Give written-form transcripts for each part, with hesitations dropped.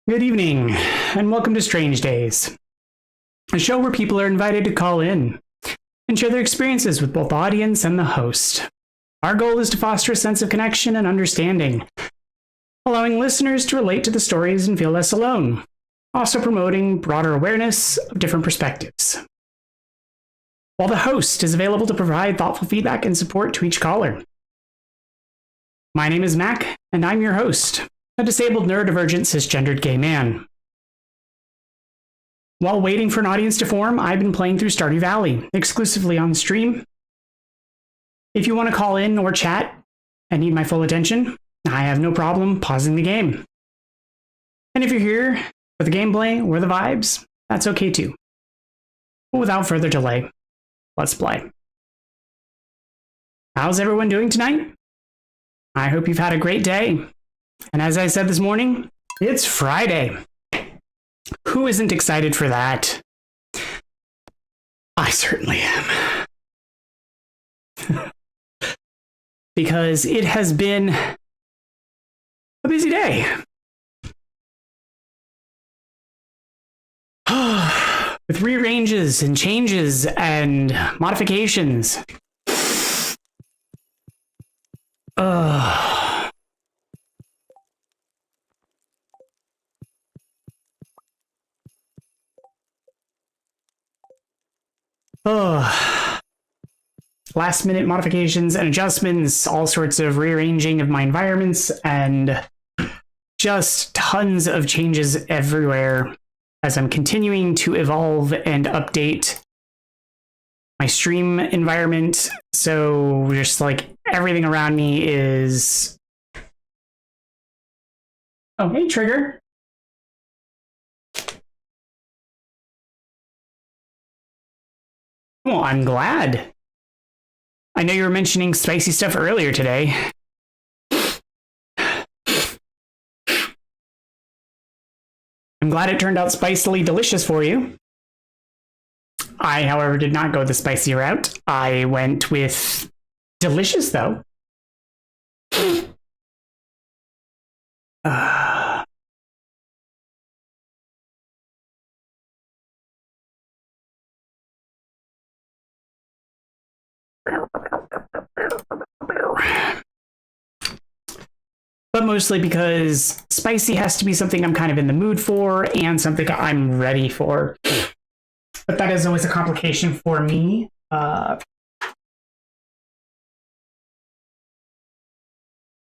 Good evening, and welcome to Strange Days, a show where people are invited to call in and share their experiences with both the audience and the host. Our goal is to foster a sense of connection and understanding, allowing listeners to relate to the stories and feel less alone, also promoting broader awareness of different perspectives. While the host is available to provide thoughtful feedback and support to each caller. My name is Mac, and I'm your host, a disabled neurodivergent cisgendered gay man. While waiting for an audience to form, I've been playing through Stardew Valley, exclusively on stream. If you want to call in or chat and need my full attention, I have no problem pausing the game. And if you're here for the gameplay or the vibes, that's okay too. But without further delay, let's play. How's everyone doing tonight? I hope you've had a great day. And as I said this morning, it's Friday. Who isn't excited for that? I certainly am. Because it has been a busy day. With rearranges and changes and modifications. Last minute modifications and adjustments, all sorts of rearranging of my environments, and just tons of changes everywhere as I'm continuing to evolve and update my stream environment. So just like everything around me is... Oh, hey, Trigger. Well, I'm glad. I know you were mentioning spicy stuff earlier today. I'm glad it turned out spicily delicious for you. I, however, did not go the spicy route. I went with delicious, though. But mostly because spicy has to be something I'm kind of in the mood for and something I'm ready for. But that is always a complication for me. But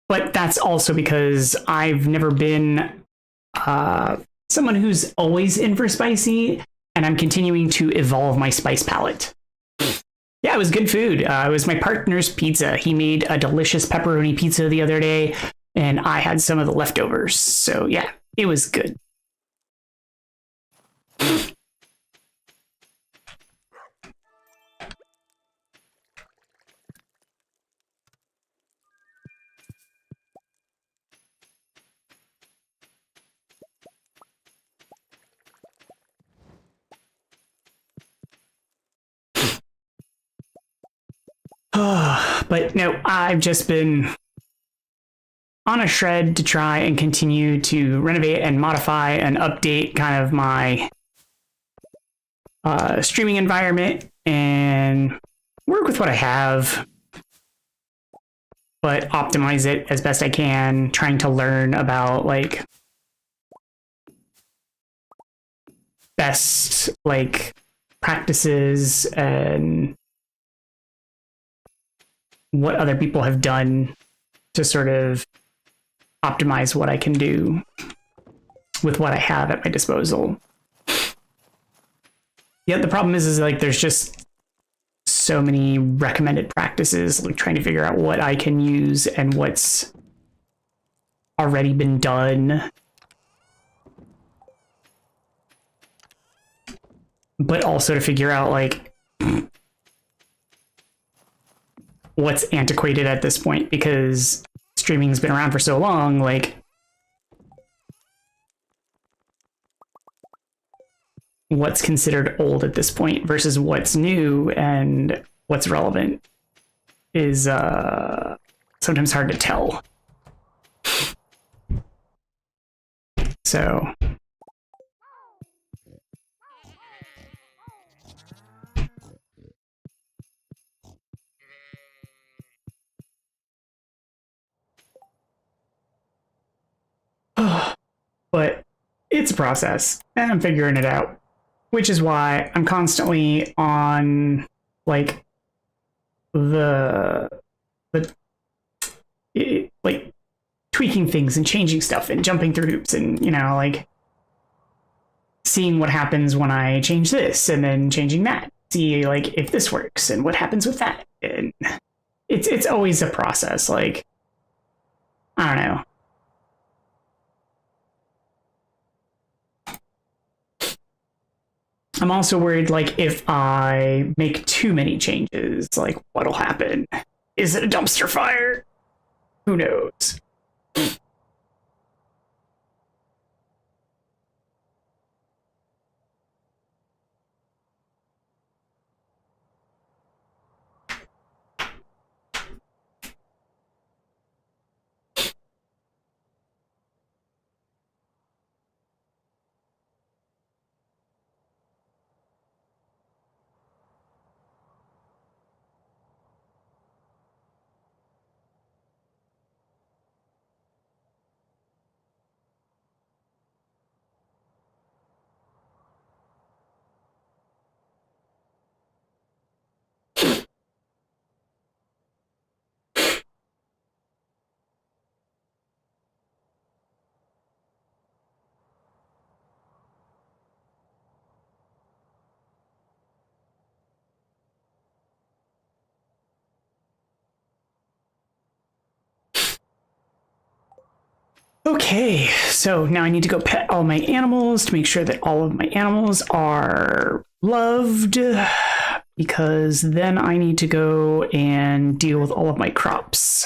that's also because I've never been someone who's always in for spicy, and I'm continuing to evolve my spice palette. Yeah, it was good food. It was my partner's pizza. He made a delicious pepperoni pizza the other day, and I had some of the leftovers. So yeah, it was good. But no, I've just been on a shred to try and continue to renovate and modify and update kind of my streaming environment and work with what I have, but optimize it as best I can, trying to learn about like best like practices and what other people have done to sort of optimize what I can do with what I have at my disposal. Yeah, the problem is like there's just so many recommended practices, like trying to figure out what I can use and what's already been done. But also to figure out like what's antiquated at this point, because streaming's been around for so long, like what's considered old at this point versus what's new and what's relevant is sometimes hard to tell. So it's a process, and I'm figuring it out. Which is why I'm constantly on, like, like, tweaking things and changing stuff and jumping through hoops and, you know, like, seeing what happens when I change this and then changing that. See, like, if this works and what happens with that. And it's always a process. Like, I don't know. I'm also worried, like, if I make too many changes, like, what'll happen? Is it a dumpster fire? Who knows? Okay, so now I need to go pet all my animals to make sure that all of my animals are loved, because then I need to go and deal with all of my crops.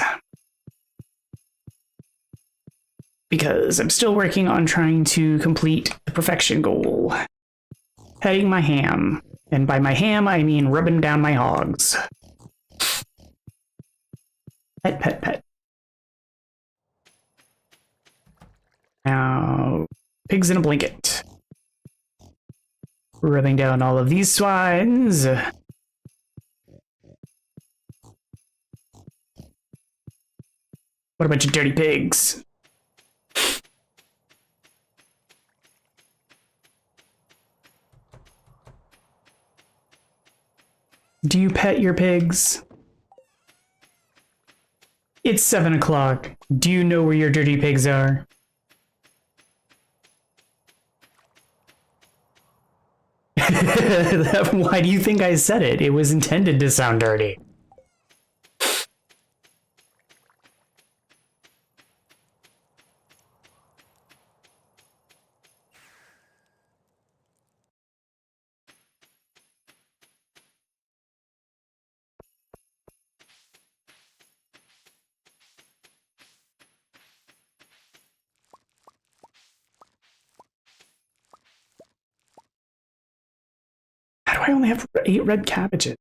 Because I'm still working on trying to complete the perfection goal. Petting my ham. And by my ham, I mean rubbing down my hogs. Pet, pet, pet. Now, pigs in a blanket. Rubbing down all of these swines. What a bunch of dirty pigs. Do you pet your pigs? It's 7 o'clock. Do you know where your dirty pigs are? Why do you think I said it? It was intended to sound dirty. How do I only have 8 red cabbages?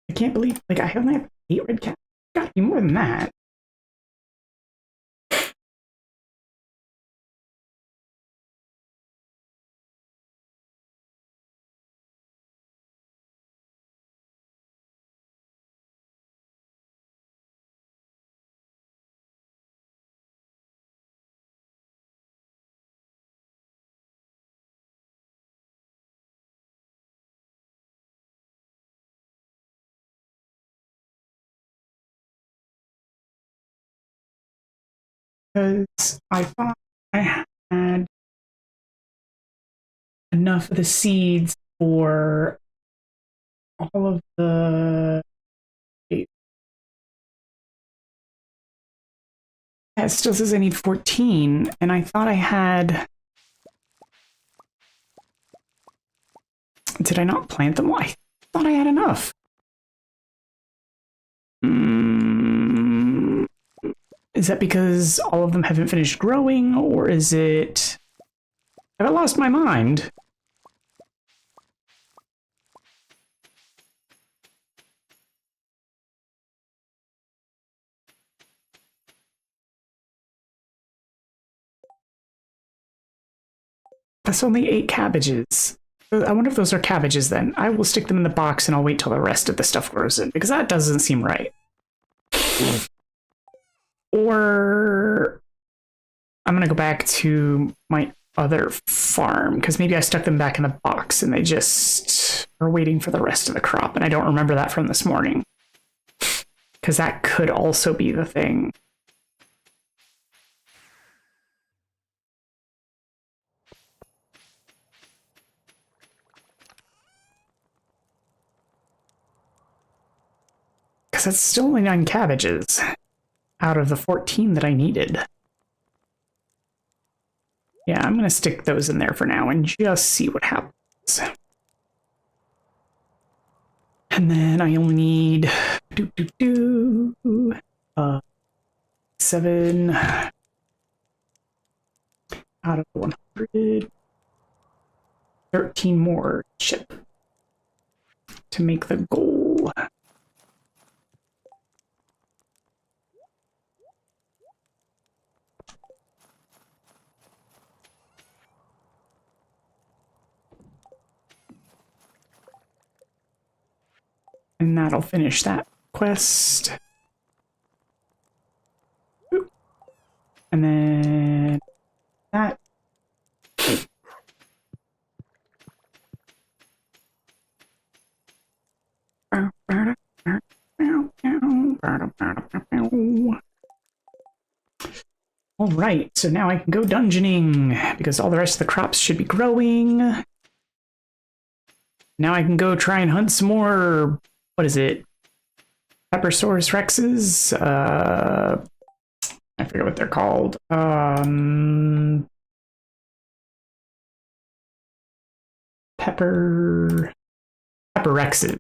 I can't believe, like, I only have 8 red cabbages. Gotta be more than that. Because I thought I had enough of the seeds for all of the... It still says I need 14, and I thought I had... Did I not plant them? I thought I had enough. Is that because all of them haven't finished growing, or is it... Have I lost my mind? That's only 8 cabbages. I wonder if those are cabbages then. I will stick them in the box and I'll wait till the rest of the stuff grows in, because that doesn't seem right. Or I'm going to go back to my other farm, because maybe I stuck them back in the box and they just are waiting for the rest of the crop, and I don't remember that from this morning. Because that could also be the thing. Because that's still only 9 cabbages out of the 14 that I needed. Yeah, I'm going to stick those in there for now and just see what happens. And then I only need 7 out of 100. 13 more chip to make the goal. And that'll finish that quest. And then that. All right, so now I can go dungeoning because all the rest of the crops should be growing. Now I can go try and hunt some more. What is it? Pepperosaurus rexes? I forget what they're called. Pepper rexes.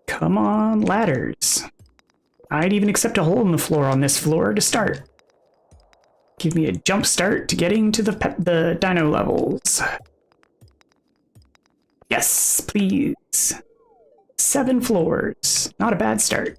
Come on, ladders. I'd even accept a hole in the floor on this floor to start. Give me a jump start to getting to the dino levels. Yes, please. 7 floors. Not a bad start.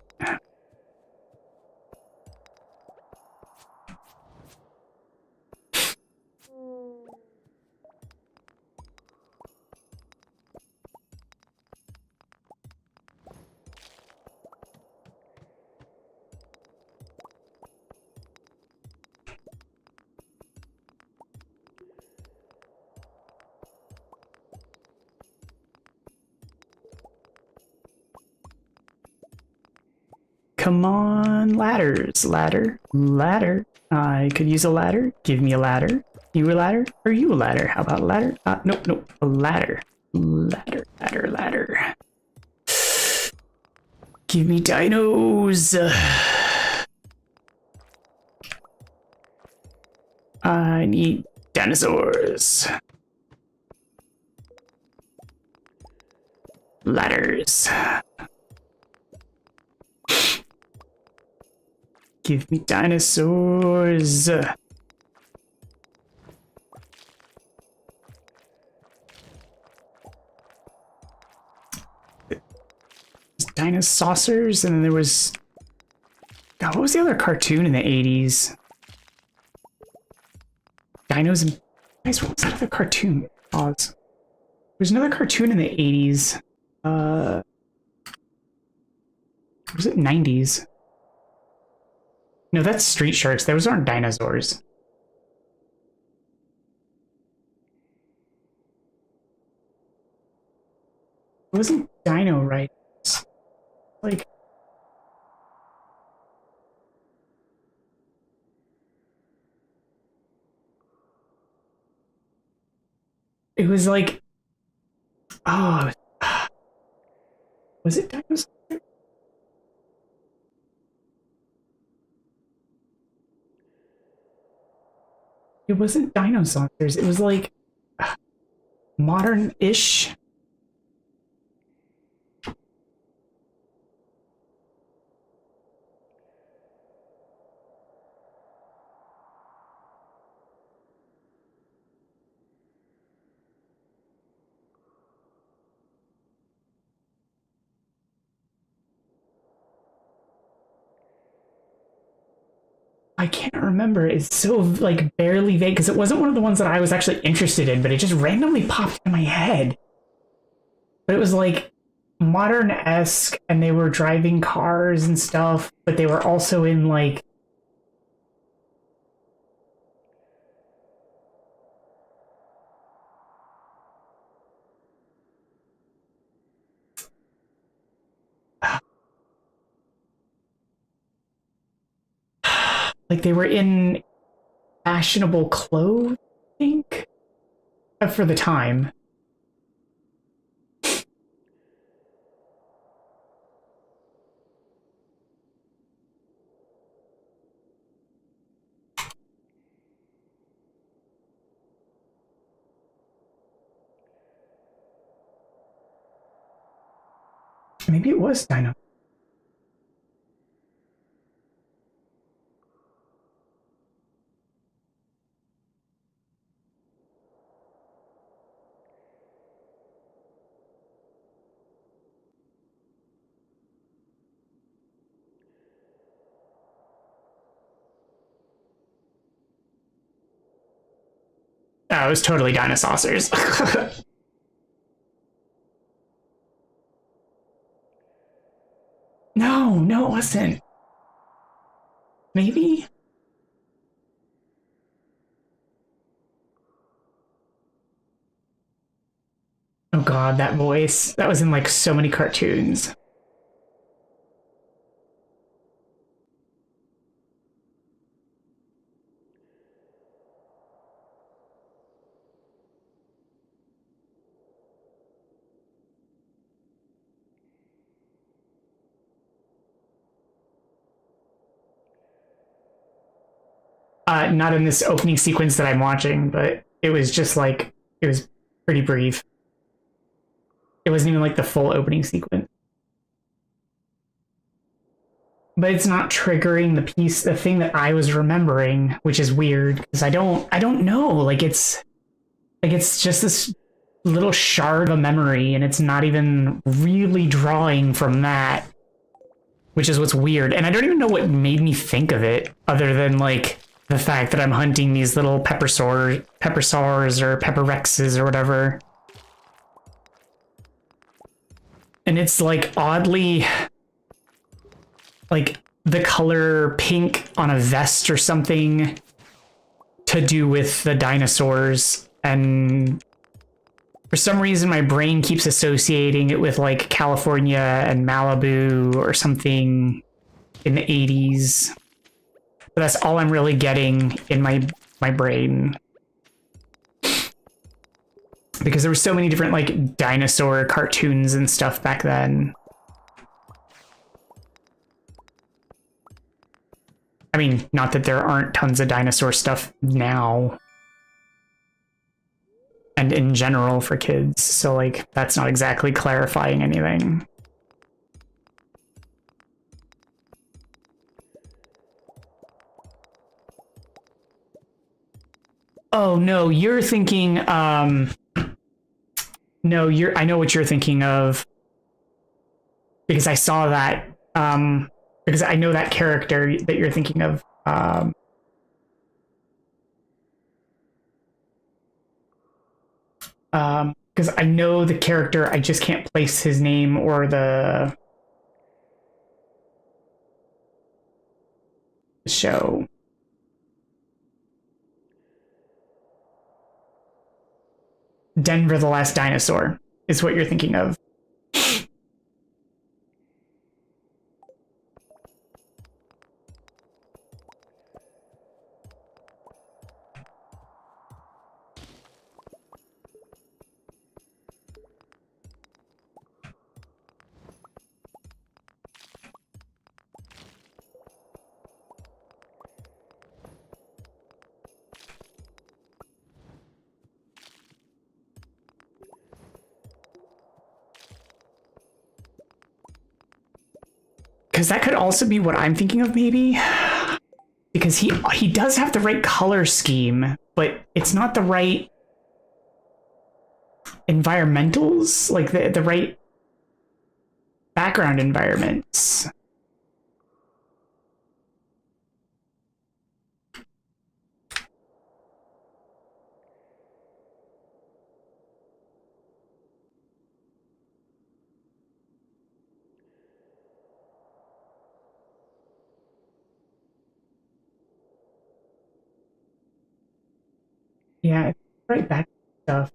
Come on, ladders. Ladder. I could use a ladder. Give me a ladder. You a ladder? Or you a ladder? How about a ladder? Nope. A ladder. Ladder. Give me dinos. I need dinosaurs. Ladders. Give me dinosaurs. Dinosaurs, and then there was... God, what was the other cartoon in the 80s? Dinos and... Guys, what was that other cartoon? Pause. There's another cartoon in the 80s. Was it 90s? No, that's Street Sharks. Those aren't dinosaurs. It wasn't Dino Right. Like... It was like... Oh... Was it dinosaurs? It wasn't dinosaurs. It was like modern-ish. I can't remember. It's so like barely vague because it wasn't one of the ones that I was actually interested in, but it just randomly popped in my head. But it was like modern-esque and they were driving cars and stuff, but they were also in like they were in fashionable clothes, I think, for the time. Maybe it was Dino. Oh, it was totally dinosaurs. No, it wasn't. Maybe? Oh god, that voice. That was in like so many cartoons. Not in this opening sequence that I'm watching, but it was just like, it was pretty brief. It wasn't even like the full opening sequence. But it's not triggering the thing that I was remembering, which is weird because I don't know. It's just this little shard of a memory, and it's not even really drawing from that, which is what's weird. And I don't even know what made me think of it, other than like the fact that I'm hunting these little pepper saurs or pepper rexes or whatever. And it's like oddly like the color pink on a vest or something to do with the dinosaurs. And for some reason, my brain keeps associating it with like California and Malibu or something in the 80s. But that's all I'm really getting in my brain. Because there were so many different like dinosaur cartoons and stuff back then. I mean, not that there aren't tons of dinosaur stuff now. And in general for kids, so like that's not exactly clarifying anything. Oh no, you're thinking no, I know what you're thinking of. Because I saw that because I know that character that you're thinking of. Because I know the character, I just can't place his name or the show. Denver the Last Dinosaur is what you're thinking of. Because that could also be what I'm thinking of, maybe. Because he does have the right color scheme, but it's not the right environmentals, like the right background environments. Yeah, it's right back stuff.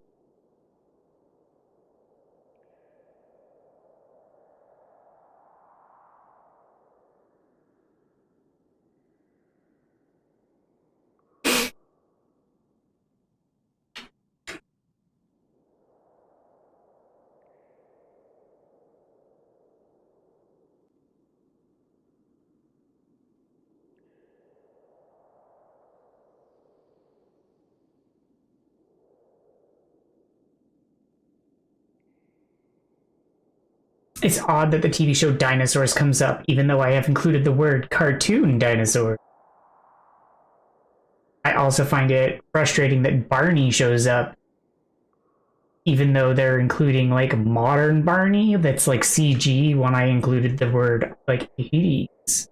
It's odd that the TV show Dinosaurs comes up, even though I have included the word cartoon dinosaur. I also find it frustrating that Barney shows up, even though they're including like modern Barney that's like CG when I included the word like 80s,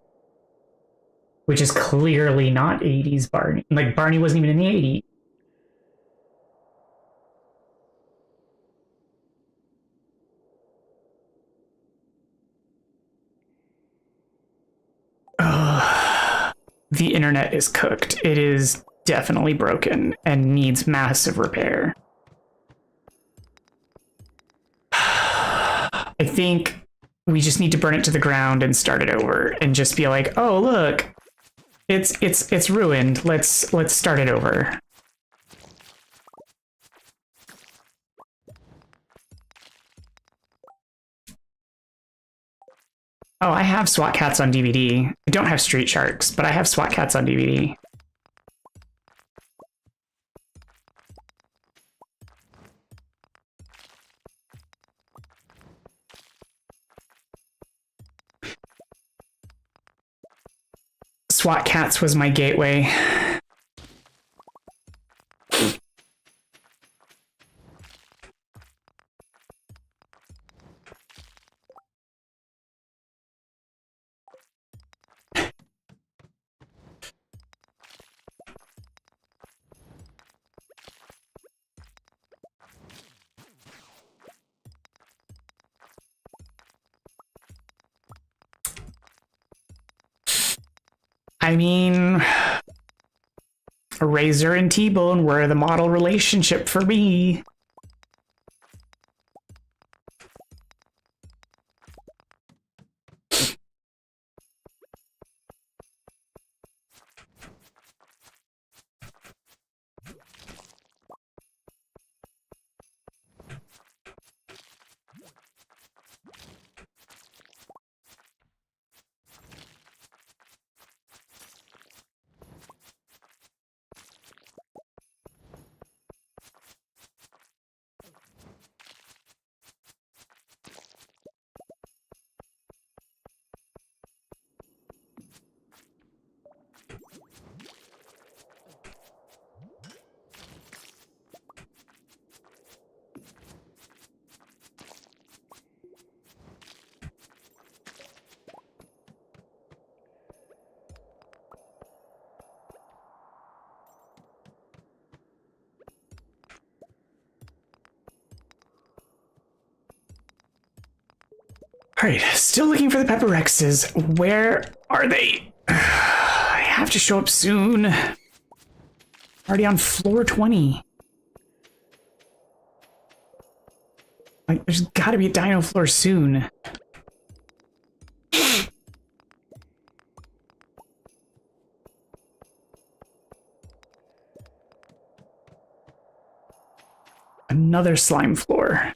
which is clearly not 80s Barney. Like Barney wasn't even in the 80s. The internet is cooked. It is definitely broken and needs massive repair. I think we just need to burn it to the ground and start it over and just be like, oh look, it's ruined. Let's start it over. Oh, I have SWAT Cats on DVD. I don't have Street Sharks, but I have SWAT Cats on DVD. SWAT Cats was my gateway. I mean, Razor and T-Bone were the model relationship for me. All right, still looking for the Pepperexes. Where are they? I have to show up soon. Already on floor 20. Like, there's gotta be a dino floor soon. Another slime floor.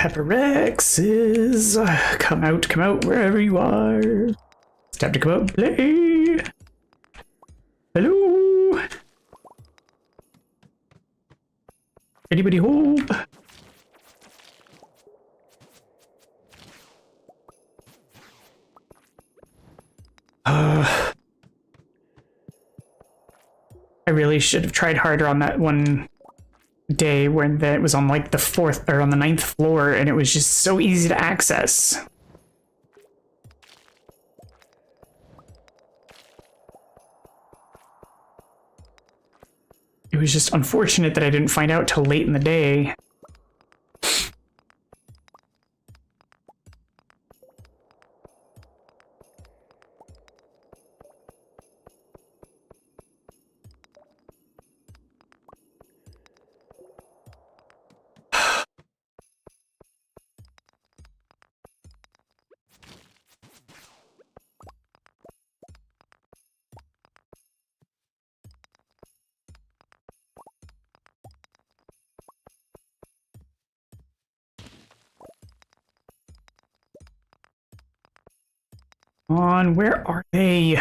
Pepperexes, come out, wherever you are. It's time to come out and play. Hello? Anybody home? I really should have tried harder on that one day when it was on like the 4th or on the 9th floor and it was just so easy to access. It was just unfortunate that I didn't find out till late in the day. On, where are they?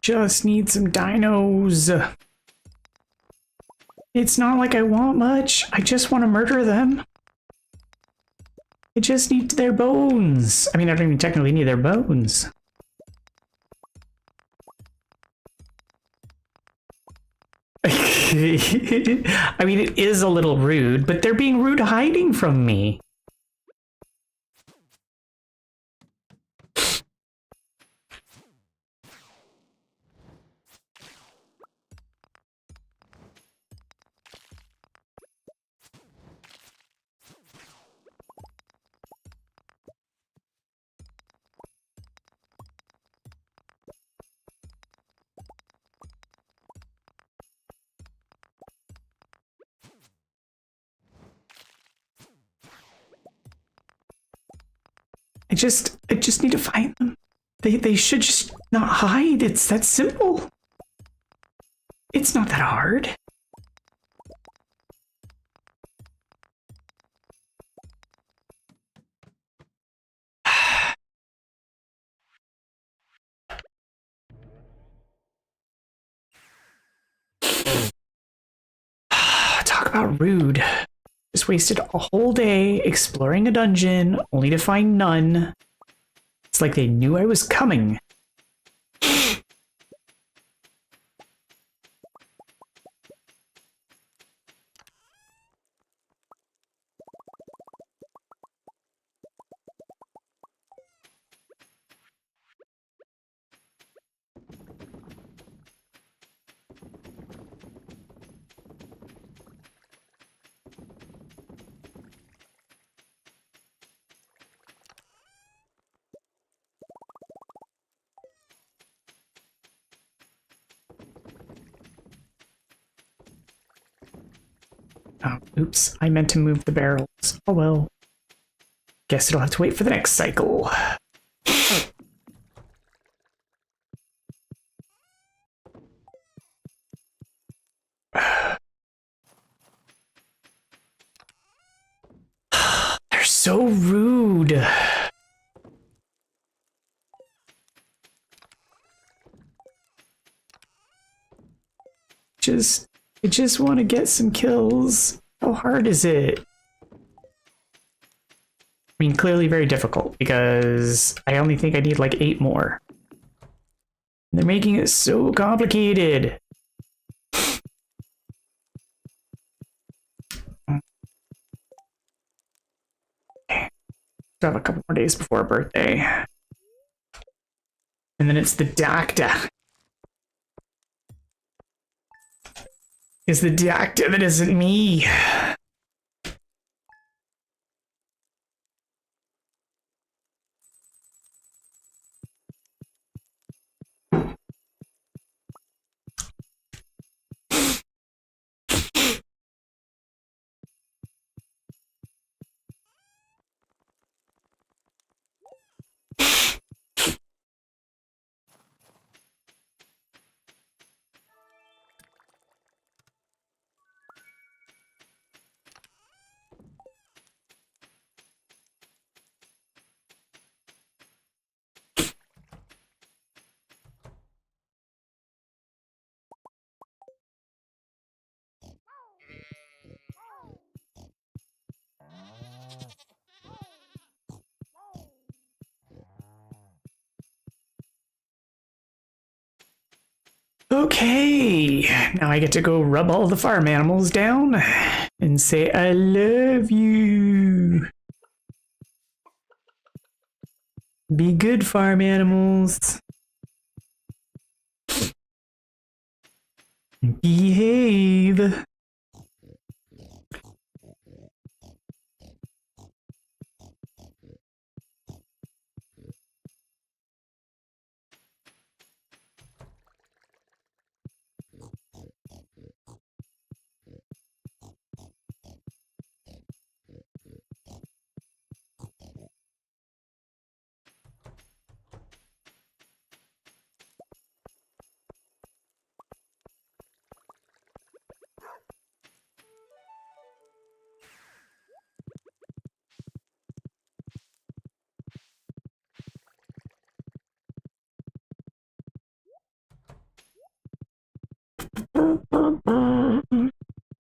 Just need some dinos. It's not like I want much. I just want to murder them. I just need their bones. I mean, I don't even technically need their bones. I mean, it is a little rude, but they're being rude hiding from me. I just need to find them. They should just not hide. It's that simple. It's not that hard. Talk about rude. Just wasted a whole day exploring a dungeon, only to find none. It's like they knew I was coming. Oh, oops, I meant to move the barrels. Oh well. Guess it'll have to wait for the next cycle. They're so rude. I just want to get some kills. How hard is it? I mean, clearly very difficult because I only think I need like 8 more. They're making it so complicated. Okay. Still have a couple more days before a birthday. And then it's the Dacta. It's the Dacta that isn't me. Okay, now I get to go rub all the farm animals down and say, I love you. Be good, farm animals. Behave.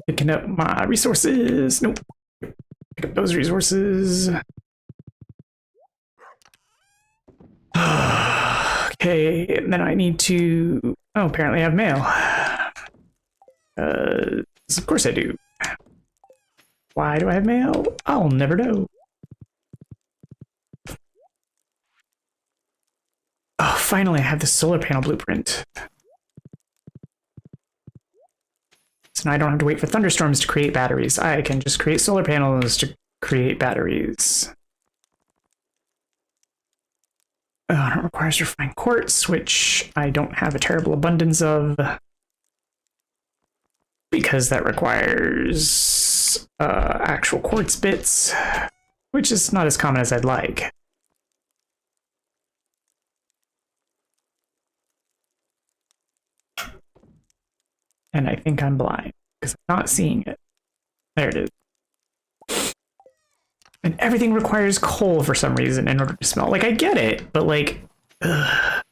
Picking up my resources. Nope. Pick up those resources. Okay, and then I need to... Oh, apparently I have mail. Of course I do. Why do I have mail? I'll never know. Oh, finally I have the solar panel blueprint. So now I don't have to wait for thunderstorms to create batteries. I can just create solar panels to create batteries. It requires refined quartz, which I don't have a terrible abundance of. Because that requires actual quartz bits, which is not as common as I'd like. And I think I'm blind because I'm not seeing it. There it is. And everything requires coal for some reason in order to smelt. Like, I get it, but like, ugh.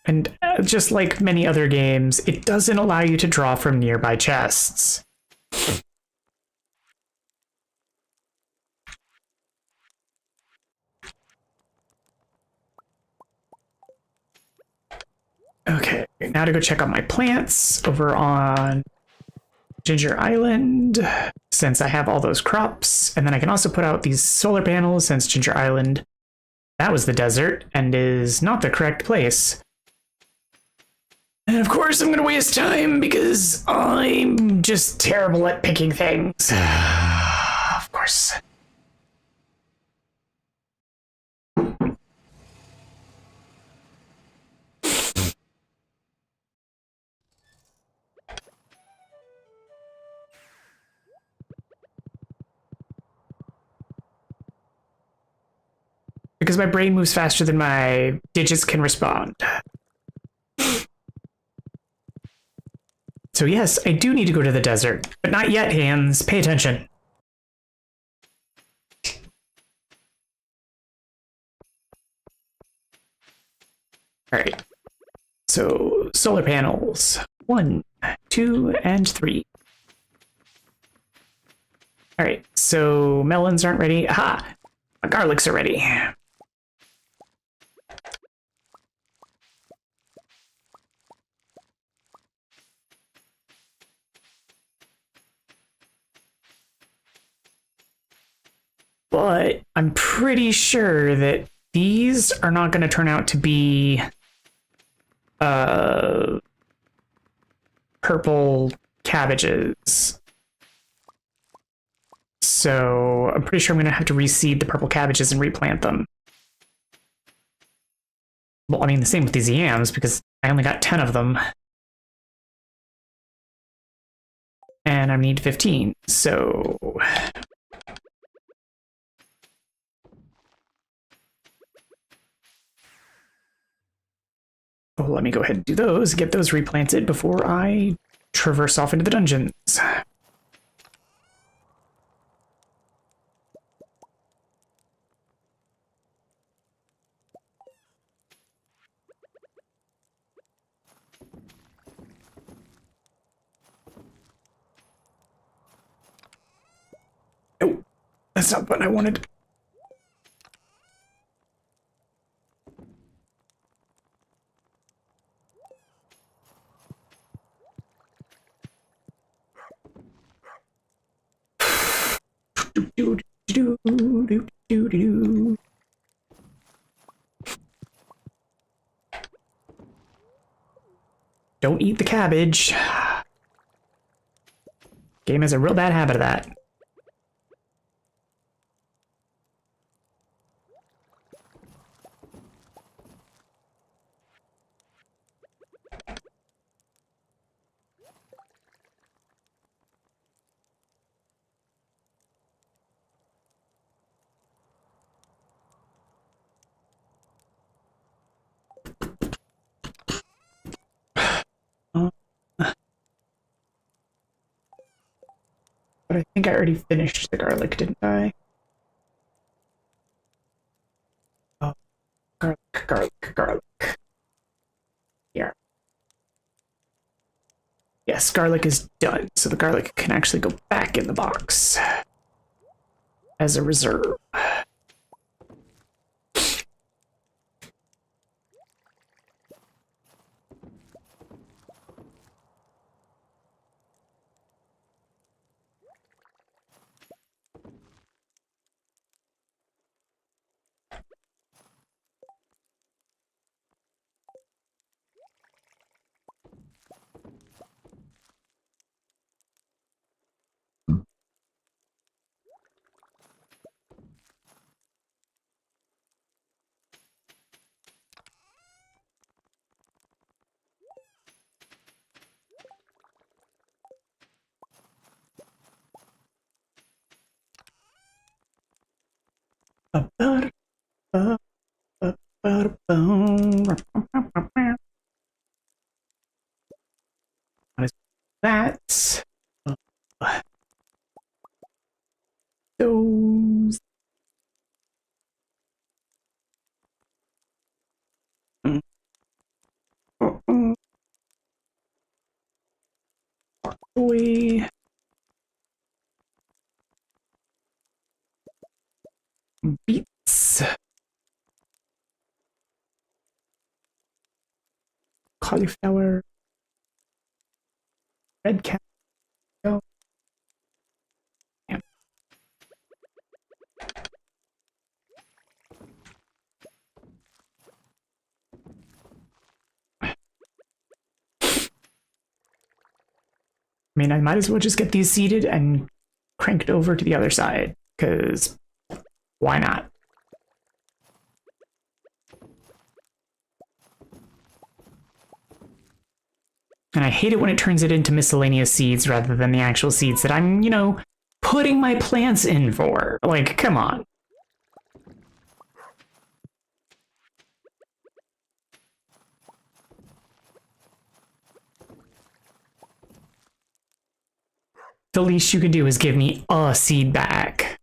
And just like many other games, it doesn't allow you to draw from nearby chests. Okay, now to go check out my plants over on Ginger Island, since I have all those crops. And then I can also put out these solar panels since Ginger Island, that was the desert and is not the correct place. And of course I'm going to waste time because I'm just terrible at picking things. Of course. Because my brain moves faster than my digits can respond. So yes, I do need to go to the desert, but not yet, hands. Pay attention. All right. So solar panels, 1, 2, and 3. All right. So melons aren't ready. Aha! My garlics are ready. But I'm pretty sure that these are not going to turn out to be purple cabbages. So I'm pretty sure I'm going to have to reseed the purple cabbages and replant them. Well, I mean, the same with these yams, because I only got 10 of them. And I need 15, so... Oh, let me go ahead and do those, get those replanted before I traverse off into the dungeons. Oh, That's not what I wanted. Don't eat the cabbage. Game has a real bad habit of that. But I think I already finished the garlic, didn't I? Oh, garlic. Yeah. Yes, garlic is done, so the garlic can actually go back in the box as a reserve. What is that? Those. Boy. Beets. Cauliflower. Red cat. Oh. Yeah. I mean, I might as well just get these seeded and cranked over to the other side, because why not? And I hate it when it turns it into miscellaneous seeds rather than the actual seeds that I'm, putting my plants in for. Like, come on. The least you can do is give me a seed back.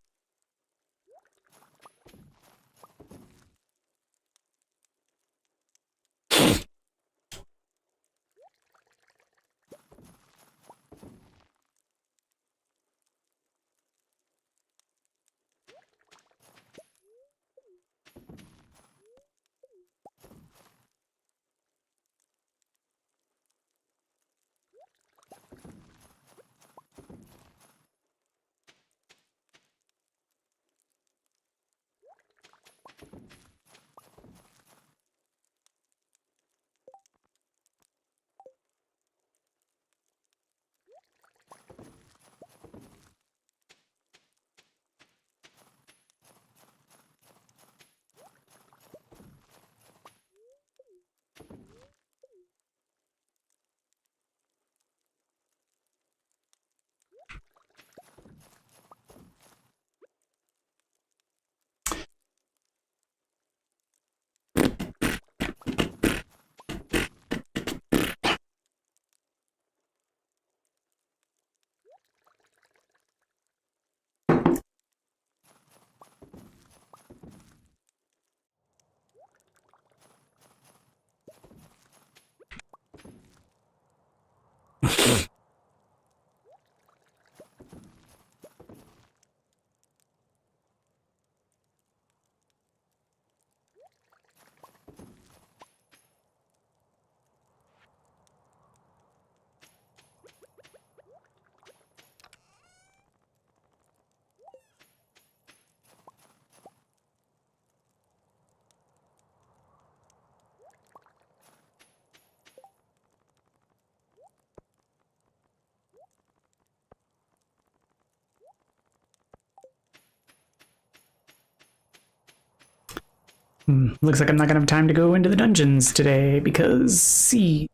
Looks like I'm not gonna have time to go into the dungeons today because seeds.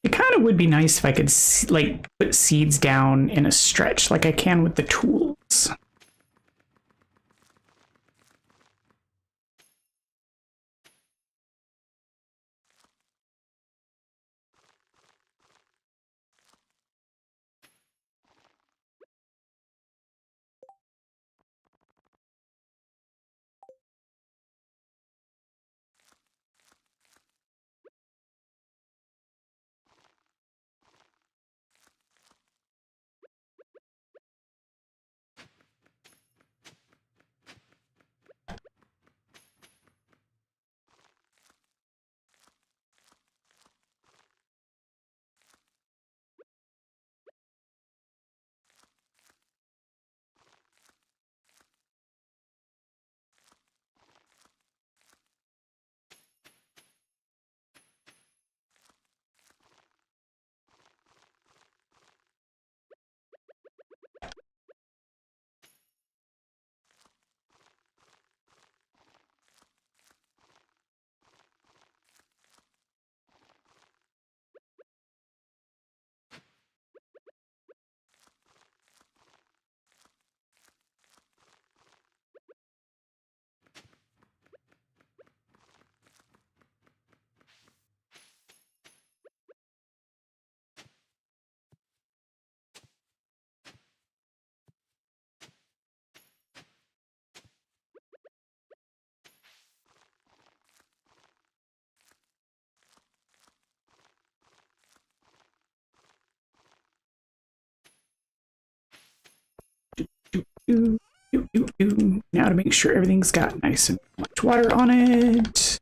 It kind of would be nice if I could like put seeds down in a stretch like I can with the tools. Now to make sure everything's got nice and much water on it.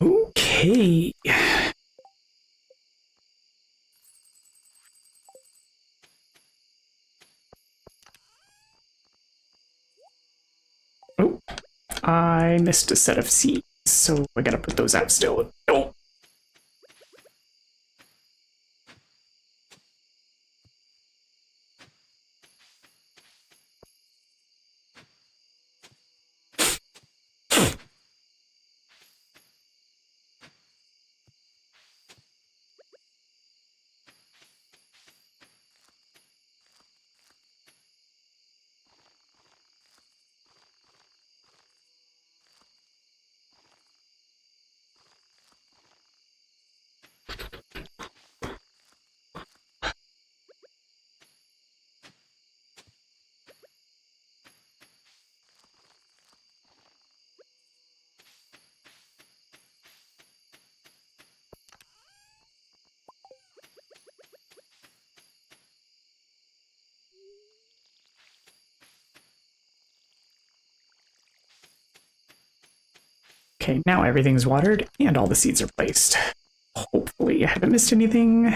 Okay. Oh, I missed a set of seeds, so I gotta put those out still. Oh. Okay, now everything's watered and all the seeds are placed. Hopefully I haven't missed anything.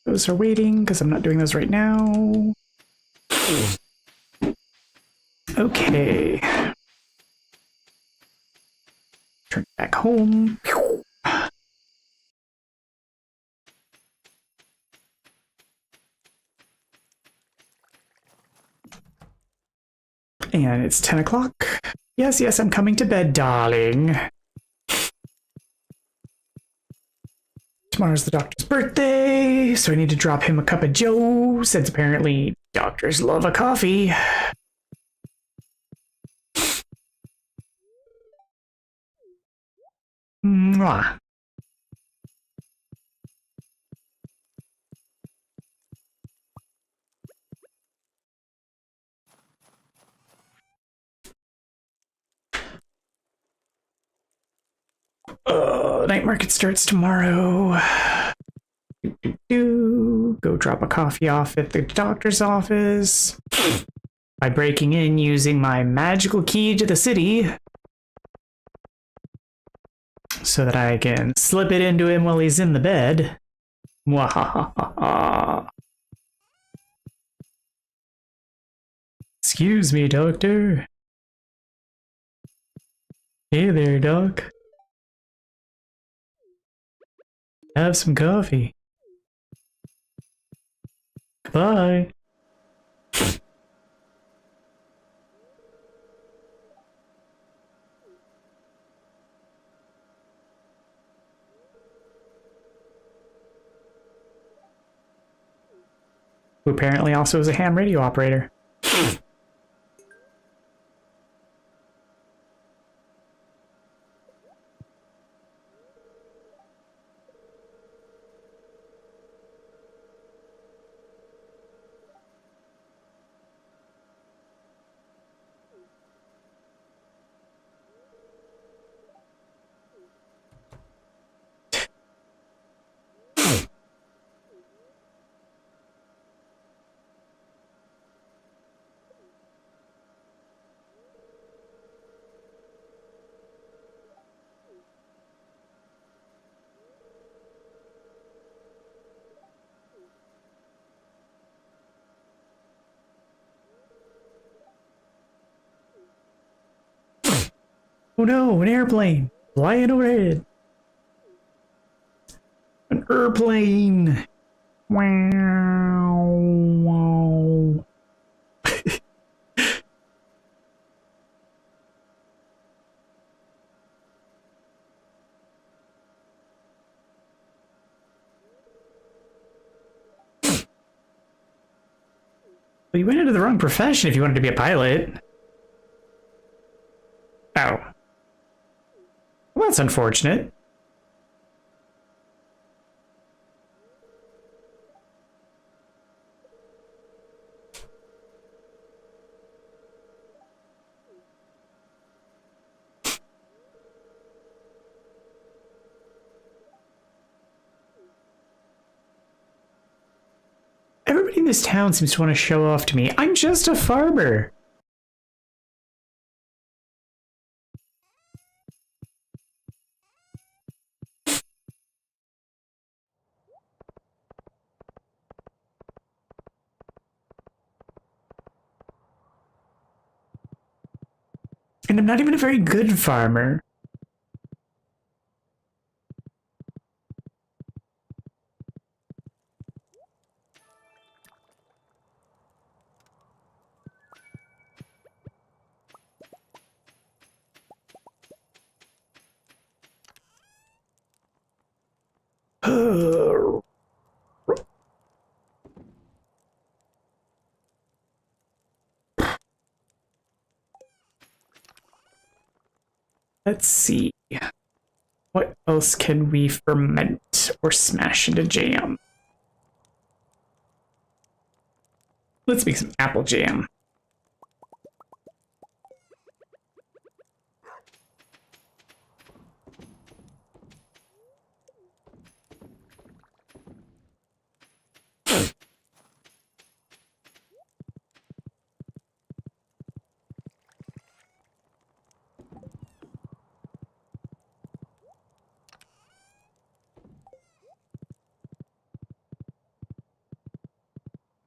Those are waiting because I'm not doing those right now. Okay. Turn back home. And it's 10 o'clock. Yes, yes, I'm coming to bed, darling. Tomorrow's the doctor's birthday, so I need to drop him a cup of joe, since apparently doctors love a coffee. Mwah. Night market starts tomorrow. Go drop a coffee off at the doctor's office by breaking in using my magical key to the city so that I can slip it into him while he's in the bed. Mwahaha. Excuse me, doctor. Hey there, doc. Have some coffee. Goodbye. Who apparently also is a ham radio operator. Oh no, an airplane flying overhead. An airplane. Wow. Wow. Well, you went into the wrong profession if you wanted to be a pilot. Oh. Well, that's unfortunate. Everybody in this town seems to want to show off to me. I'm just a farmer. And I'm not even a very good farmer. Let's see. What else can we ferment or smash into jam? Let's make some apple jam.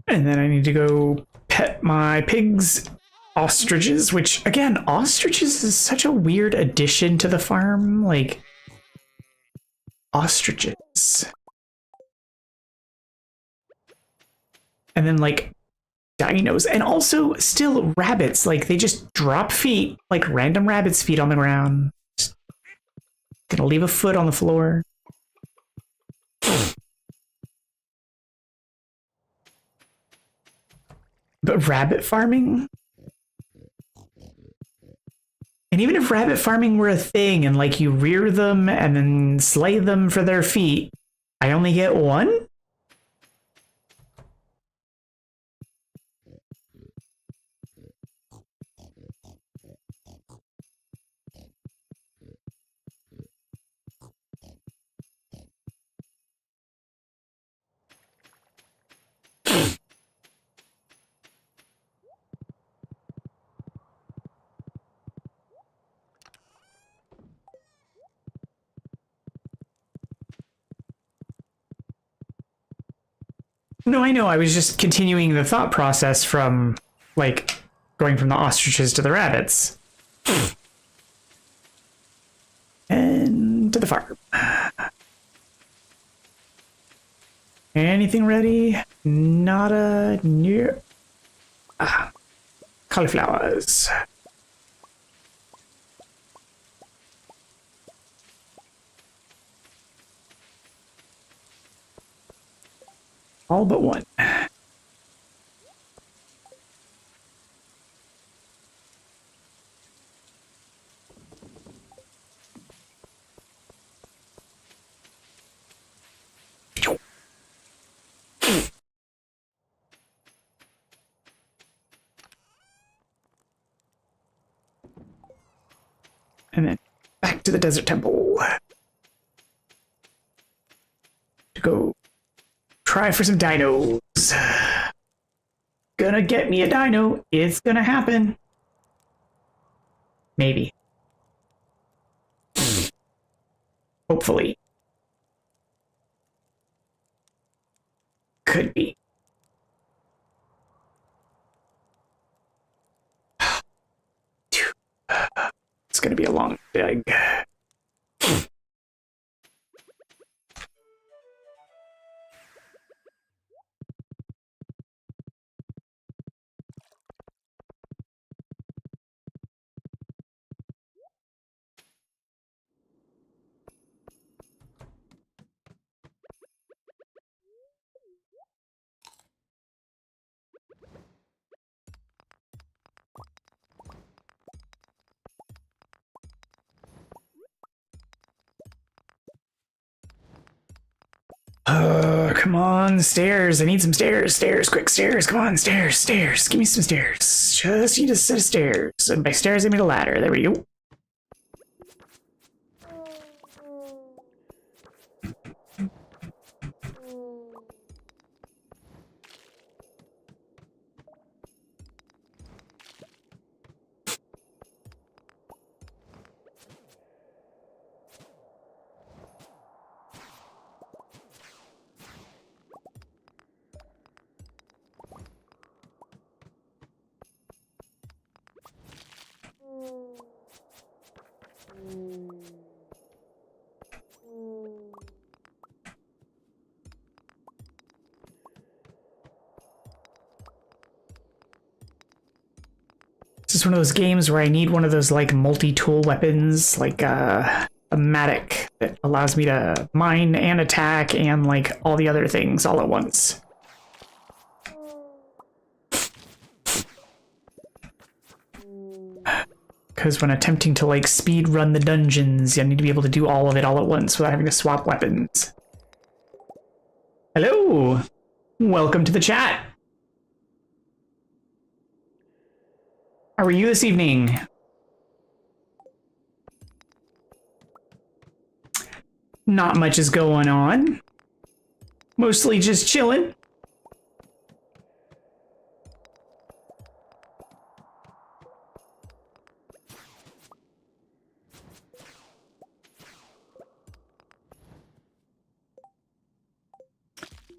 And then I need to go pet my pigs, ostriches, which, again, ostriches is such a weird addition to the farm. Like, ostriches. And then, like, dinos, and also still rabbits. Like, they just drop feet, like random rabbits' feet on the ground. Just gonna leave a foot on the floor. But rabbit farming? And even if rabbit farming were a thing and like you rear them and then slay them for their feet, I only get one? No, I know. I was just continuing the thought process from, like, going from the ostriches to the rabbits. And to the farm. Anything ready? Nada near. Cauliflowers. All but one. And then back to the desert temple. To go try for some dinos. Gonna get me a dino. It's gonna happen. Maybe. Hopefully. Could be. It's gonna be a long dig. Come on, stairs. I need some stairs. Stairs, quick stairs. Come on, stairs, stairs. Give me some stairs. Just need a set of stairs. And by stairs, I mean a ladder. There we go. This is one of those games where I need one of those like multi-tool weapons, like a mattock that allows me to mine and attack and like all the other things all at once. Because when attempting to like speed run the dungeons, I need to be able to do all of it all at once without having to swap weapons. Hello! Welcome to the chat! How are you this evening? Not much is going on. Mostly just chilling.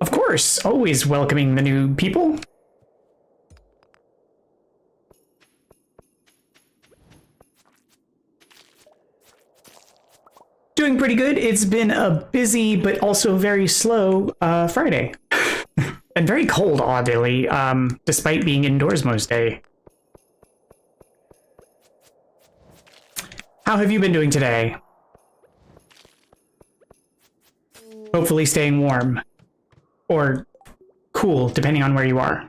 Of course, always welcoming the new people. Doing pretty good. It's been a busy but also very slow Friday. and very cold, oddly, despite being indoors most day. How have you been doing today? Hopefully staying warm. Or cool, depending on where you are.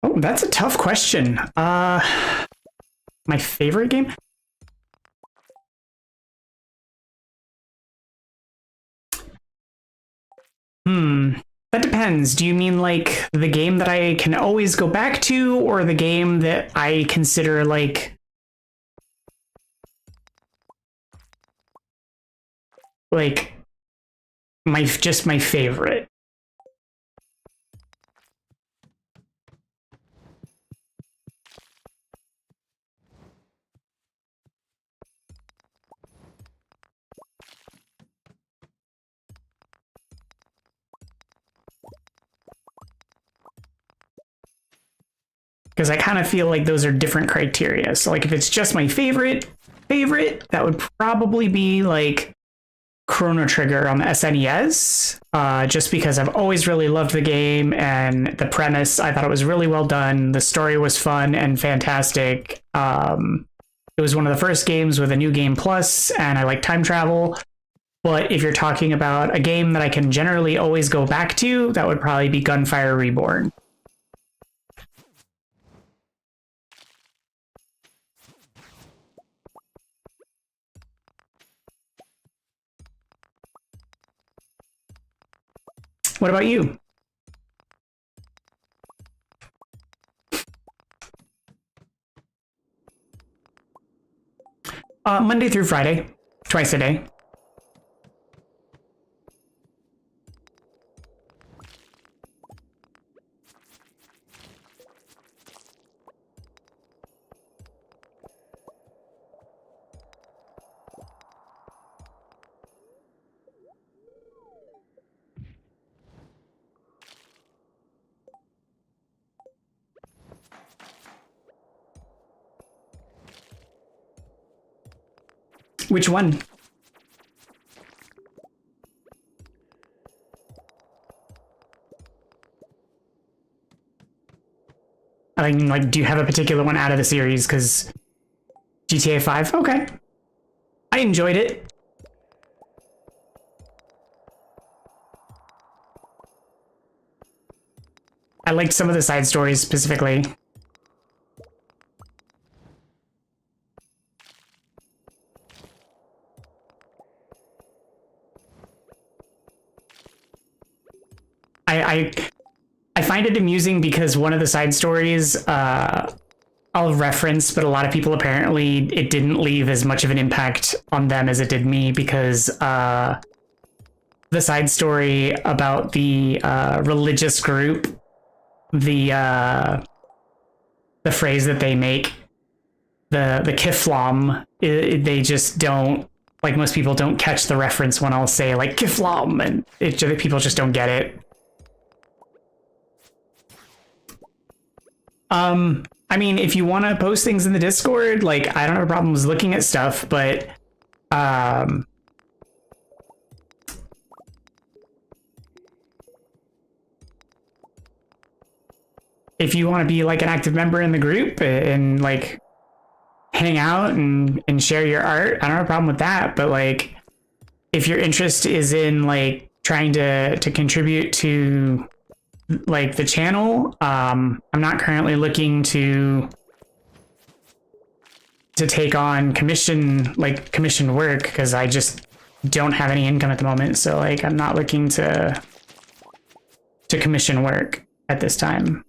Oh, that's a tough question. My favorite game? That depends. Do you mean like the game that I can always go back to, or the game that I consider like my favorite? Because I kind of feel like those are different criteria. So like if it's just my favorite, that would probably be like Chrono Trigger on the SNES, just because I've always really loved the game and the premise. I thought it was really well done. The story was fun and fantastic. It was one of the first games with a new game plus, and I like time travel. But if you're talking about a game that I can generally always go back to, that would probably be Gunfire Reborn. What about you? Monday through Friday, twice a day. Which one? I mean, like, do you have a particular one out of the series? Because GTA 5? Okay. I enjoyed it. I liked some of the side stories specifically. I find it amusing because one of the side stories I'll reference, but a lot of people apparently it didn't leave as much of an impact on them as it did me, because the side story about the religious group, the phrase that they make, the kiflam, they just don't, like, most people don't catch the reference when I'll say like kiflam, and people just don't get it. I mean, if you want to post things in the Discord, like, I don't have problems looking at stuff, but if you want to be like an active member in the group and like hang out and share your art, I don't have a problem with that. But like, if your interest is in like trying to contribute to like the channel, I'm not currently looking to take on commission work, because I just don't have any income at the moment. So like, I'm not looking to commission work at this time.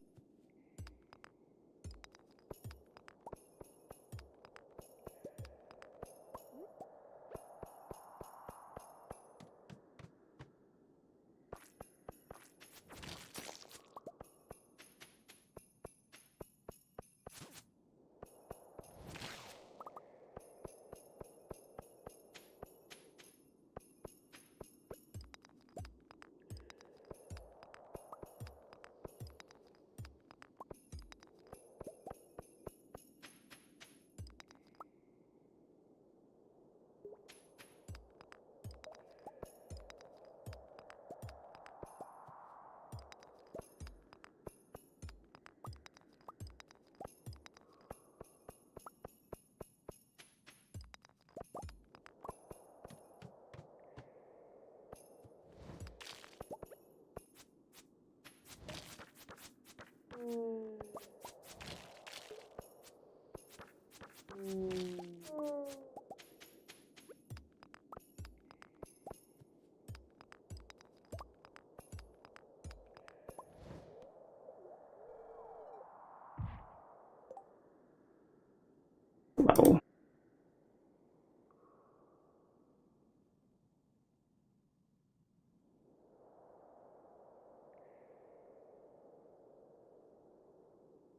Level.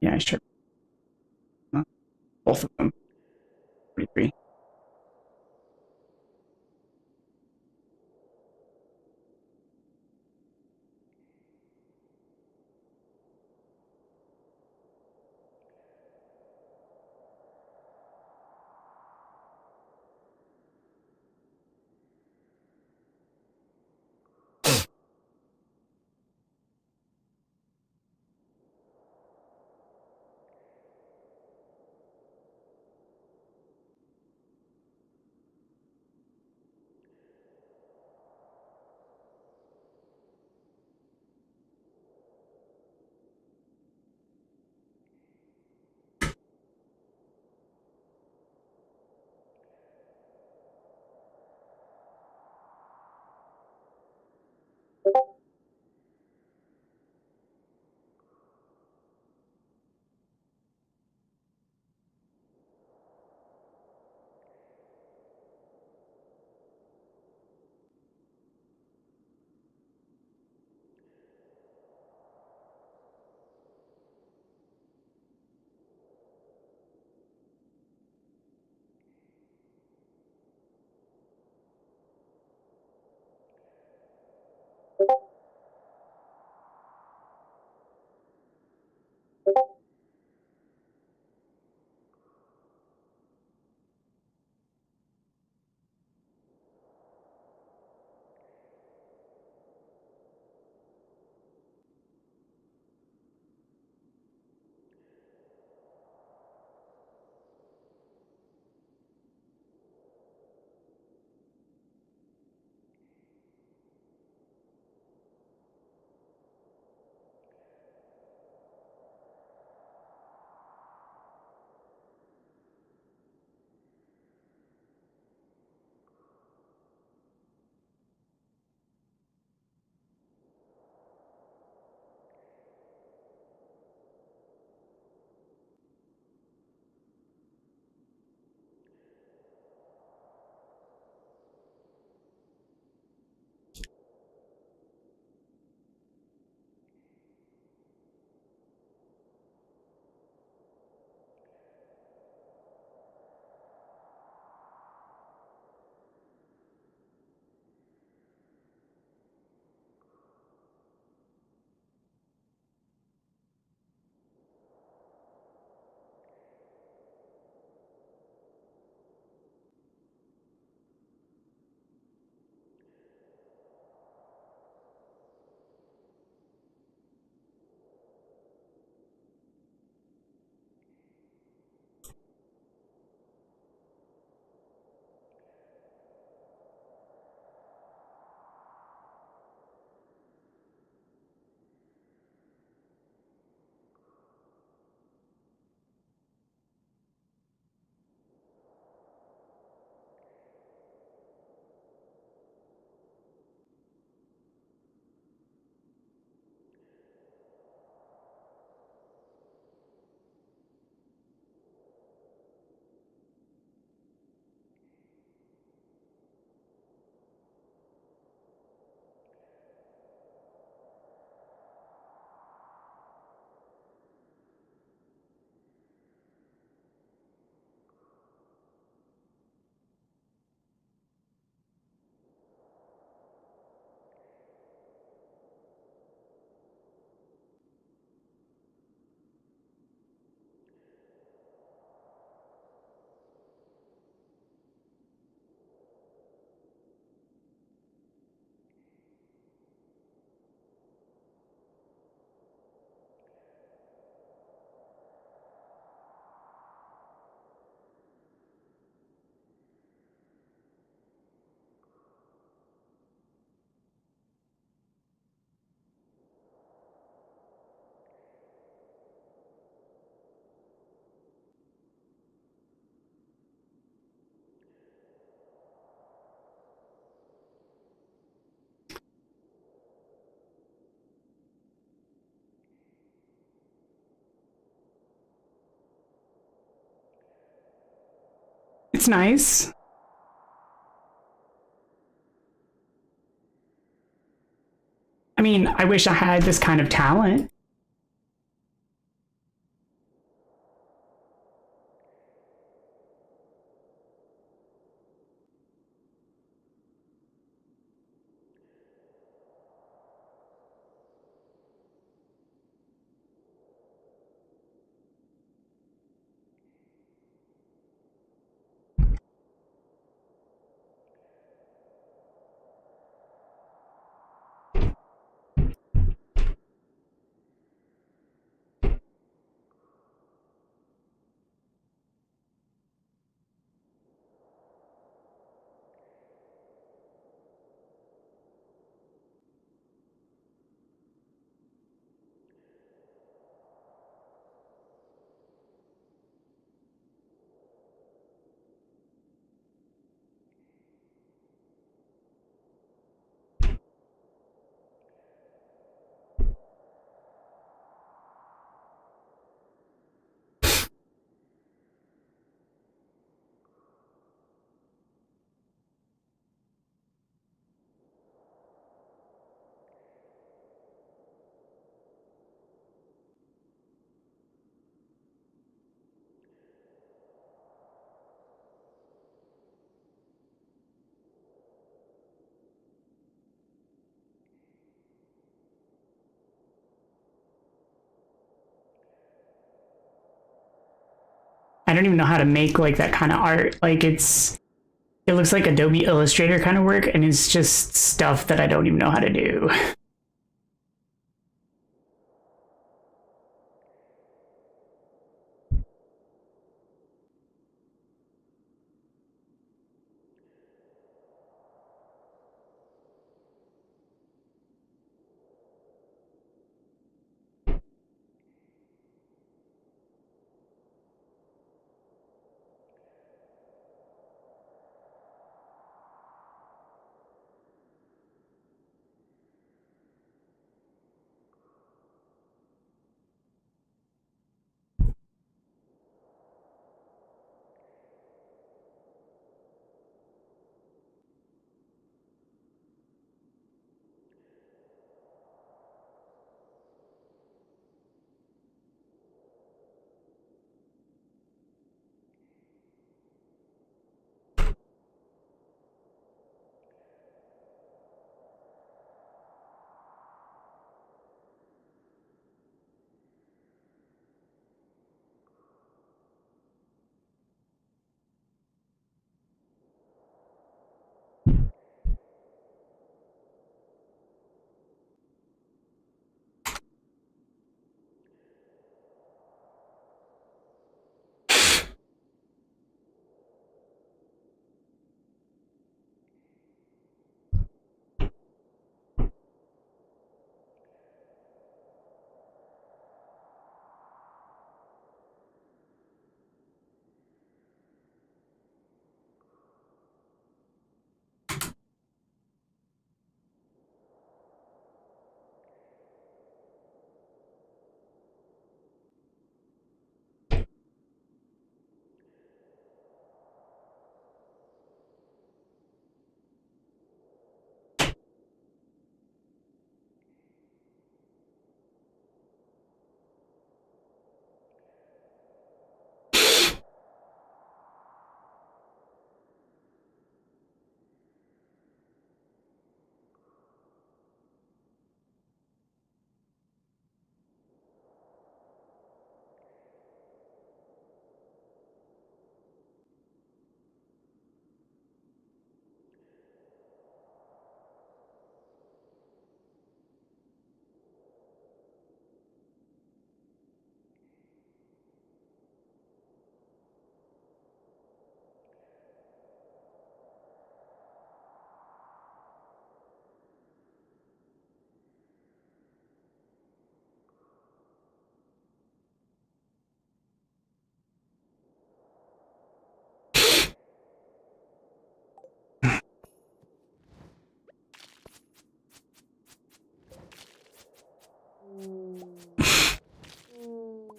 Yeah, sure. Both of them. 43. it's nice. I mean, I wish I had this kind of talent. I don't even know how to make like that kind of art. Like it looks like Adobe Illustrator kind of work, and it's just stuff that I don't even know how to do.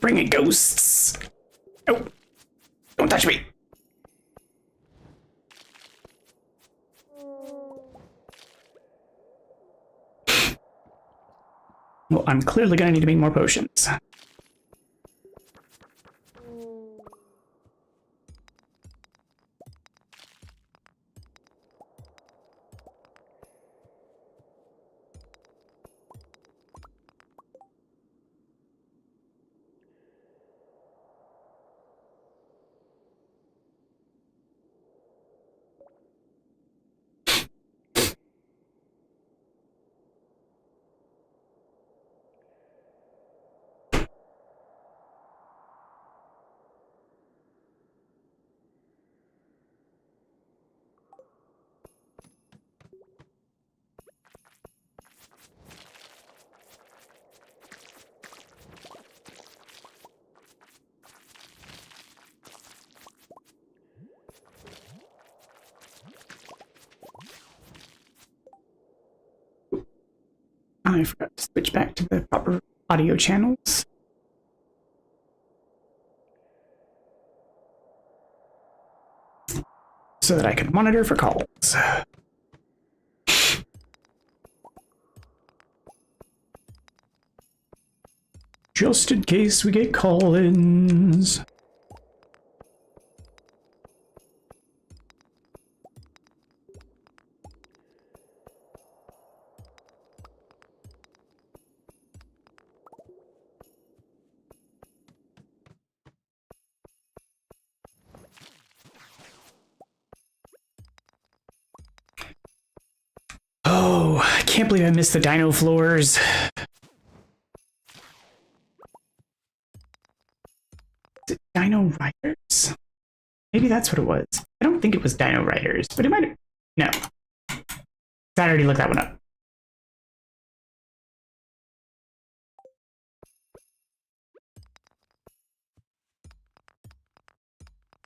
Bring it, ghosts. Oh, don't touch me. Well, I'm clearly gonna need to make more potions. I forgot to switch back to the proper audio channels. So that I can monitor for calls. Just in case we get call-ins. Oh, I can't believe I missed the dino floors. Is it Dino Riders? Maybe that's what it was. I don't think it was Dino Riders, but it might have. No. I already looked that one up.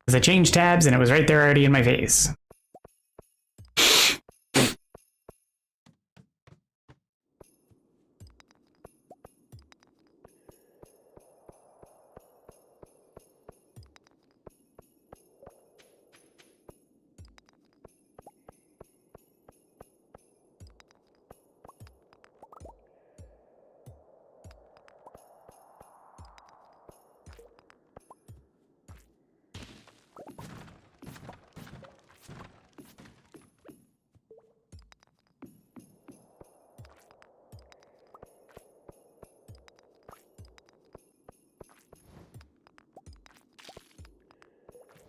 Because I changed tabs and it was right there already in my face.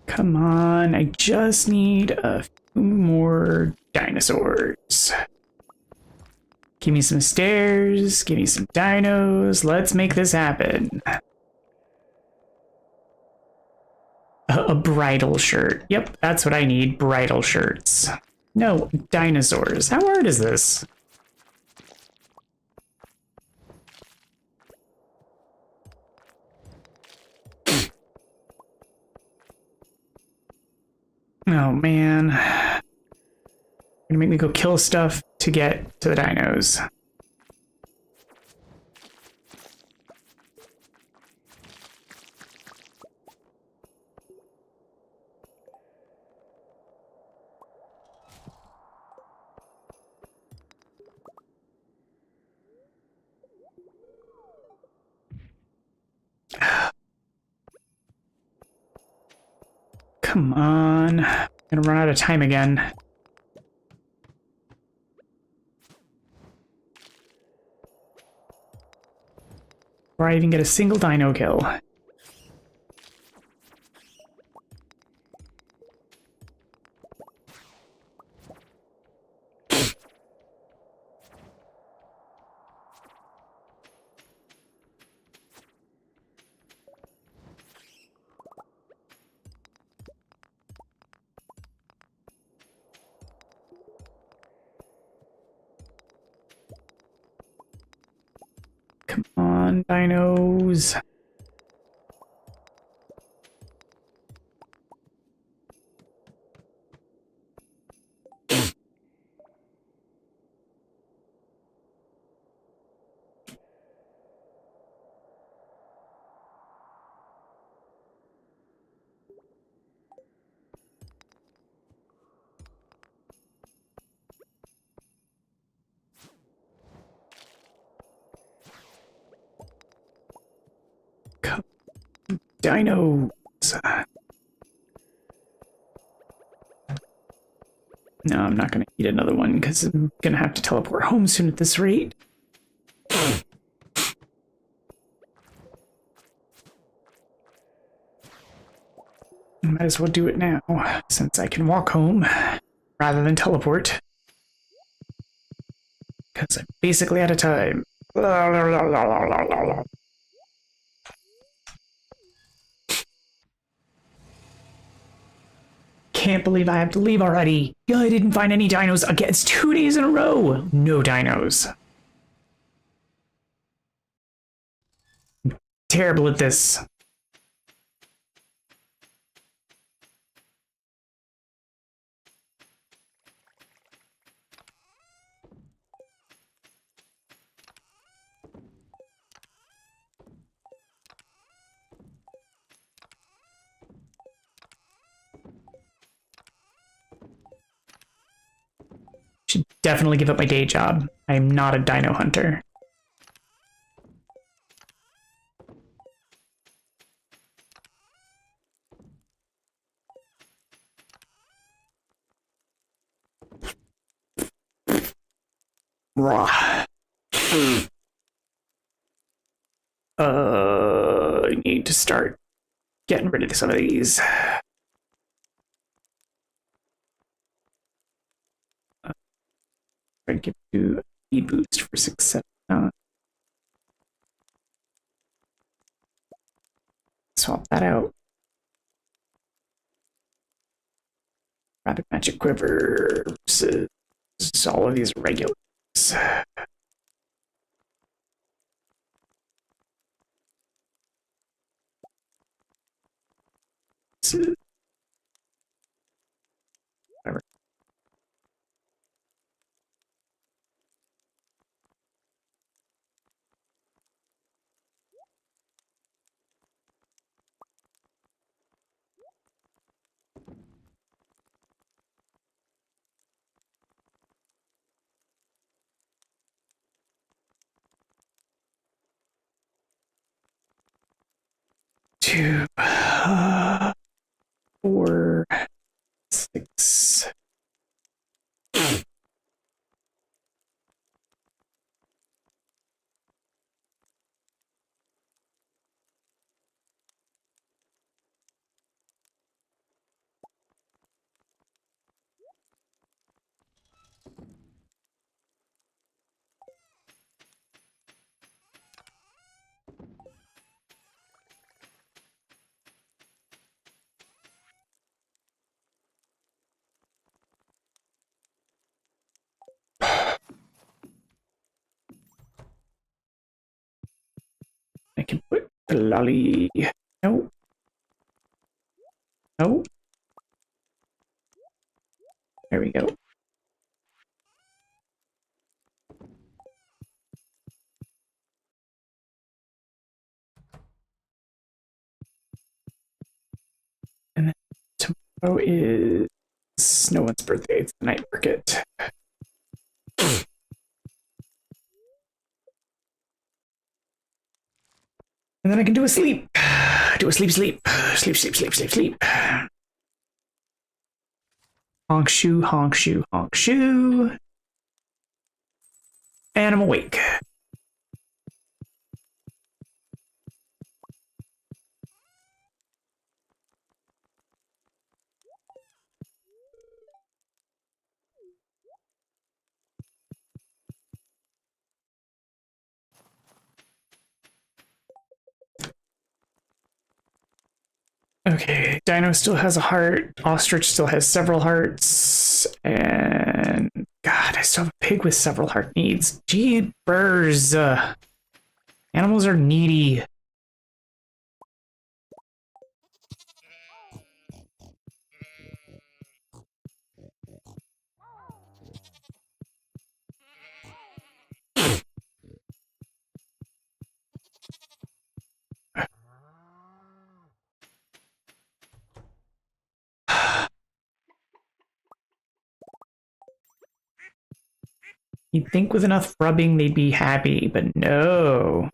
Come on, I just need a few more dinosaurs. Give me some stairs, give me some dinos, let's make this happen. A bridal shirt. Yep, that's what I need, bridal shirts. No, dinosaurs. How hard is this? Oh man. Gonna make me go kill stuff to get to the dinos. Come on. I'm gonna run out of time again. Before I even get a single dino kill. Come on, dinos. dinos. No, I'm not going to eat another one because I'm going to have to teleport home soon at this rate. Might as well do it now, since I can walk home rather than teleport. Because I'm basically out of time. Can't believe I have to leave already. I didn't find any dinos again. It's 2 days in a row. No dinos. Terrible at this. Should definitely give up my day job. I am not a dino hunter. Raw. I need to start getting rid of some of these. Try to give you a boost for success. Swap that out. Rapid magic quiver versus all of these regulars. Whatever. Two, 4, 6. I can put the lolly. No. No. There we go. And then tomorrow is no one's birthday. It's the night market. And then I can do a sleep. Do a sleep, sleep. Sleep, sleep, sleep, sleep, sleep. Honk shoe, honk shoe, honk shoe. And I'm awake. Okay, Dino still has a heart. Ostrich still has several hearts. And God, I still have a pig with several heart needs. Jeepers. Animals are needy. You'd think with enough rubbing they'd be happy, but no.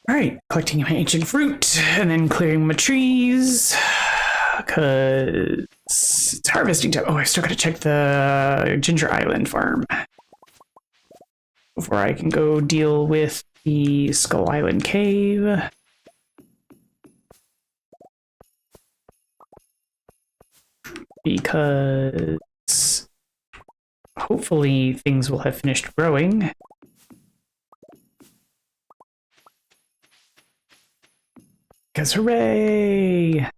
Alright, collecting my ancient fruit, and then clearing my trees, because it's harvesting time. Oh, I still gotta check the Ginger Island farm before I can go deal with the Skull Island cave. Because hopefully things will have finished growing. Because hooray!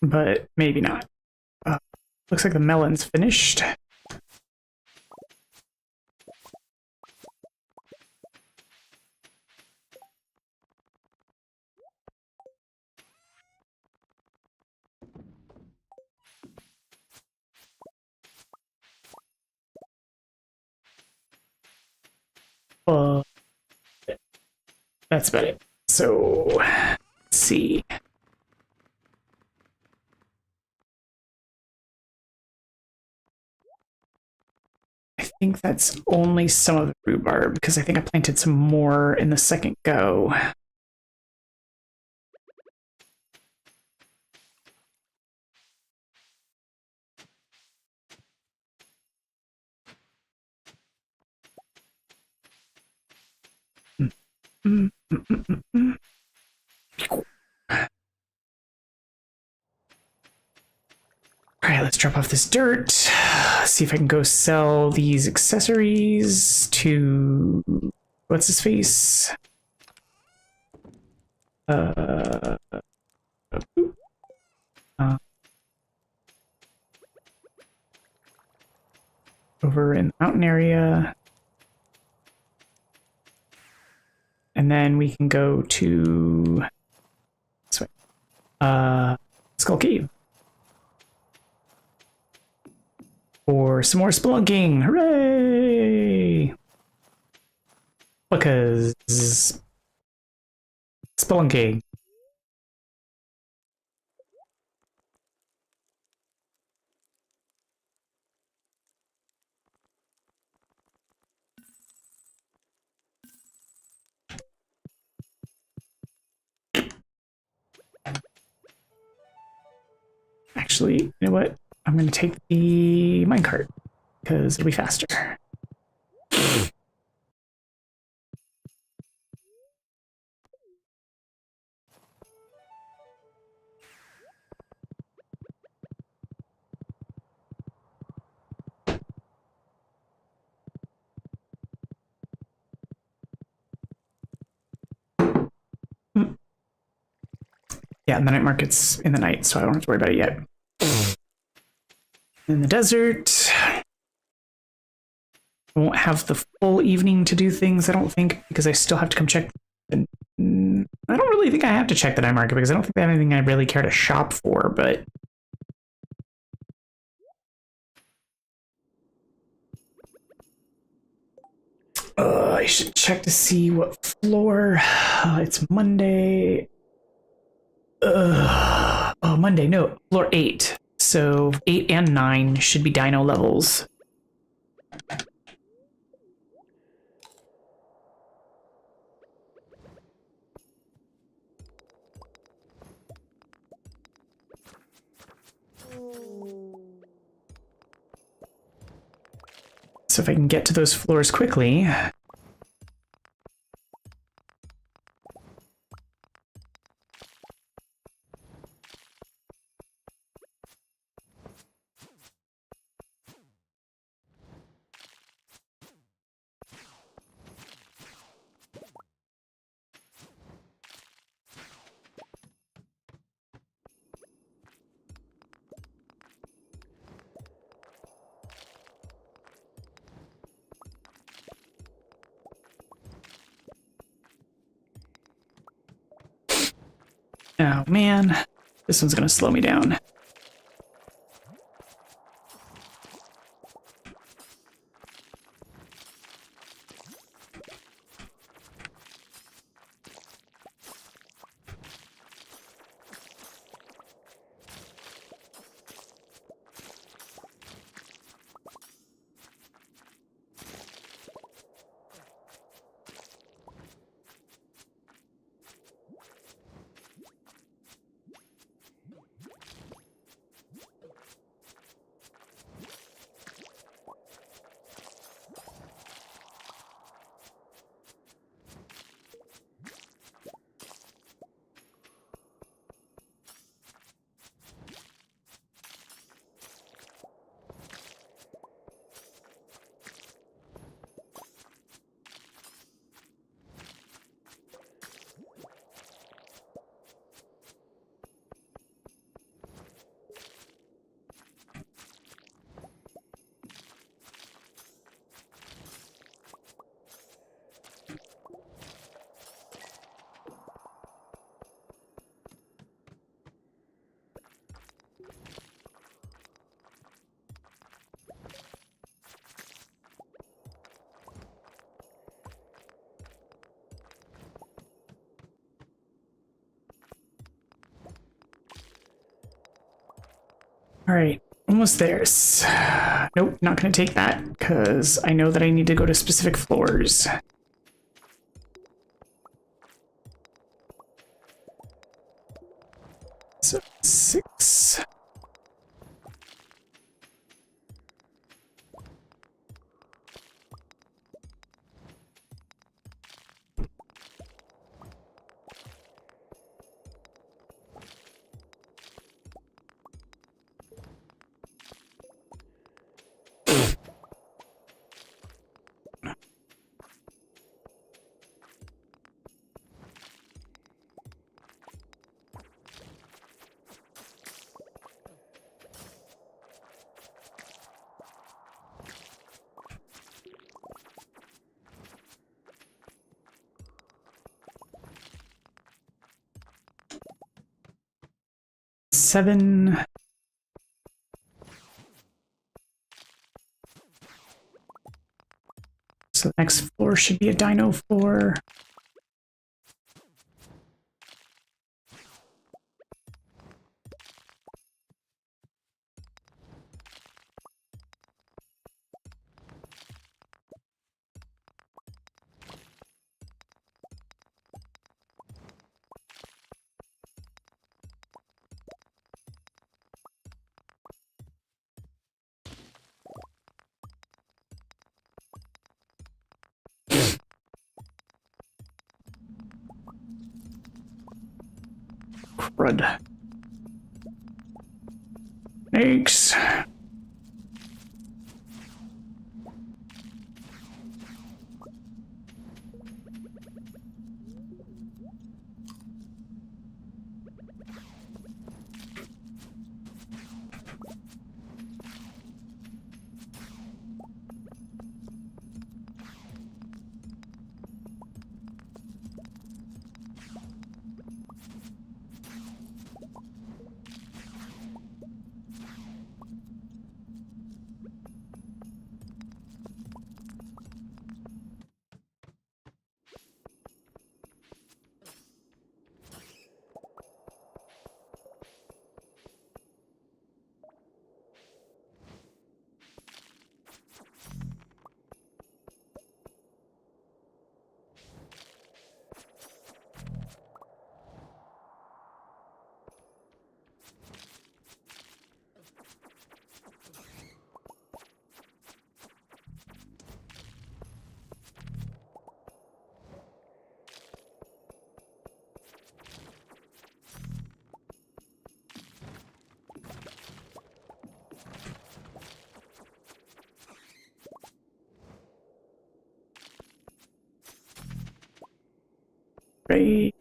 But maybe not. Looks like the melon's finished. That's about it. So, let's see. I think that's only some of the rhubarb, because I think I planted some more in the second go. Alright, let's drop off this dirt. See if I can go sell these accessories to... what's his face? Over in the mountain area. And then we can go to... this way. Skull Cave. For some more spelunking! Hooray! Because... spelunking. Actually, you know what? I'm going to take the minecart, because it'll be faster. Yeah, and the night market's in the night, so I don't have to worry about it yet. In the desert, I won't have the full evening to do things, I don't think, because I still have to come check. I don't really think I have to check the night market, because I don't think I have anything I really care to shop for, but... I should check to see what floor. It's Monday. Oh, Monday, no, floor 8. So 8 and 9 should be dino levels. So if I can get to those floors quickly... Oh man, this one's gonna slow me down. All right, almost there. Nope, not gonna take that because I know that I need to go to specific floors. So 6. Seven. So the next floor should be a dino floor. Crud. Snakes. Ray.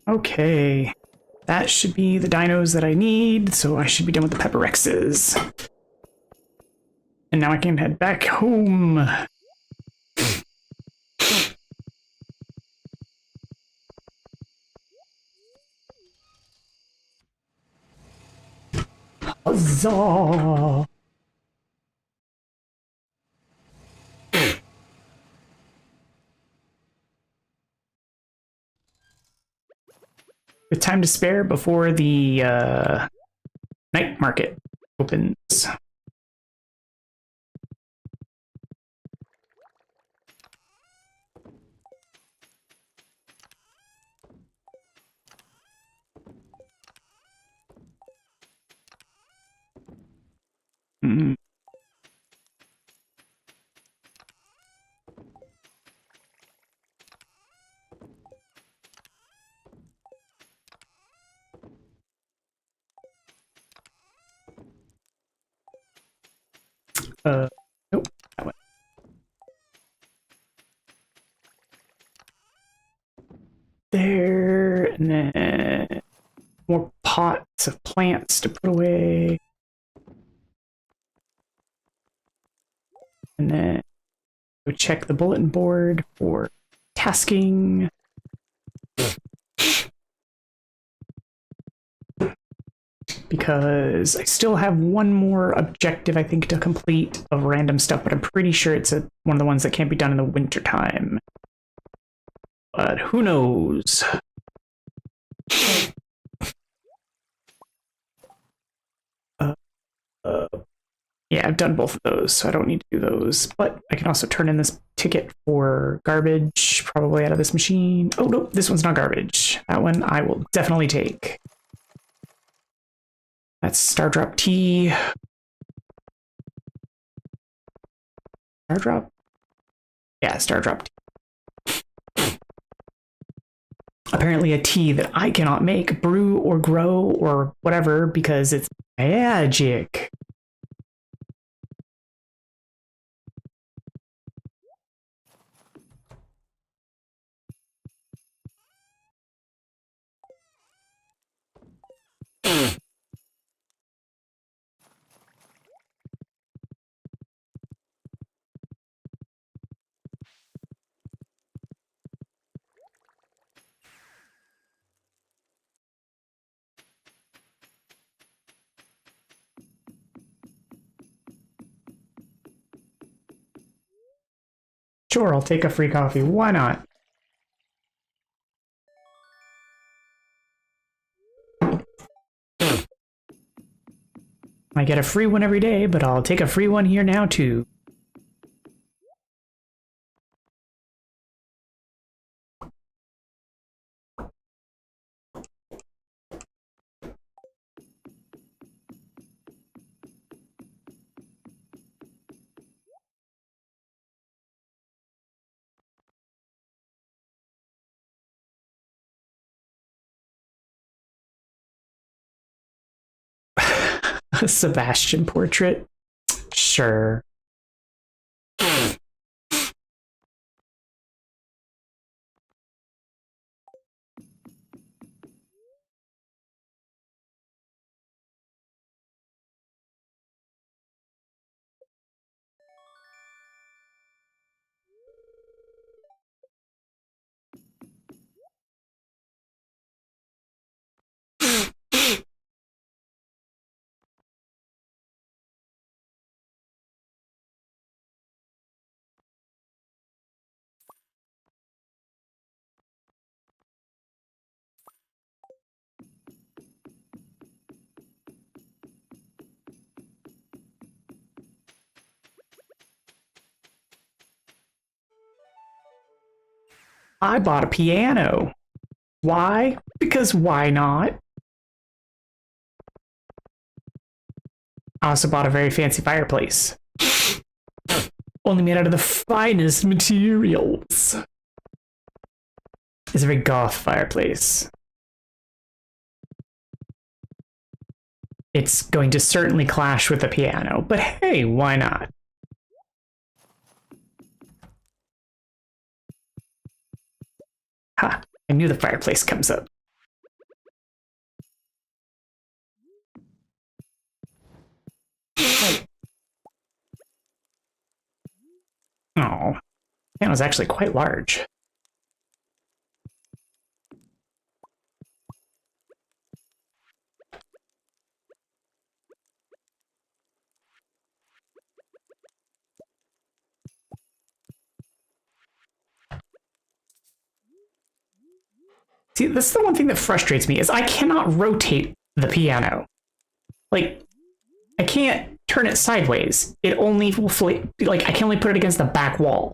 Okay, that should be the dinos that I need, so I should be done with the Pepperexes. And now I can head back home. Huzzah! With time to spare before the night market opens. Mm. Nope, that one. There, and then more pots of plants to put away. And then go check the bulletin board for tasking. Because I still have one more objective, I think, to complete of random stuff, but I'm pretty sure it's one of the ones that can't be done in the wintertime. But who knows? Yeah, I've done both of those, so I don't need to do those. But I can also turn in this ticket for garbage, probably out of this machine. Oh, no, this one's not garbage. That one I will definitely take. That's Stardrop tea. Stardrop? Yeah, Stardrop tea. Apparently a tea that I cannot make, brew, or grow, or whatever, because it's magic. Sure, I'll take a free coffee. Why not? I get a free one every day, but I'll take a free one here now, too. A Sebastian portrait? Sure. I bought a piano. Why? Because why not? I also bought a very fancy fireplace. Only made out of the finest materials. It's a very goth fireplace. It's going to certainly clash with the piano, but hey, why not? Ha, I knew the fireplace comes up. Oh, the piano's actually quite large. See, that's the one thing that frustrates me is I cannot rotate the piano. Like, I can't turn it sideways. It only will like, I can only put it against the back wall.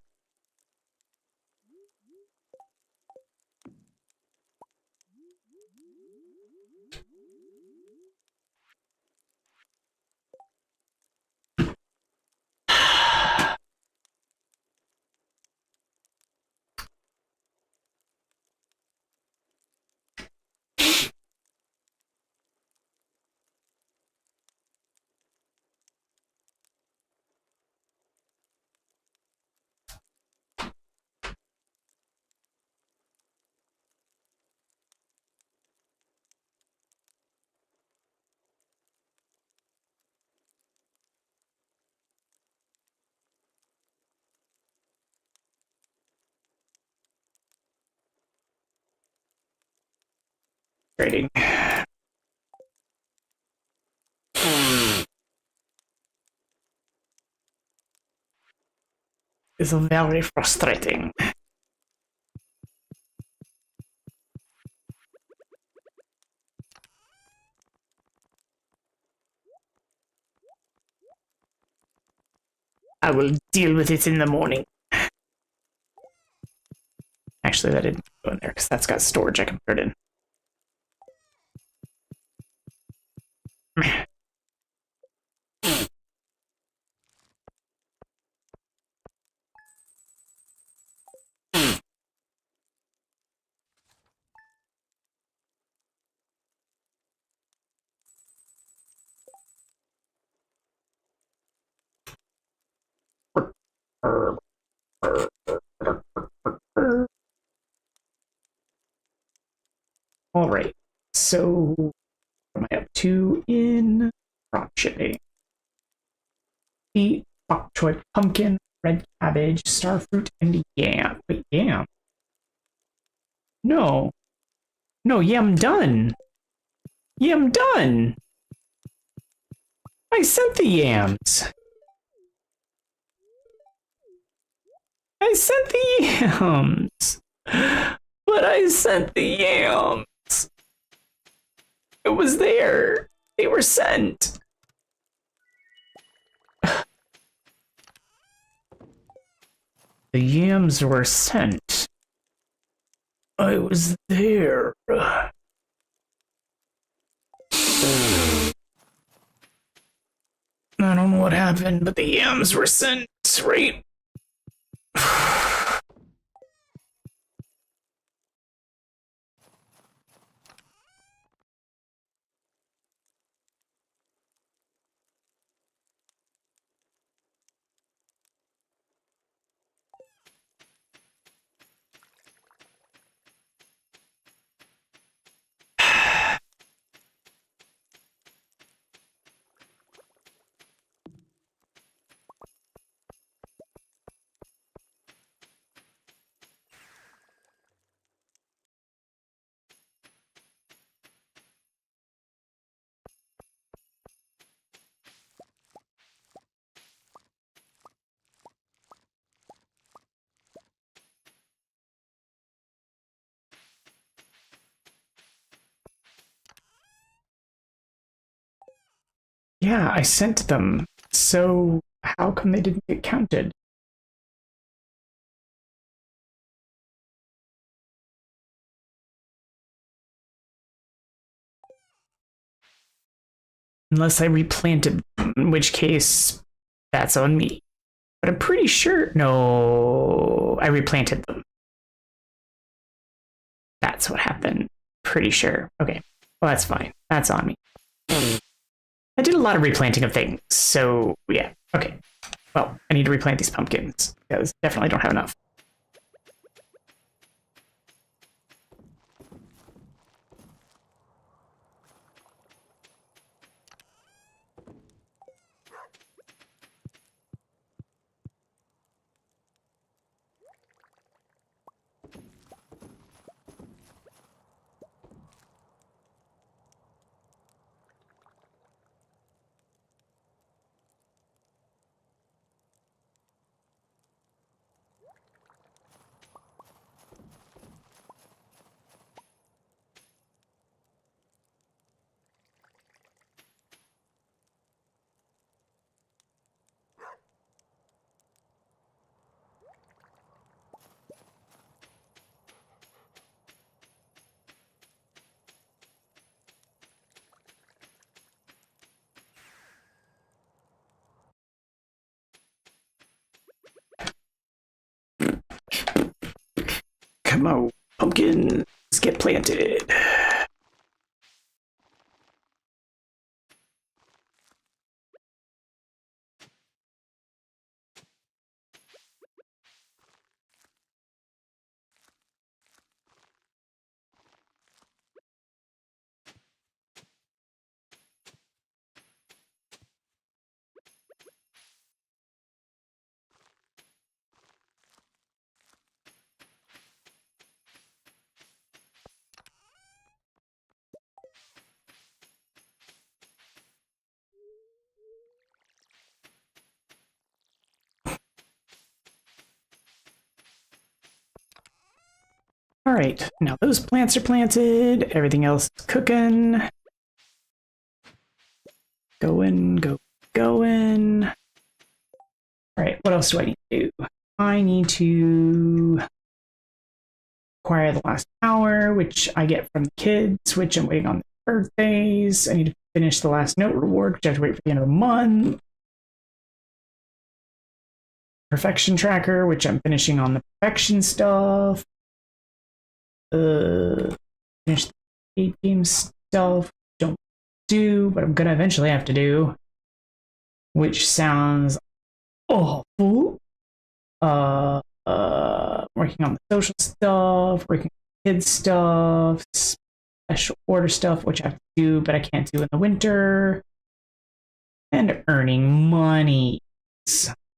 Rating. Is very frustrating. I will deal with it in the morning. Actually, that didn't go in there because that's got storage I can put it in. All right. So, what am I up to in drop shipping? Wheat, bok choy, pumpkin, red cabbage, starfruit, and yam. Wait, yam? No. No, yam done. Yam done. I sent the yams. I sent the yams. But I sent the yams. It was there. They were sent. The yams were sent. I was there. I don't know what happened, but the yams were sent, right? Yeah, I sent them. So how come they didn't get counted? Unless I replanted them, in which case that's on me. But I'm pretty sure. No, I replanted them. That's what happened. Pretty sure. Okay. Well, that's fine. That's on me. I did a lot of replanting of things. So, yeah. Okay. Well, I need to replant these pumpkins because definitely don't have enough. Come on, pumpkins, get planted. All right, now those plants are planted. Everything else is cooking. Going. All right, what else do I need to do? I need to acquire the last hour, which I get from the kids, which I'm waiting on their birthdays. I need to finish the last note reward, which I have to wait for the end of the month. Perfection tracker, which I'm finishing on the perfection stuff. Finish the 8-game stuff. Don't do, but I'm gonna eventually have to do. Which sounds awful. Working on the social stuff, working on kids stuff, special order stuff, which I have to do, but I can't do in the winter. And earning money,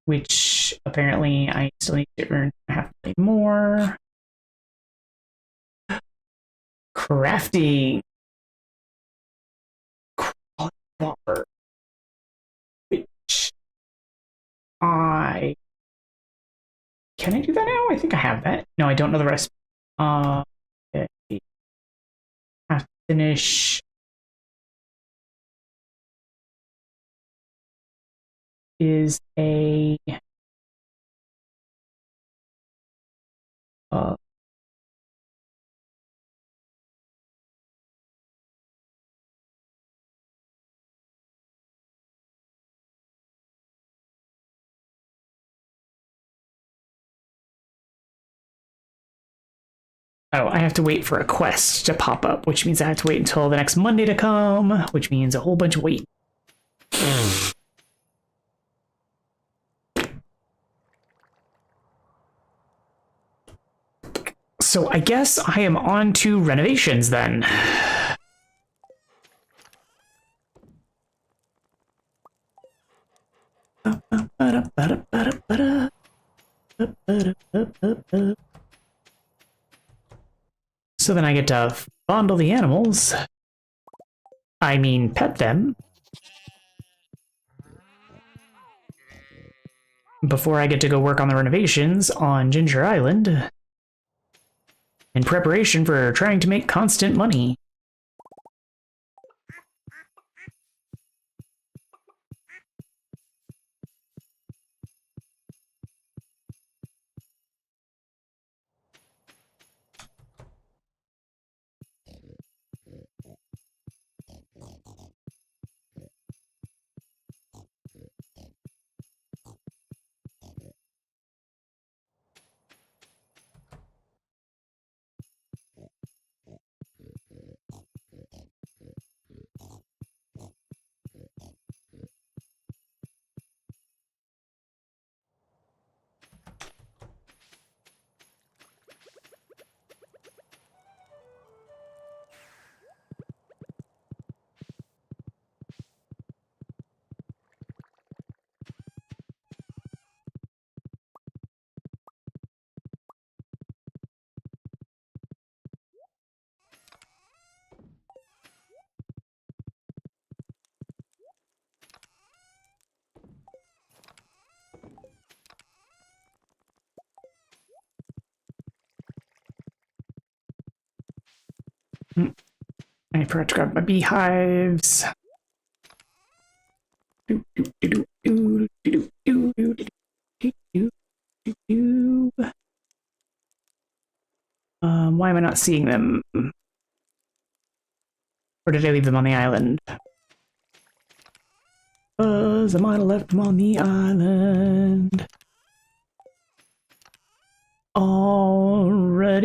which apparently I still need to earn half a million more. Crafting. Quality water. Which can I do that now? I think I have that. No, I don't know the recipe. Okay. Have to finish. Is a oh, I have to wait for a quest to pop up, which means I have to wait until the next Monday to come, which means a whole bunch of waiting. So I guess I am on to renovations then. So then I get to fondle the animals. I mean, pet them. Before I get to go work on the renovations on Ginger Island. In preparation for trying to make constant money. I forgot to grab my beehives. Why am I not seeing them? Or did I leave them on the island? I might have left them on the island. already.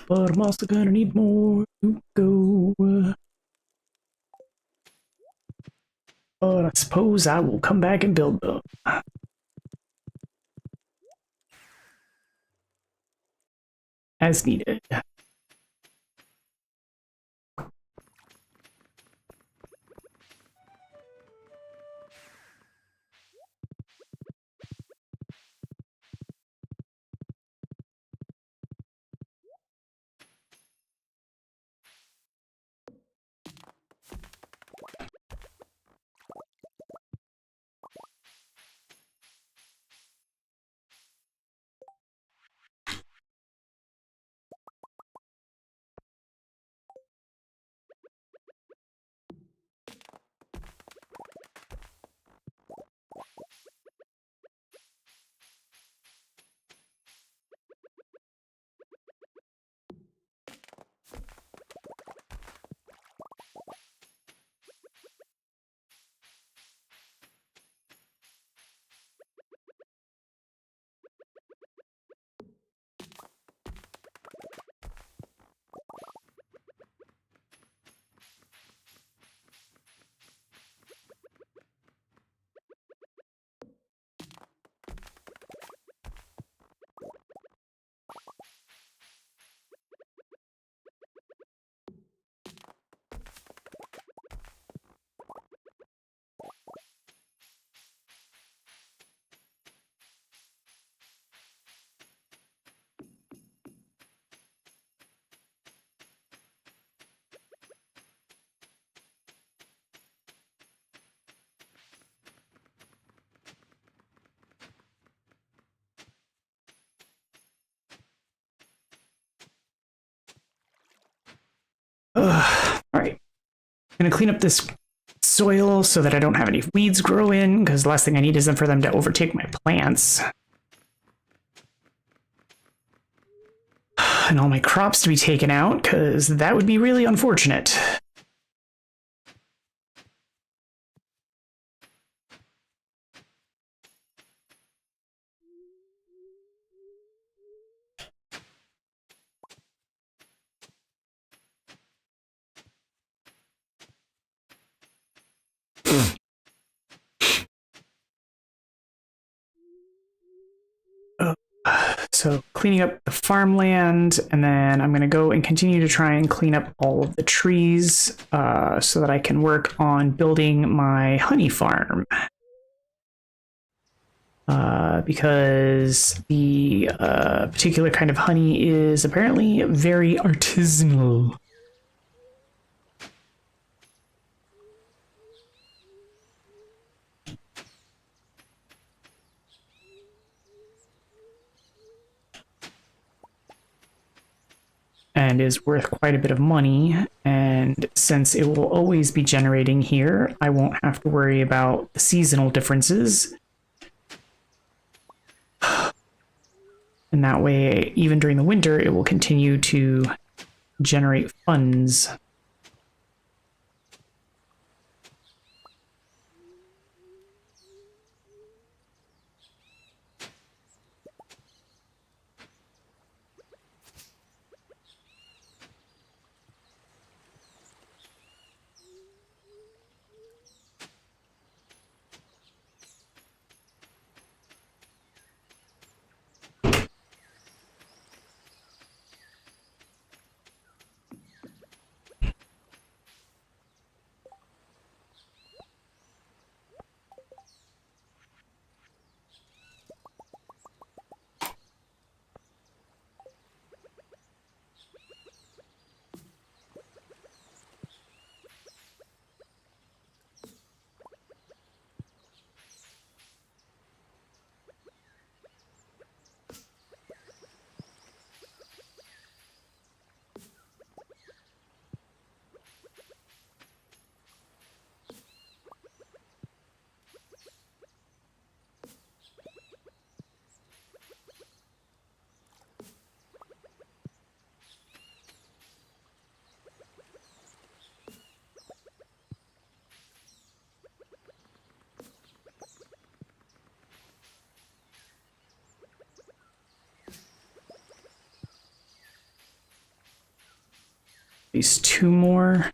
But I'm also gonna need more to go. But I suppose I will come back and build them. As needed. Alright. I'm gonna clean up this soil so that I don't have any weeds grow in, because the last thing I need is for them to overtake my plants. And all my crops to be taken out, because that would be really unfortunate. So cleaning up the farmland, and then I'm going to go and continue to try and clean up all of the trees so that I can work on building my honey farm. Because the particular kind of honey is apparently very artisanal. And is worth quite a bit of money, and since it will always be generating here, I won't have to worry about the seasonal differences. And that way, even during the winter, it will continue to generate funds. least 2 more.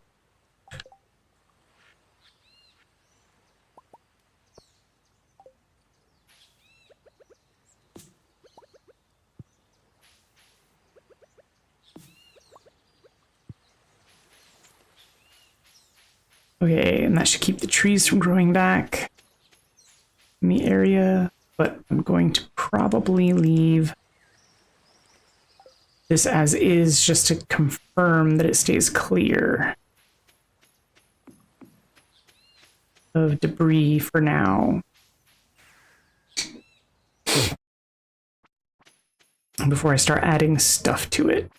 Okay, and that should keep the trees from growing back in the area, but I'm going to probably leave this as is just to confirm that it stays clear of debris for now. Before I start adding stuff to it.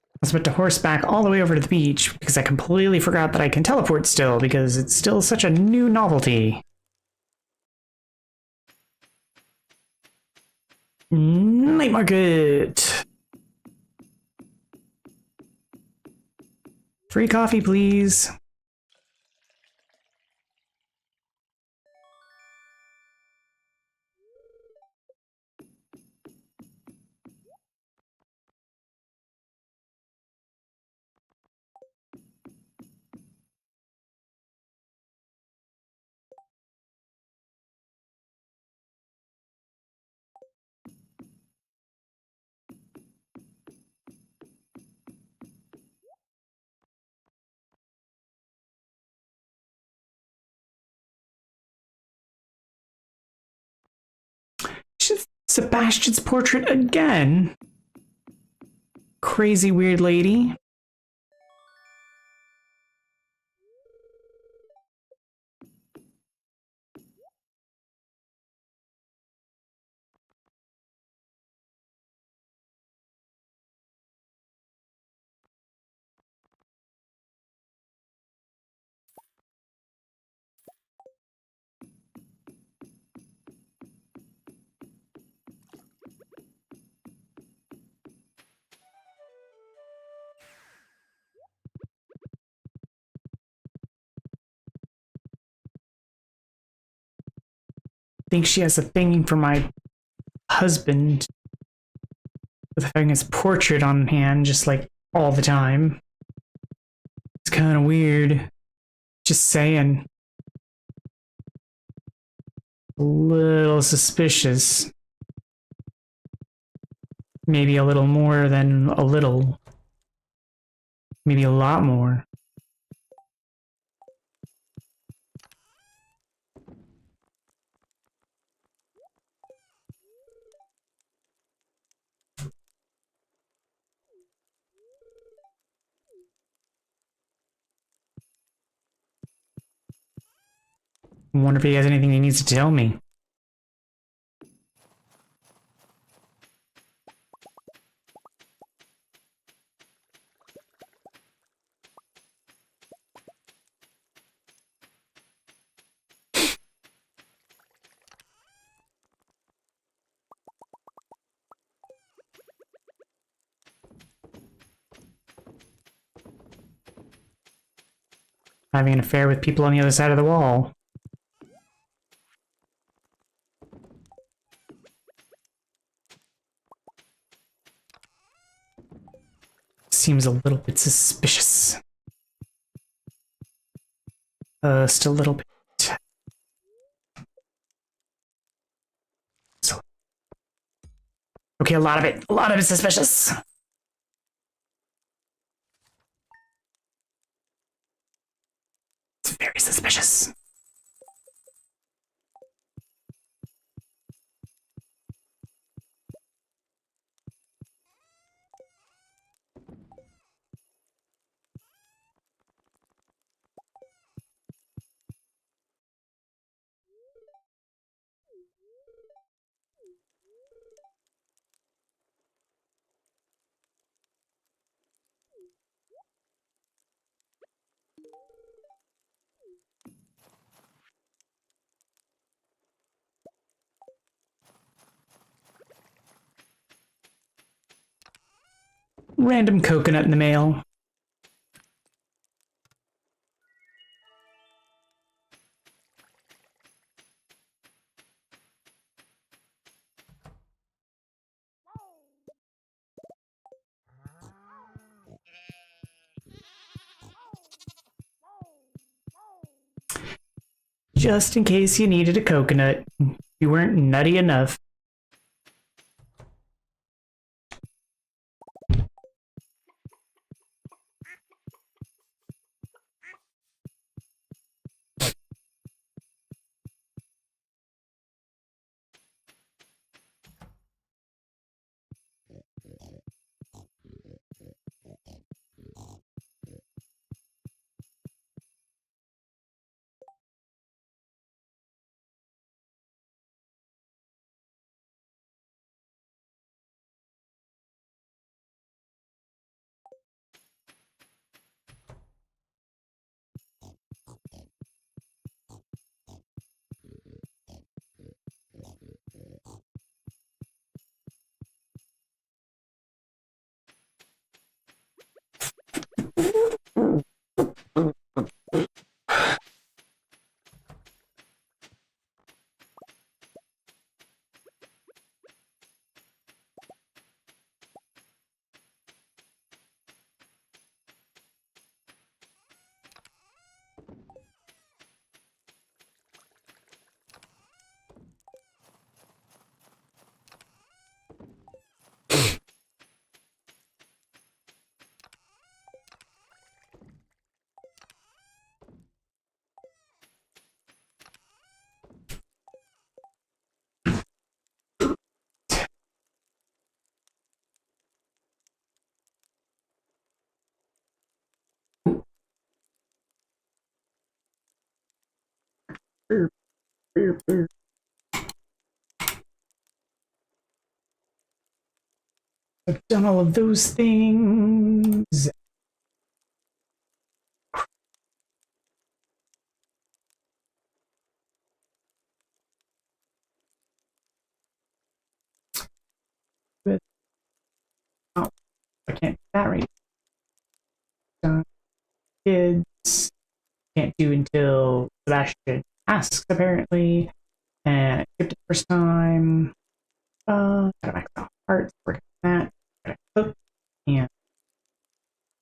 I was about to horseback all the way over to the beach because I completely forgot that I can teleport still because it's still such a new novelty. Night market. Free coffee, please. Sebastian's portrait again. Crazy weird lady. I think she has a thing for my husband with having his portrait on hand just like all the time. It's kind of weird. Just saying. A little suspicious. Maybe a little more than a little. Maybe a lot more. I wonder if he has anything he needs to tell me. Having an affair with people on the other side of the wall. Seems a little bit suspicious. Still a little bit. So, okay, a lot of it is suspicious. It's very suspicious. Random coconut in the mail. just in case you needed a coconut. You weren't nutty enough. I've done all of those things. But oh, I can't do that right. Kids can't do until Sebastian asks, apparently. And I skipped it the first time. Gotta max out parts, working on that. Gotta cook. And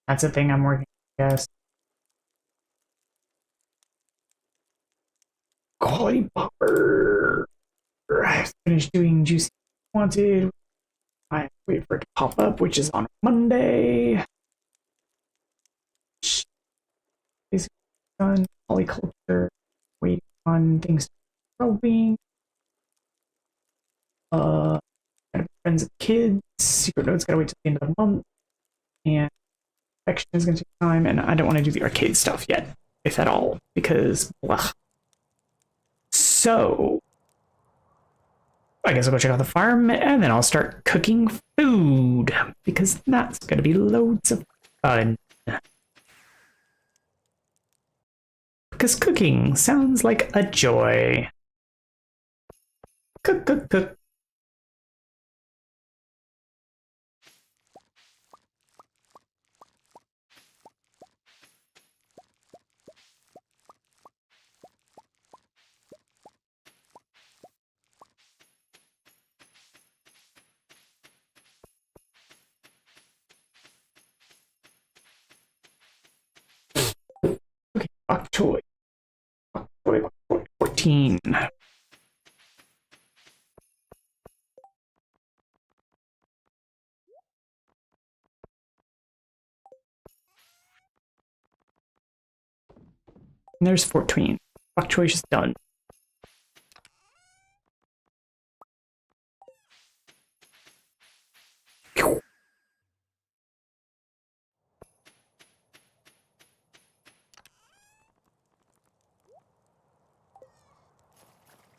that's a thing I'm working on, I guess. Quality bumper. I finished doing Juicy Wanted. I wait for it to pop up, which is on Monday. Basically done. Polyculture. Waiting on things growing. Gotta be friends with kids. Secret Note's gotta wait till the end of the month. And Action is gonna take time, and I don't want to do the arcade stuff yet, if at all, because blah. So I guess I'll go check out the farm, and then I'll start cooking food, because that's gonna be loads of fun. Because cooking sounds like a joy. Cook, cook, cook. Okay, bok choy. Bok choy, bok choy. 14. And there's 14. Bok choy is done.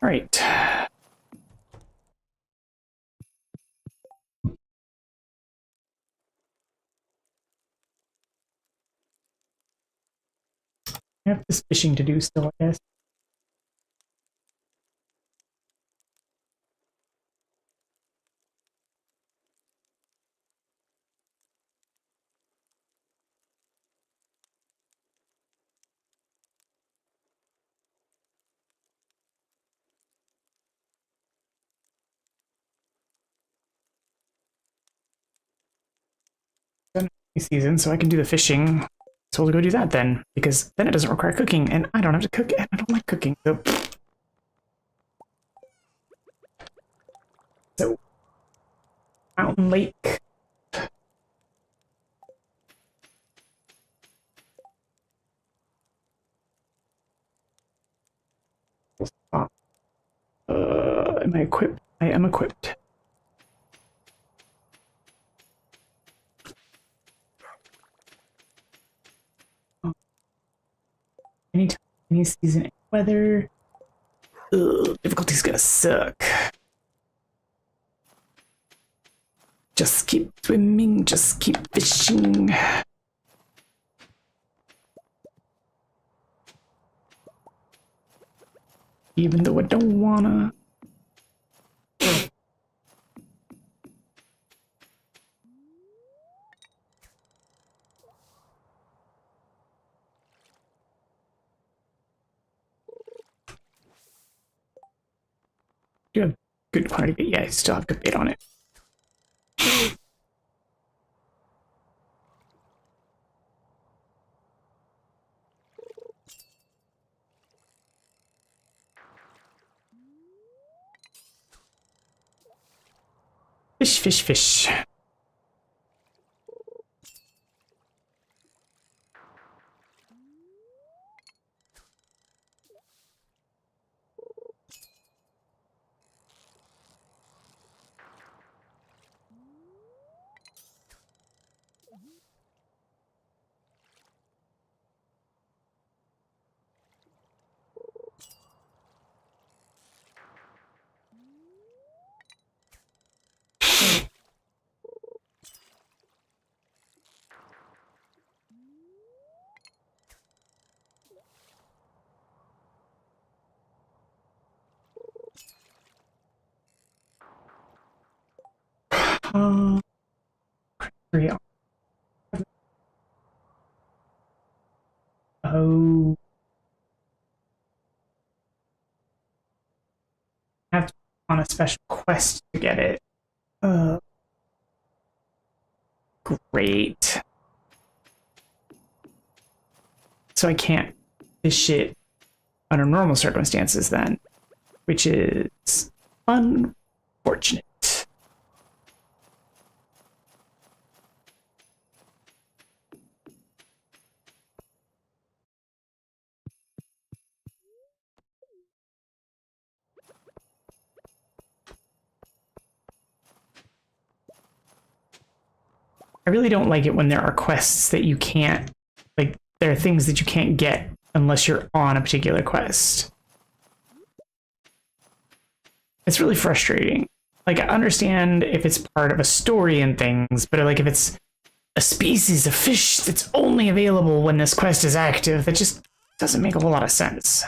All right. I have this fishing to do still, I guess. Done season, so I can do the fishing. So we'll go do that then, because then it doesn't require cooking, and I don't have to cook, and I don't like cooking. So Mountain Lake. Am I equipped? I am equipped. Anytime, any season, any weather. Ugh, difficulty's gonna suck. Just keep swimming, just keep fishing. Even though I don't wanna. You have good quantity, but yeah, I still have good bait on it. Fish, fish, fish. Real. Oh. I have to go on a special quest to get it. Great. So I can't fish it under normal circumstances then, which is unfortunate. I really don't like it when there are quests that you can't, like, there are things that you can't get unless you're on a particular quest. It's really frustrating. Like, I understand if it's part of a story and things, but like if it's a species of fish that's only available when this quest is active, that just doesn't make a whole lot of sense.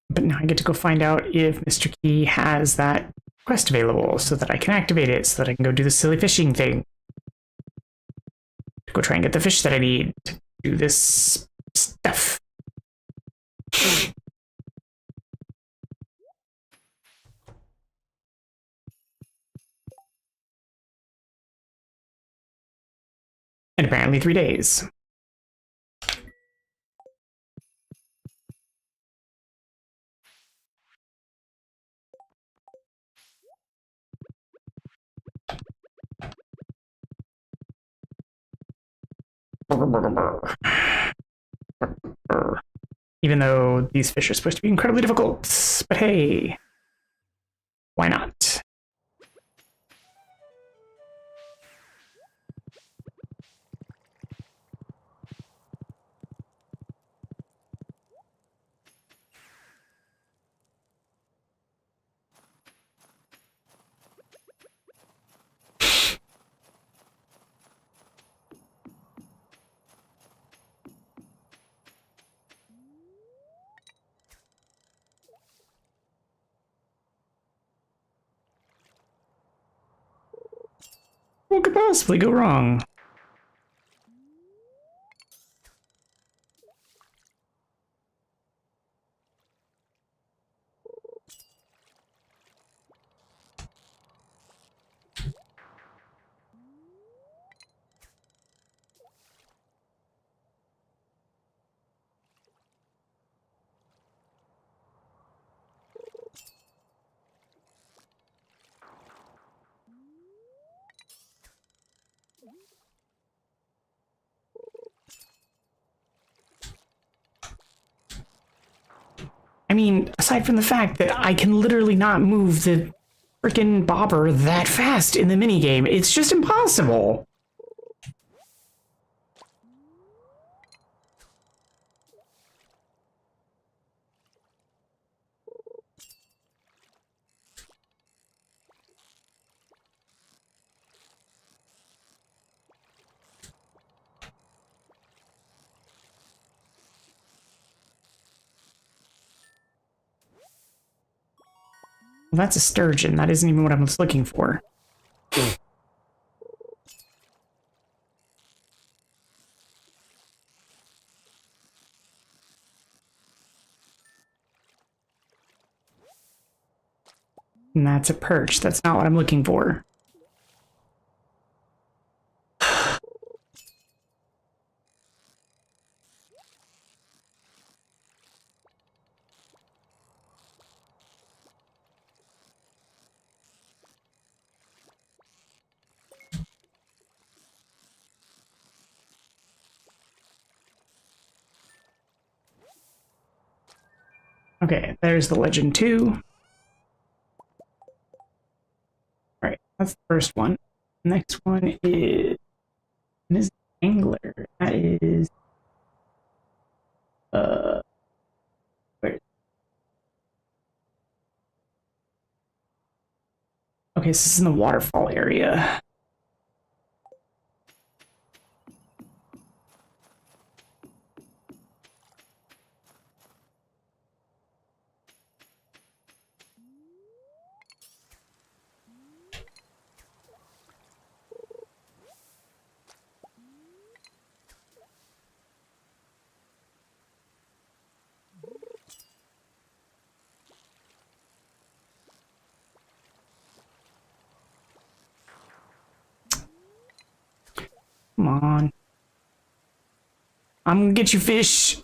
But now I get to go find out if Mr. Key has that quest available so that I can activate it, so that I can go do the silly fishing thing. To go try and get the fish that I need to do this stuff. And apparently 3 days. Even though these fish are supposed to be incredibly difficult. But hey, why not? What could possibly go wrong? I mean, aside from the fact that I can literally not move the freaking bobber that fast in the minigame, it's just impossible. Well, that's a sturgeon. That isn't even what I was looking for. And that's a perch. That's not what I'm looking for. Okay, there's the legend 2. Alright, that's the first one. The next one is Angler. That is where? Okay, so this is in the waterfall area. Come on. I'm gonna get you, fish.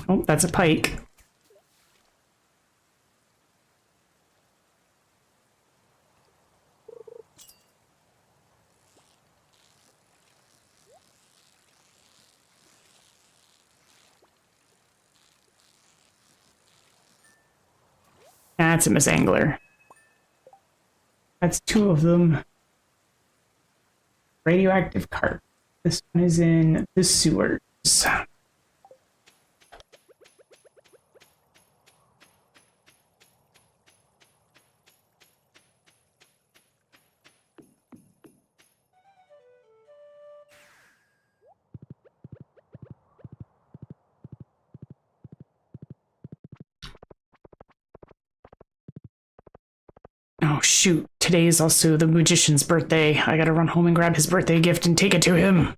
Oh, that's a pike. That's a Miss Angler. That's 2 of them. Radioactive carp. This one is in the sewers. Oh shoot, today is also the magician's birthday. I gotta run home and grab his birthday gift and take it to him.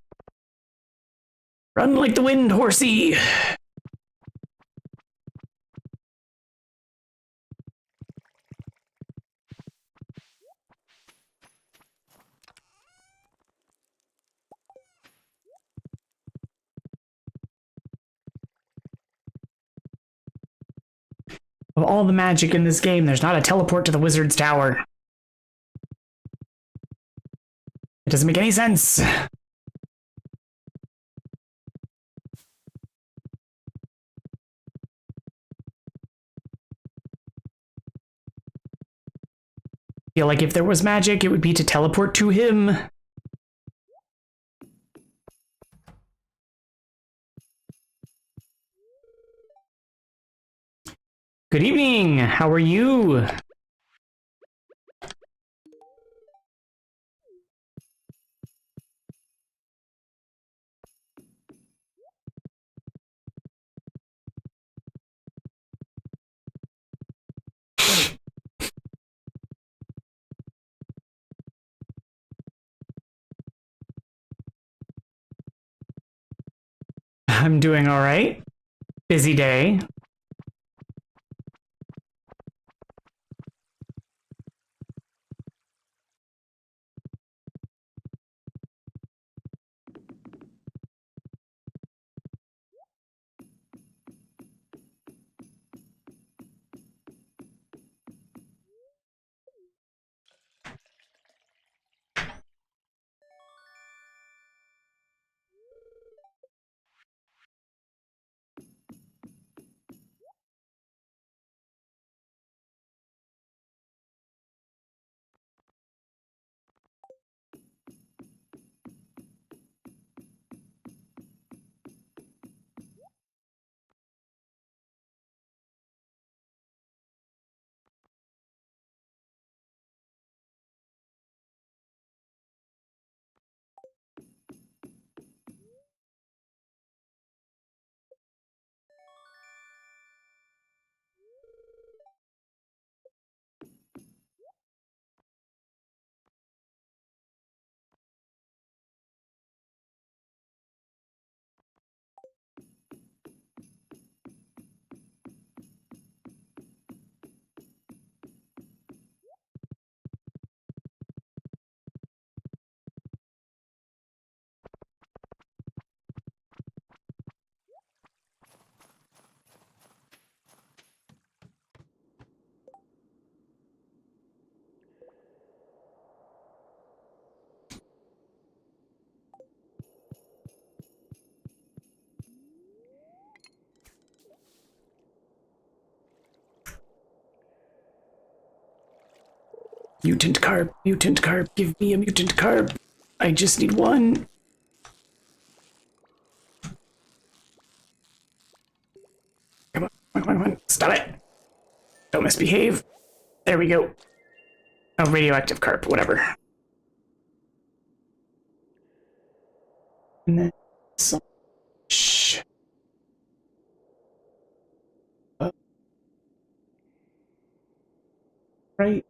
Run like the wind, horsey! Of all the magic in this game, there's not a teleport to the wizard's tower. It doesn't make any sense. I feel like if there was magic, it would be to teleport to him. Good evening. How are you? I'm doing all right. Busy day. Mutant carb, give me a mutant carb. I just need one. Come on. Stop it. Don't misbehave. There we go. Oh, radioactive carp, whatever. And then some. Shh. Right.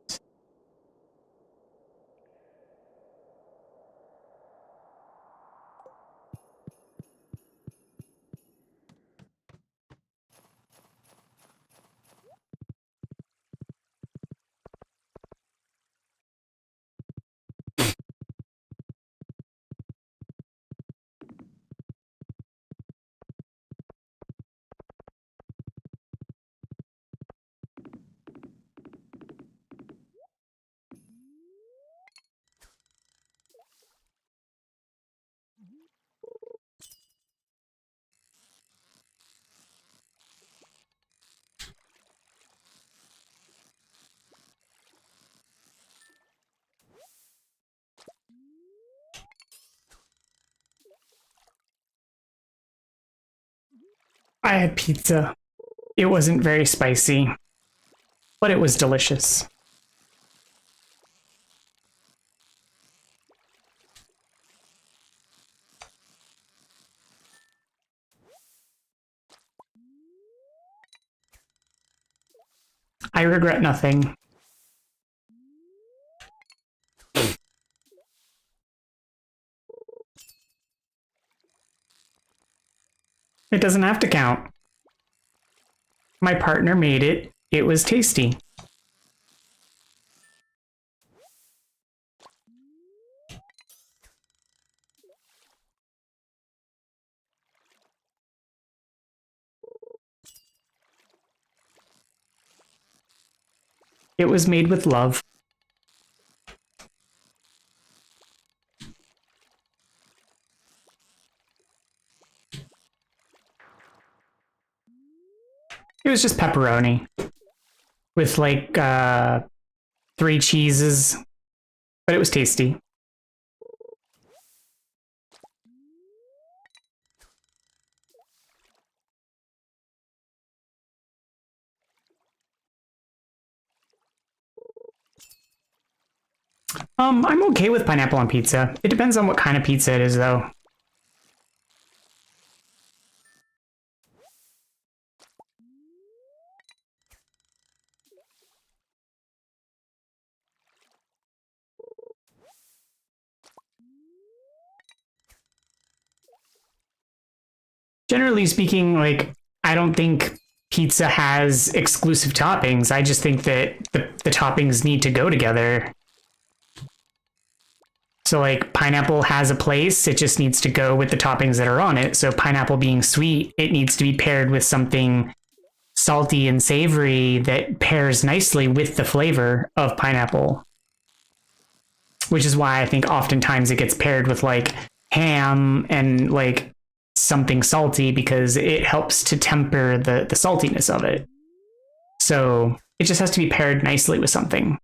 I had pizza. It wasn't very spicy, but it was delicious. I regret nothing. It doesn't have to count. My partner made it. It was tasty. It was made with love. It was just pepperoni with like 3 cheeses, but it was tasty. I'm okay with pineapple on pizza. It depends on what kind of pizza it is, though. generally speaking, like, I don't think pizza has exclusive toppings. I just think that the toppings need to go together. So, like, pineapple has a place. It just needs to go with the toppings that are on it. So pineapple being sweet, it needs to be paired with something salty and savory that pairs nicely with the flavor of pineapple. Which is why I think oftentimes it gets paired with, like, ham and, like, something salty, because it helps to temper the saltiness of it. So it just has to be paired nicely with something.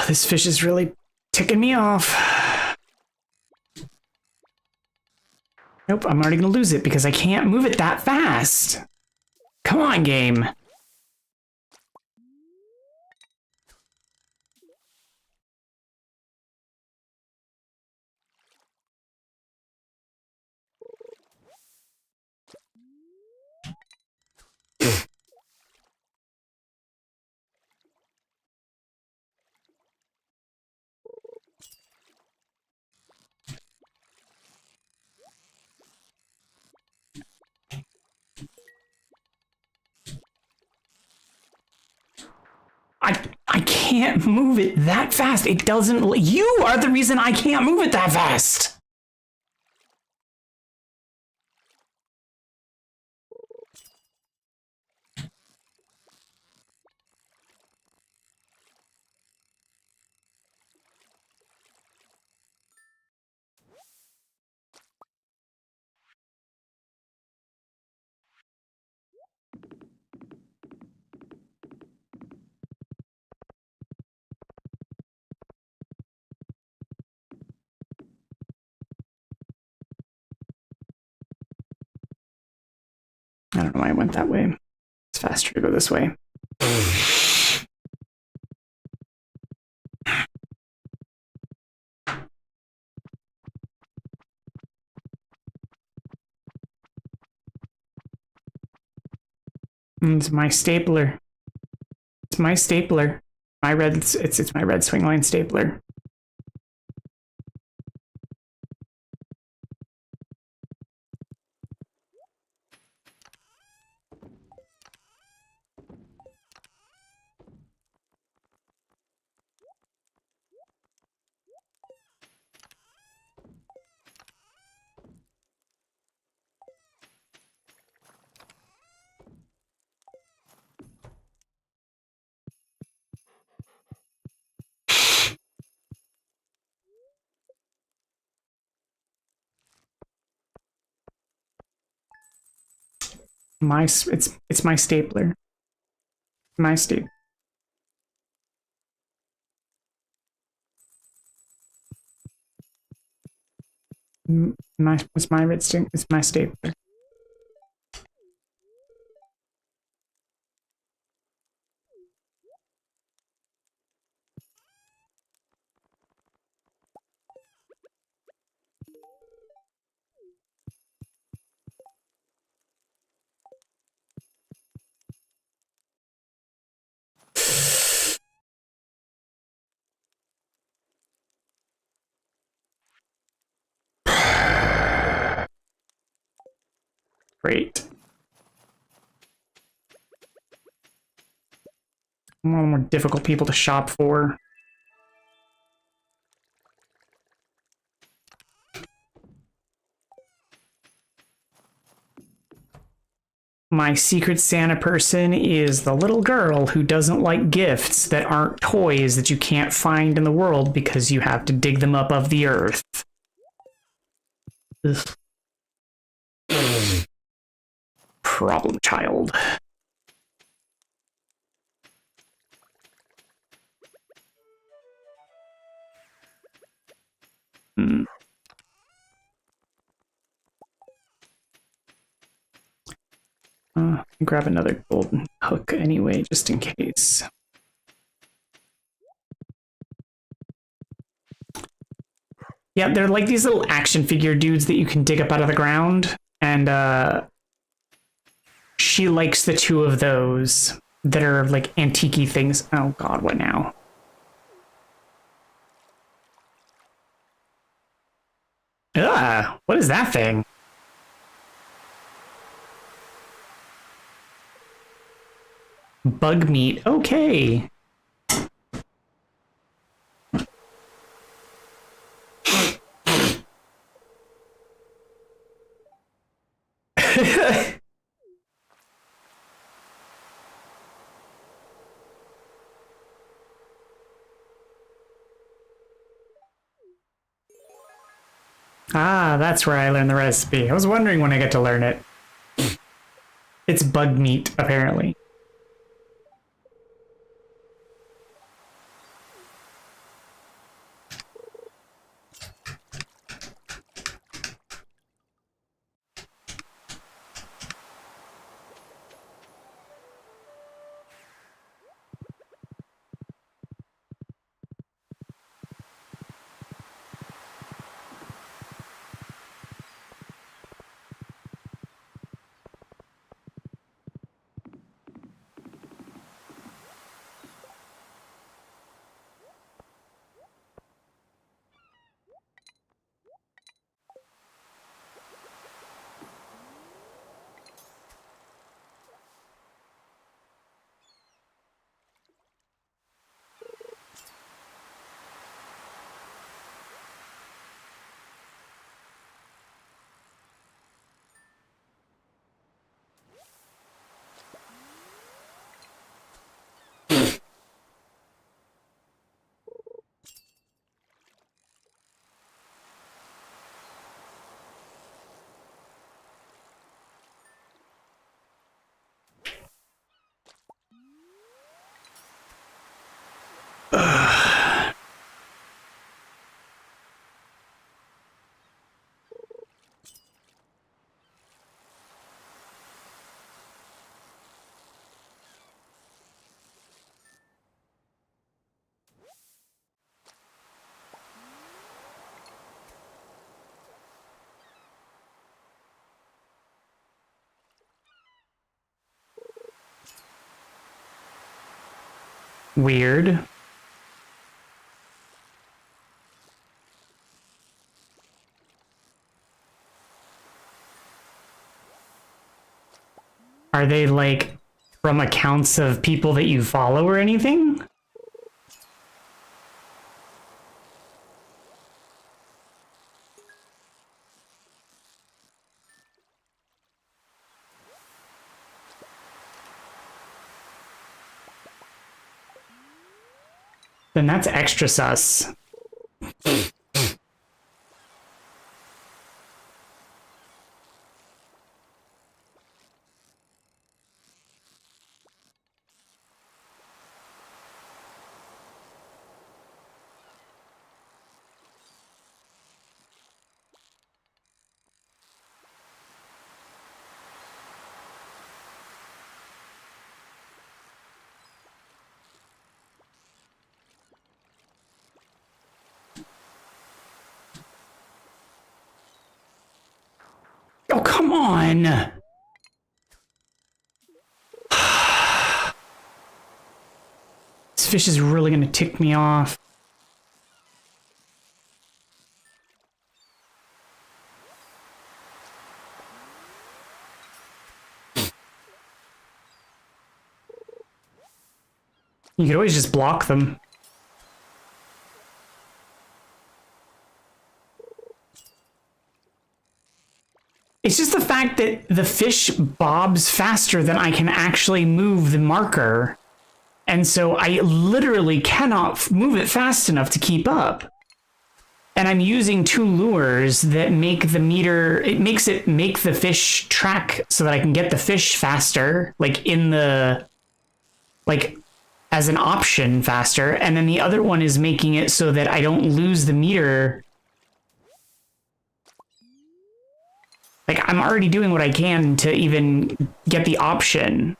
This fish is really ticking me off. Nope, I'm already gonna lose it because I can't move it that fast. Come on, game. I can't move it that fast. It doesn't. You are the reason I can't move it that fast. I don't know why I went that way. It's faster to go this way. It's my stapler. It's my stapler. My red. It's my red swing line stapler. It's my stapler. My stapler. It's my red string. It's my stapler. Great. I'm one of the more difficult people to shop for. my Secret Santa person is the little girl who doesn't like gifts that aren't toys that you can't find in the world because you have to dig them up of the earth. Ugh. Problem child. Grab another golden hook anyway, just in case. Yeah, they're like these little action figure dudes that you can dig up out of the ground, and she likes the two of those that are like antique-y things. Oh god, what now? Ugh, what is that thing? Bug meat, okay. Ah, that's where I learned the recipe. I was wondering when I get to learn it. It's bug meat, apparently. Weird. Are they like from accounts of people that you follow or anything? Then that's extra sus. Oh, come on! This fish is really gonna tick me off. You could always just block them. It's just the fact that the fish bobs faster than I can actually move the marker. And so I literally cannot move it fast enough to keep up. And I'm using 2 lures that make the meter, it makes it make the fish track so that I can get the fish faster, like in the, like as an option faster. And then the other one is making it so that I don't lose the meter. Like I'm already doing what I can to even get the option.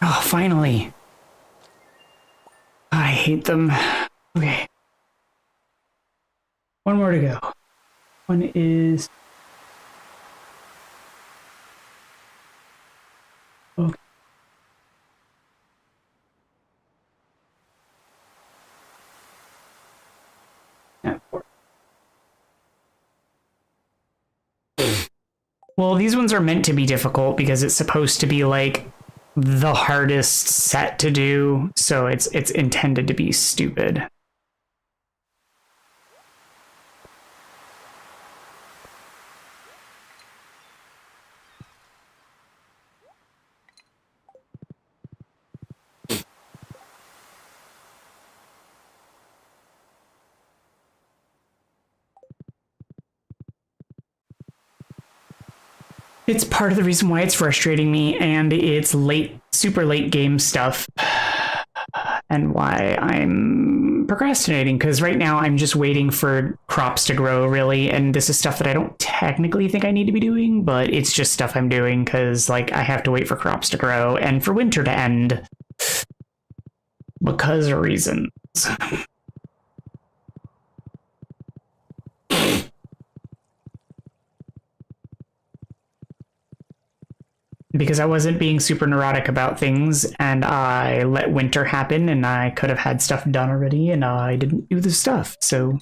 Oh, finally. I hate them. Okay. One more to go. One is... Okay. Well, these ones are meant to be difficult because it's supposed to be like the hardest set to do, so it's intended to be stupid. It's part of the reason why it's frustrating me, and it's late, super late game stuff, and why I'm procrastinating, because right now I'm just waiting for crops to grow, really, and this is stuff that I don't technically think I need to be doing, but it's just stuff I'm doing because, like, I have to wait for crops to grow and for winter to end. Because of reasons. Because I wasn't being super neurotic about things, and I let winter happen, and I could have had stuff done already, and I didn't do the stuff, so...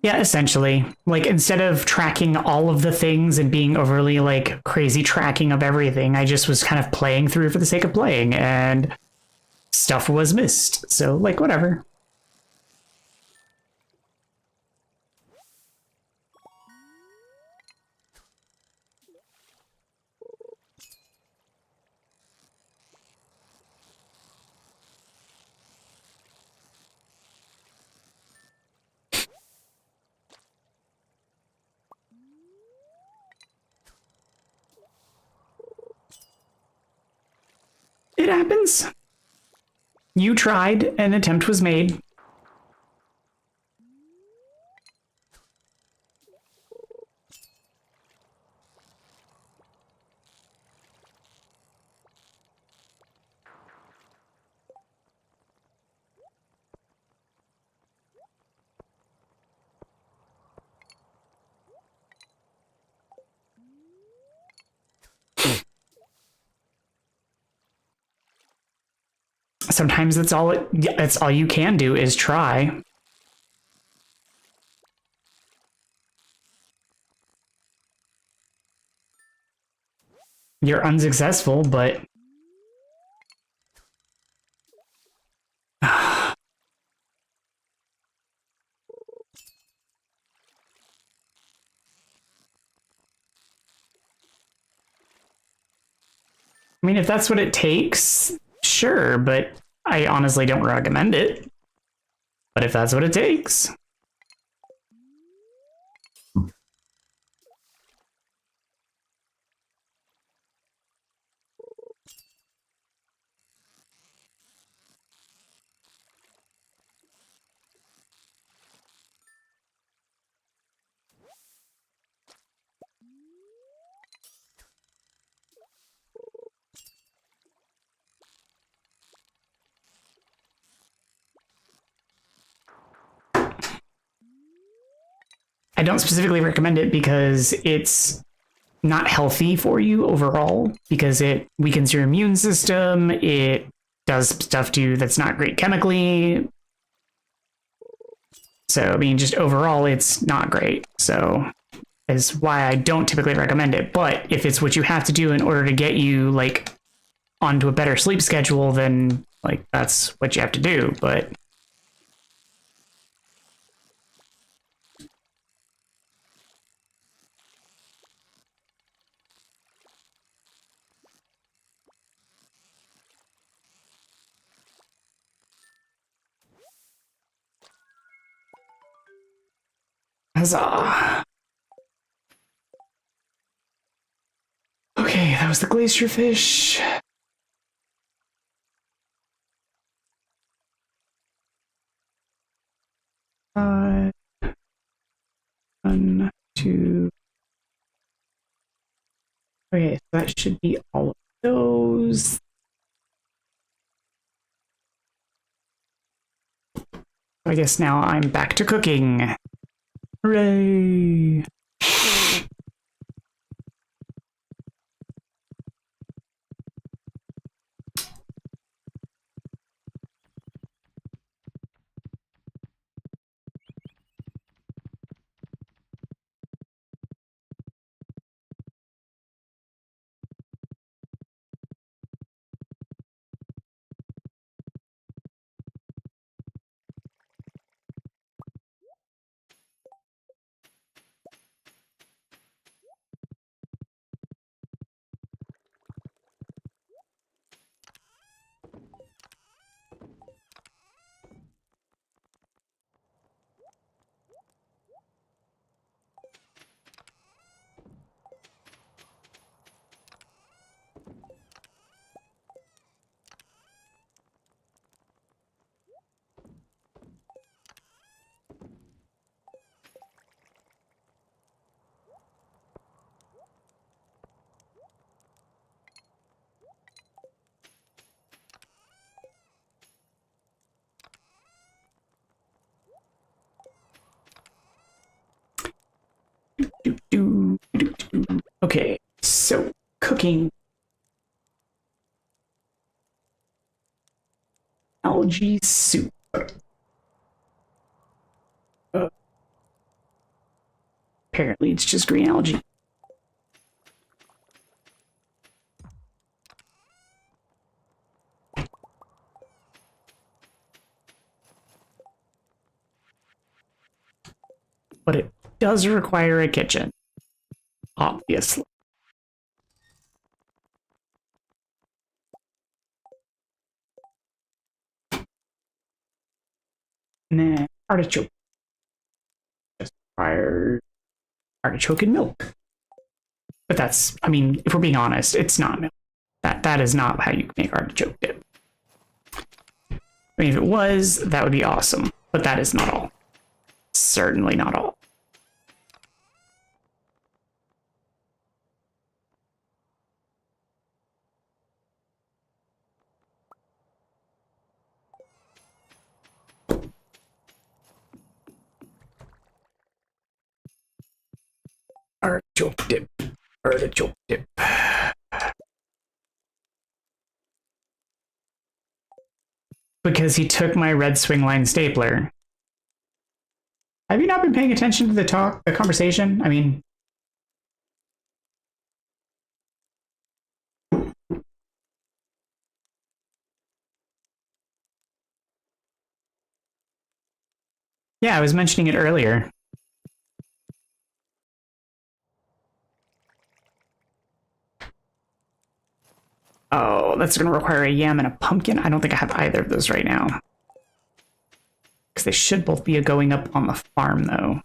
Yeah, essentially. Like, instead of tracking all of the things and being overly, like, crazy tracking of everything, I just was kind of playing through for the sake of playing, and stuff was missed. So, like, whatever. It happens. You tried, an attempt was made. Sometimes that's all you can do is try. You're unsuccessful, but I mean, if that's what it takes, sure, but I honestly don't recommend it. But if that's what it takes. don't specifically recommend it because it's not healthy for you overall, because it weakens your immune system. It does stuff to you that's not great chemically. So, I mean, just overall, it's not great. So is why I don't typically recommend it. But if it's what you have to do in order to get you like onto a better sleep schedule, then like that's what you have to do. But huzzah. Okay, that was the glacier fish. One, two. Okay, so that should be all of those. I guess now I'm back to cooking. Hooray! Okay, so cooking algae soup. Apparently it's just green algae. But it does require a kitchen, obviously. And then artichoke. Just requires artichoke and milk. But that's, I mean, if we're being honest, it's not milk. That is not how you make artichoke dip. I mean, if it was, that would be awesome. But that is not all. Certainly not all. Artichoke dip. Artichoke dip. Because he took my red swing line stapler. Have you not been paying attention to the conversation? I mean, yeah, I was mentioning it earlier. Oh, that's going to require a yam and a pumpkin. I don't think I have either of those right now. Because they should both be going up on the farm, though.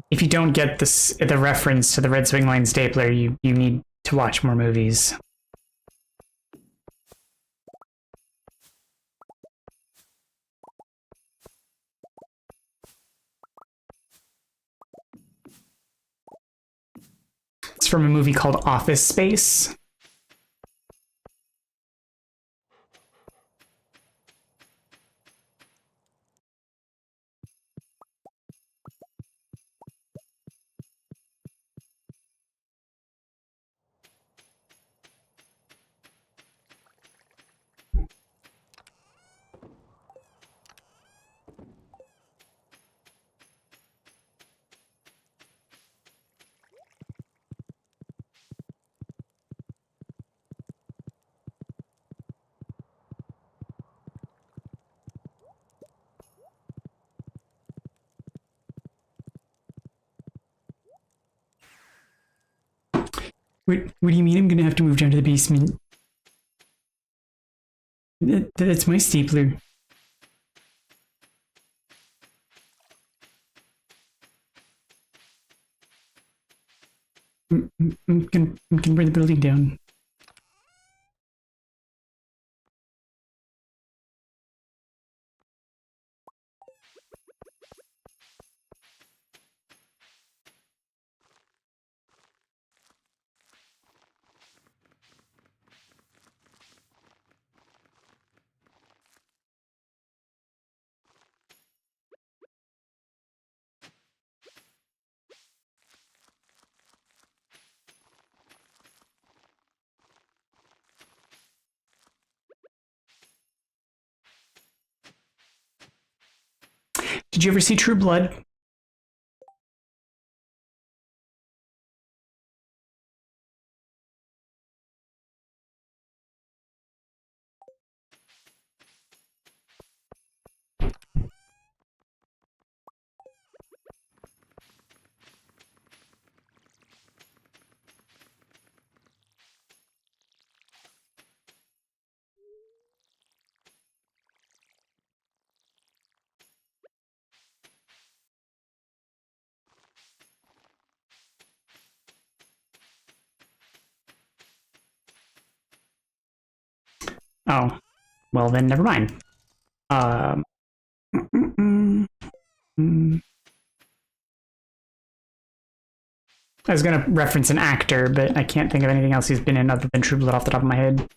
If you don't get the reference to the red swing line stapler, you need to watch more movies. from a movie called Office Space. What do you mean I'm gonna have to move down to the basement? That's my stapler. I'm gonna burn the building down. Did you ever see True Blood? Oh, well then never mind. Um, I was gonna reference an actor, but I can't think of anything else he's been in other than True Blood off the top of my head.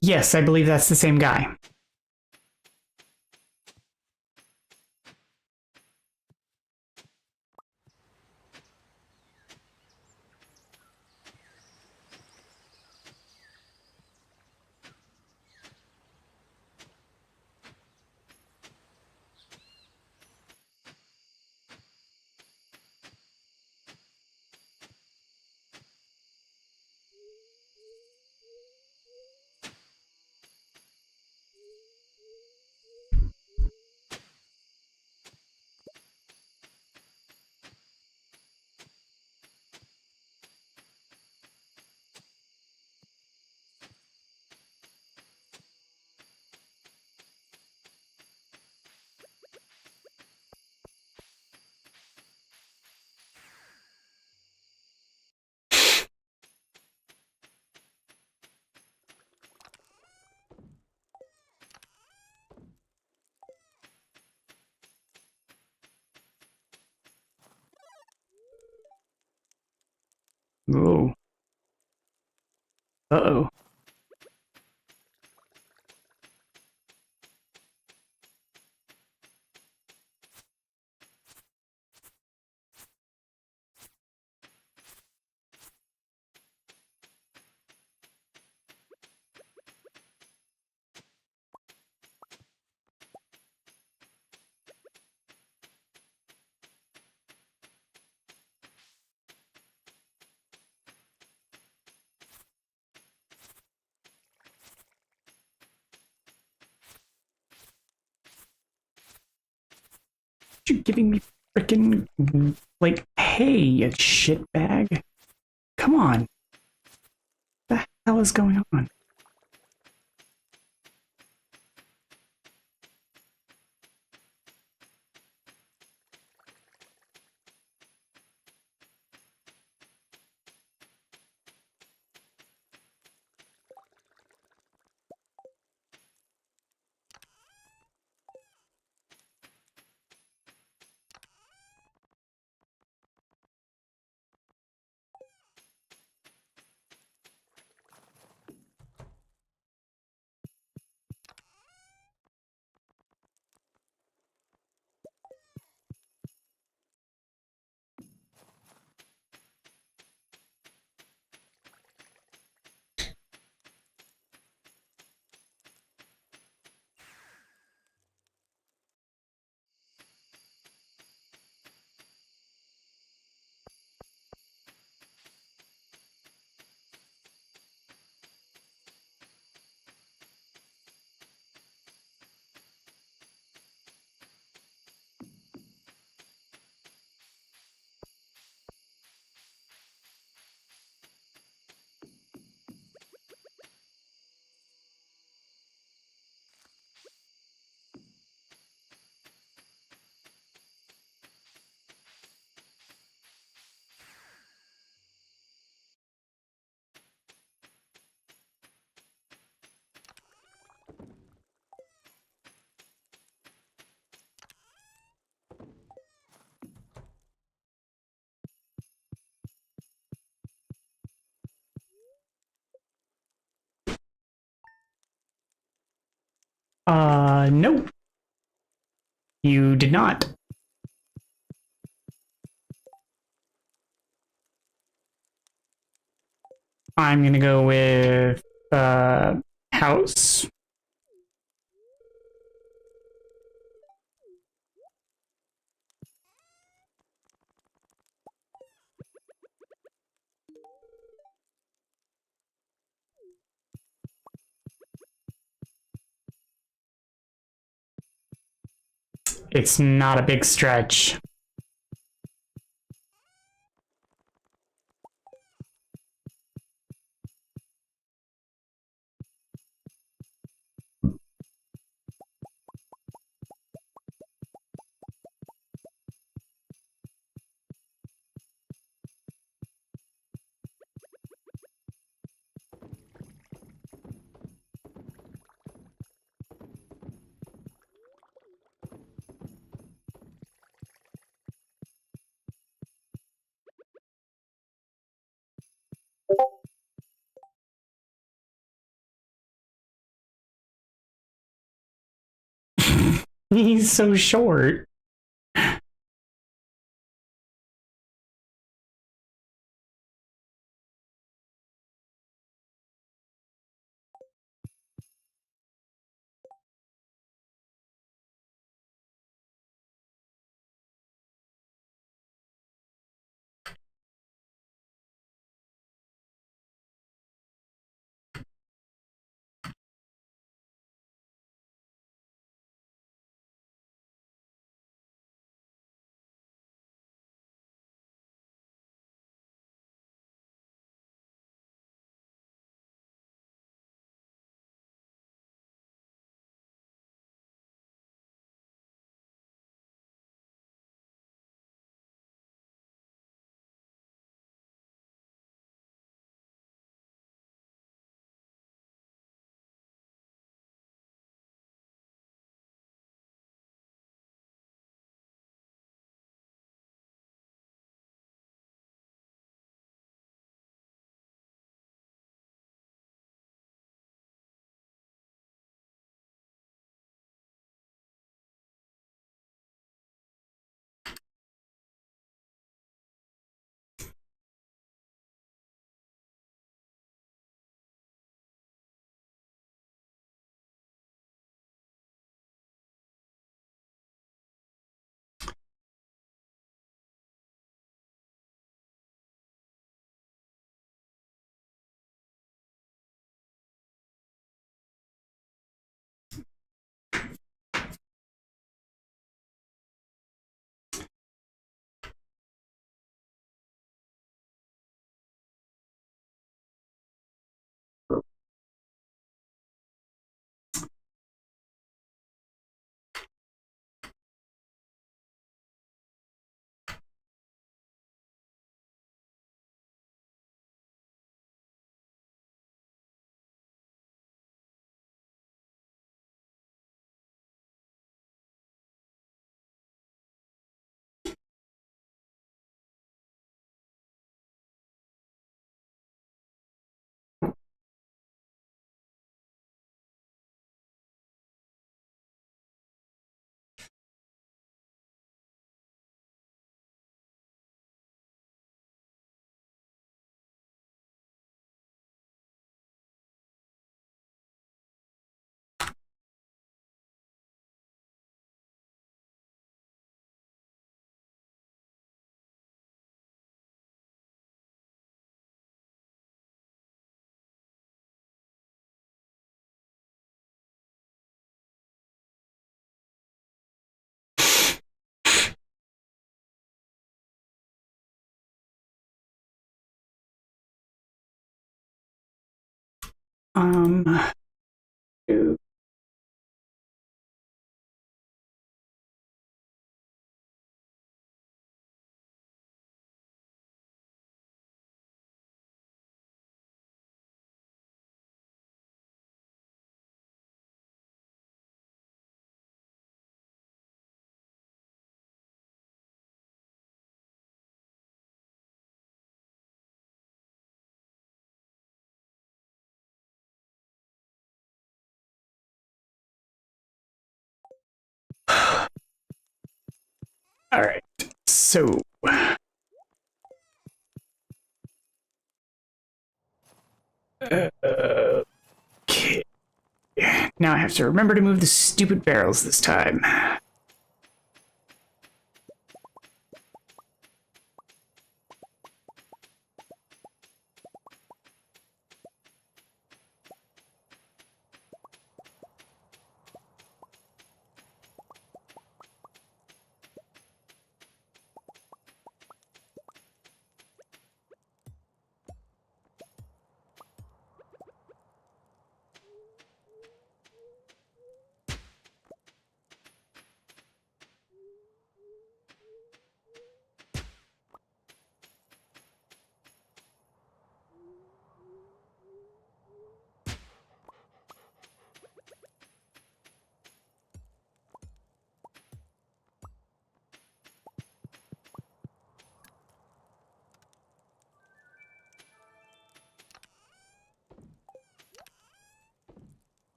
Yes, I believe that's the same guy. Oh. Uh-oh. You giving me freaking like hay, you shitbag? Come on. What the hell is going on? No. You did not. I'm gonna go with house. It's not a big stretch. He's so short. Um, do- all right. So, okay. Now I have to remember to move the stupid barrels this time.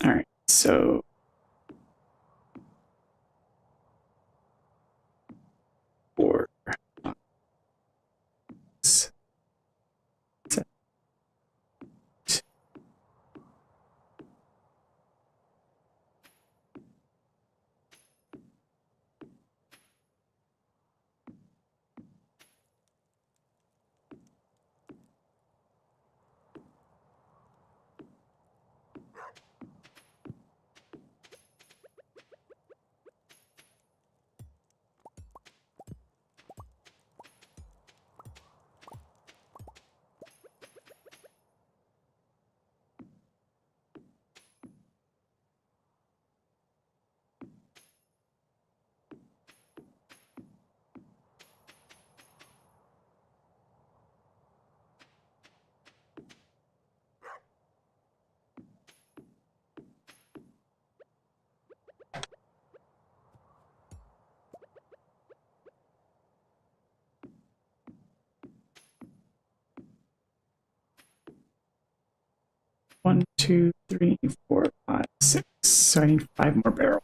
All right. So, four. 1, 2, 3, 4, 5, 6. So I need 5 more barrels.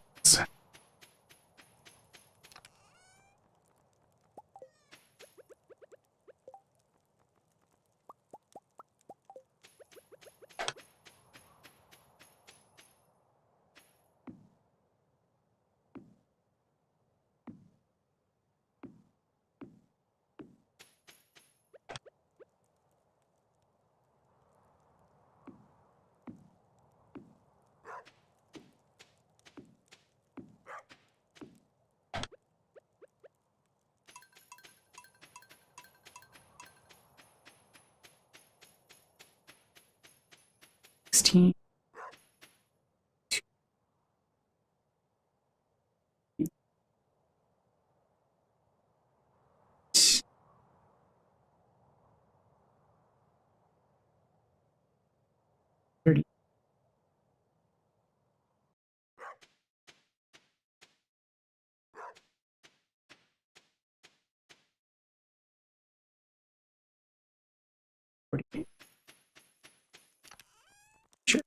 $16. 30. Sure.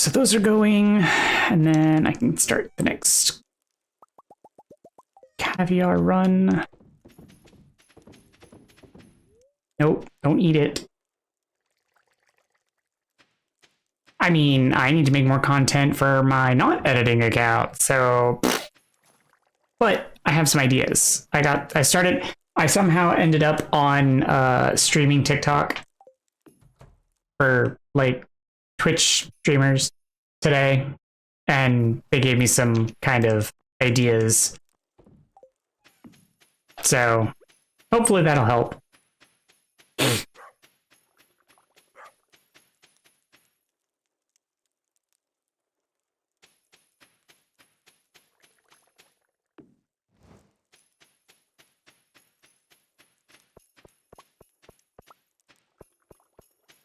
so those are going, and then I can start the next caviar run. Nope, don't eat it. I mean, I need to make more content for my not editing account, so... But I have some ideas. I somehow ended up on streaming TikTok for, like, Twitch streamers today, and they gave me some kind of ideas. So, hopefully that'll help.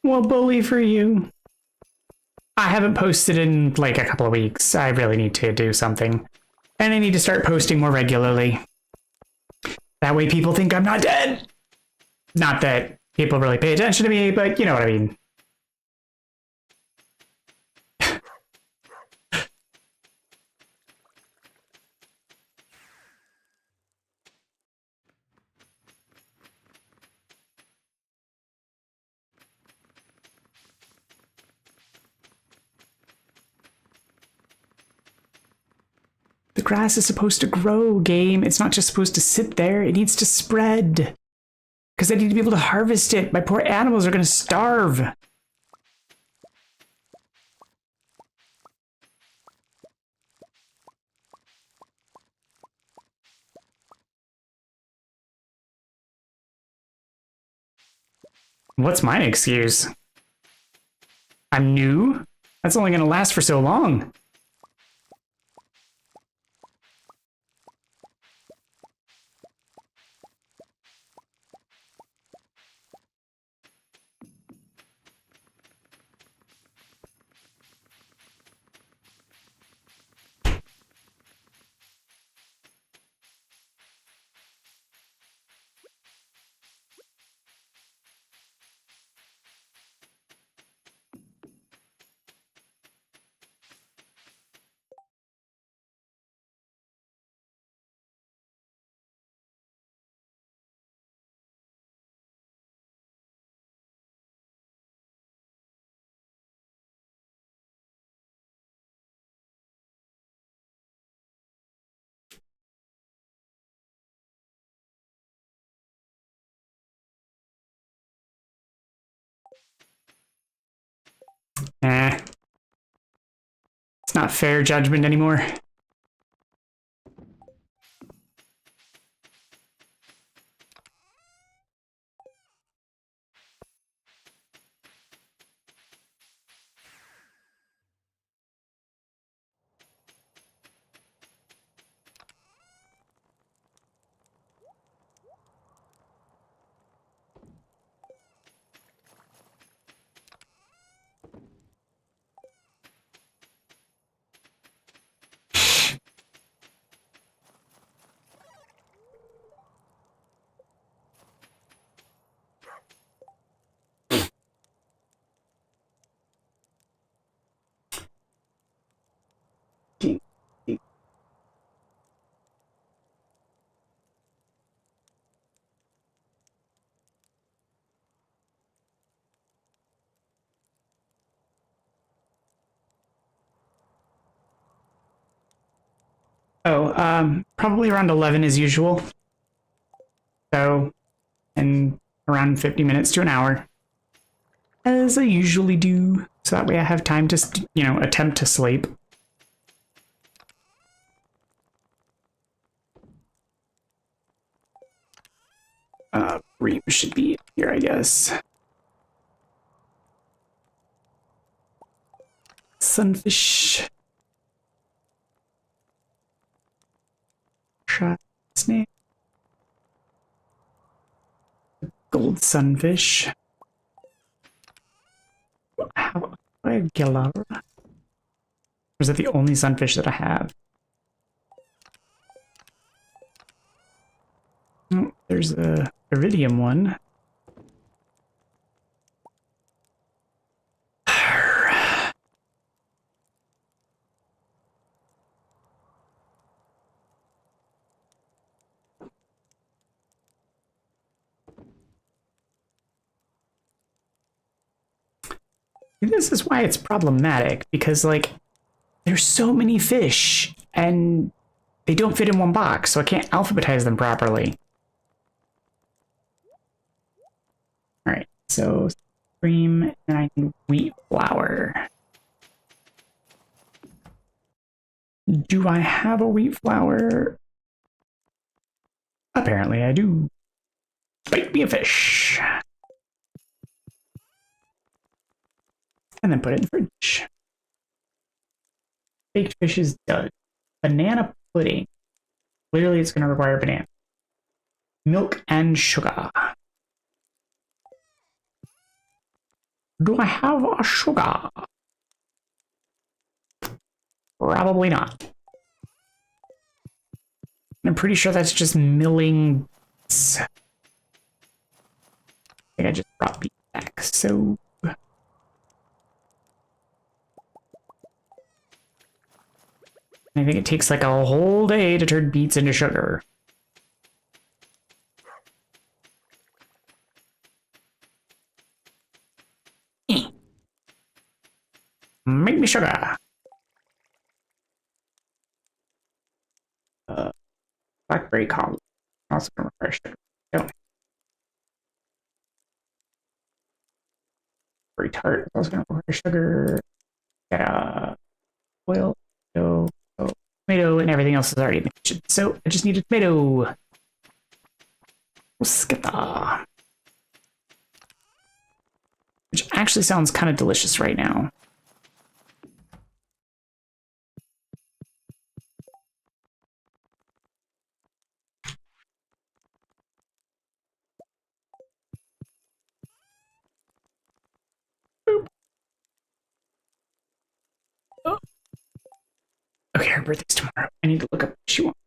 Well, bully for you. I haven't posted in like a couple of weeks. I really need to do something. And I need to start posting more regularly. That way people think I'm not dead. Not that people really pay attention to me, but you know what I mean. The grass is supposed to grow, game. It's not just supposed to sit there. It needs to spread. Because I need to be able to harvest it. My poor animals are going to starve. What's my excuse? I'm new? That's only going to last for so long. It's not fair judgment anymore. Oh, probably around 11 as usual. So, and around 50 minutes to an hour. As I usually do. So that way I have time to, you know, attempt to sleep. Reem should be here, I guess. Sunfish. Shot snake. Gold sunfish. How do I have Galar? Or is that the only sunfish that I have? Oh, there's a iridium one. This is why it's problematic, because, like, there's so many fish, and they don't fit in one box, so I can't alphabetize them properly. Alright, so cream, and I need wheat flour. Do I have a wheat flour? Apparently I do. Bake me a fish. And then put it in the fridge. Baked fish is done. Banana pudding. Clearly it's going to require banana. Milk and sugar. Do I have a sugar? Probably not. I'm pretty sure that's just milling. I think I just brought beets back, so... I think it takes like a whole day to turn beets into sugar. Make me sugar. Blackberry column. Also gonna require sugar. Don't. Berry tart. Also gonna require sugar. Oil. Tomato, and everything else is already in the kitchen. So I just need a tomato. Skita. Which actually sounds kind of delicious right now. Boop. Oh. Okay, her birthday's tomorrow. I need to look up what she wants.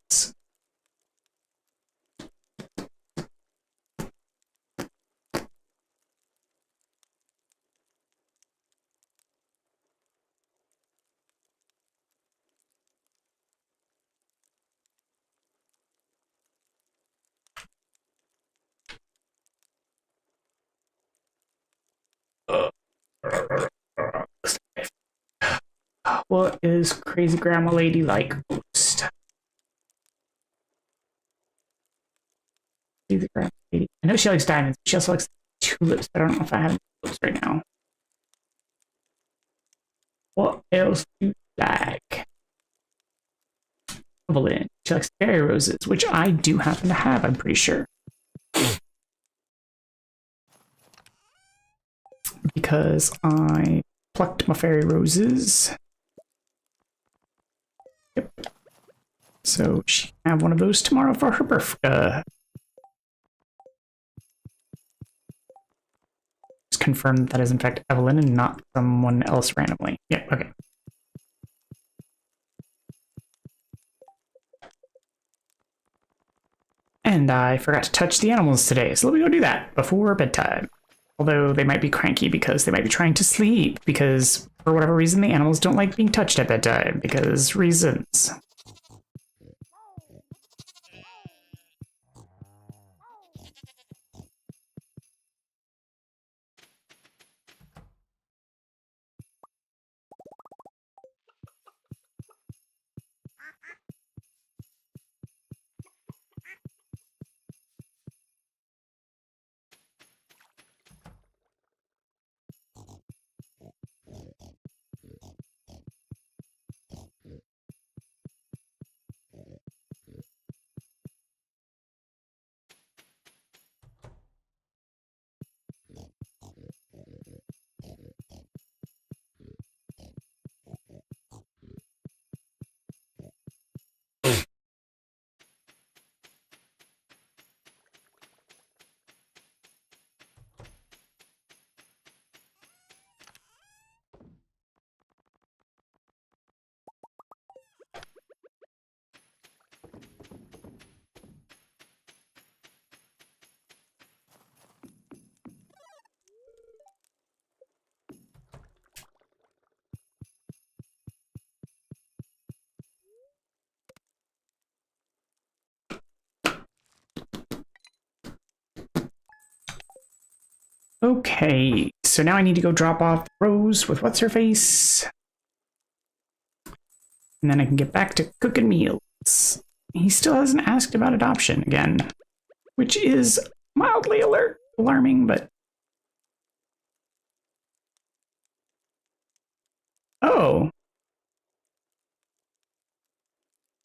What is Crazy Grandma Lady like most? Crazy Grandma Lady. I know she likes diamonds. She also likes tulips, but I don't know if I have tulips right now. What else do you like? Evelyn. She likes fairy roses, which I do happen to have, I'm pretty sure. Because I plucked my fairy roses. Yep. So she can have one of those tomorrow for her birthday. Just confirm that is in fact Evelyn and not someone else randomly. Yeah, okay. And I forgot to touch the animals today, so let me go do that before bedtime. Although they might be cranky because they might be trying to sleep because for whatever reason the animals don't like being touched at bedtime because reasons. Okay, so now I need to go drop off Rose with what's-her-face. And then I can get back to cooking meals. He still hasn't asked about adoption again, which is mildly alarming, but... Oh.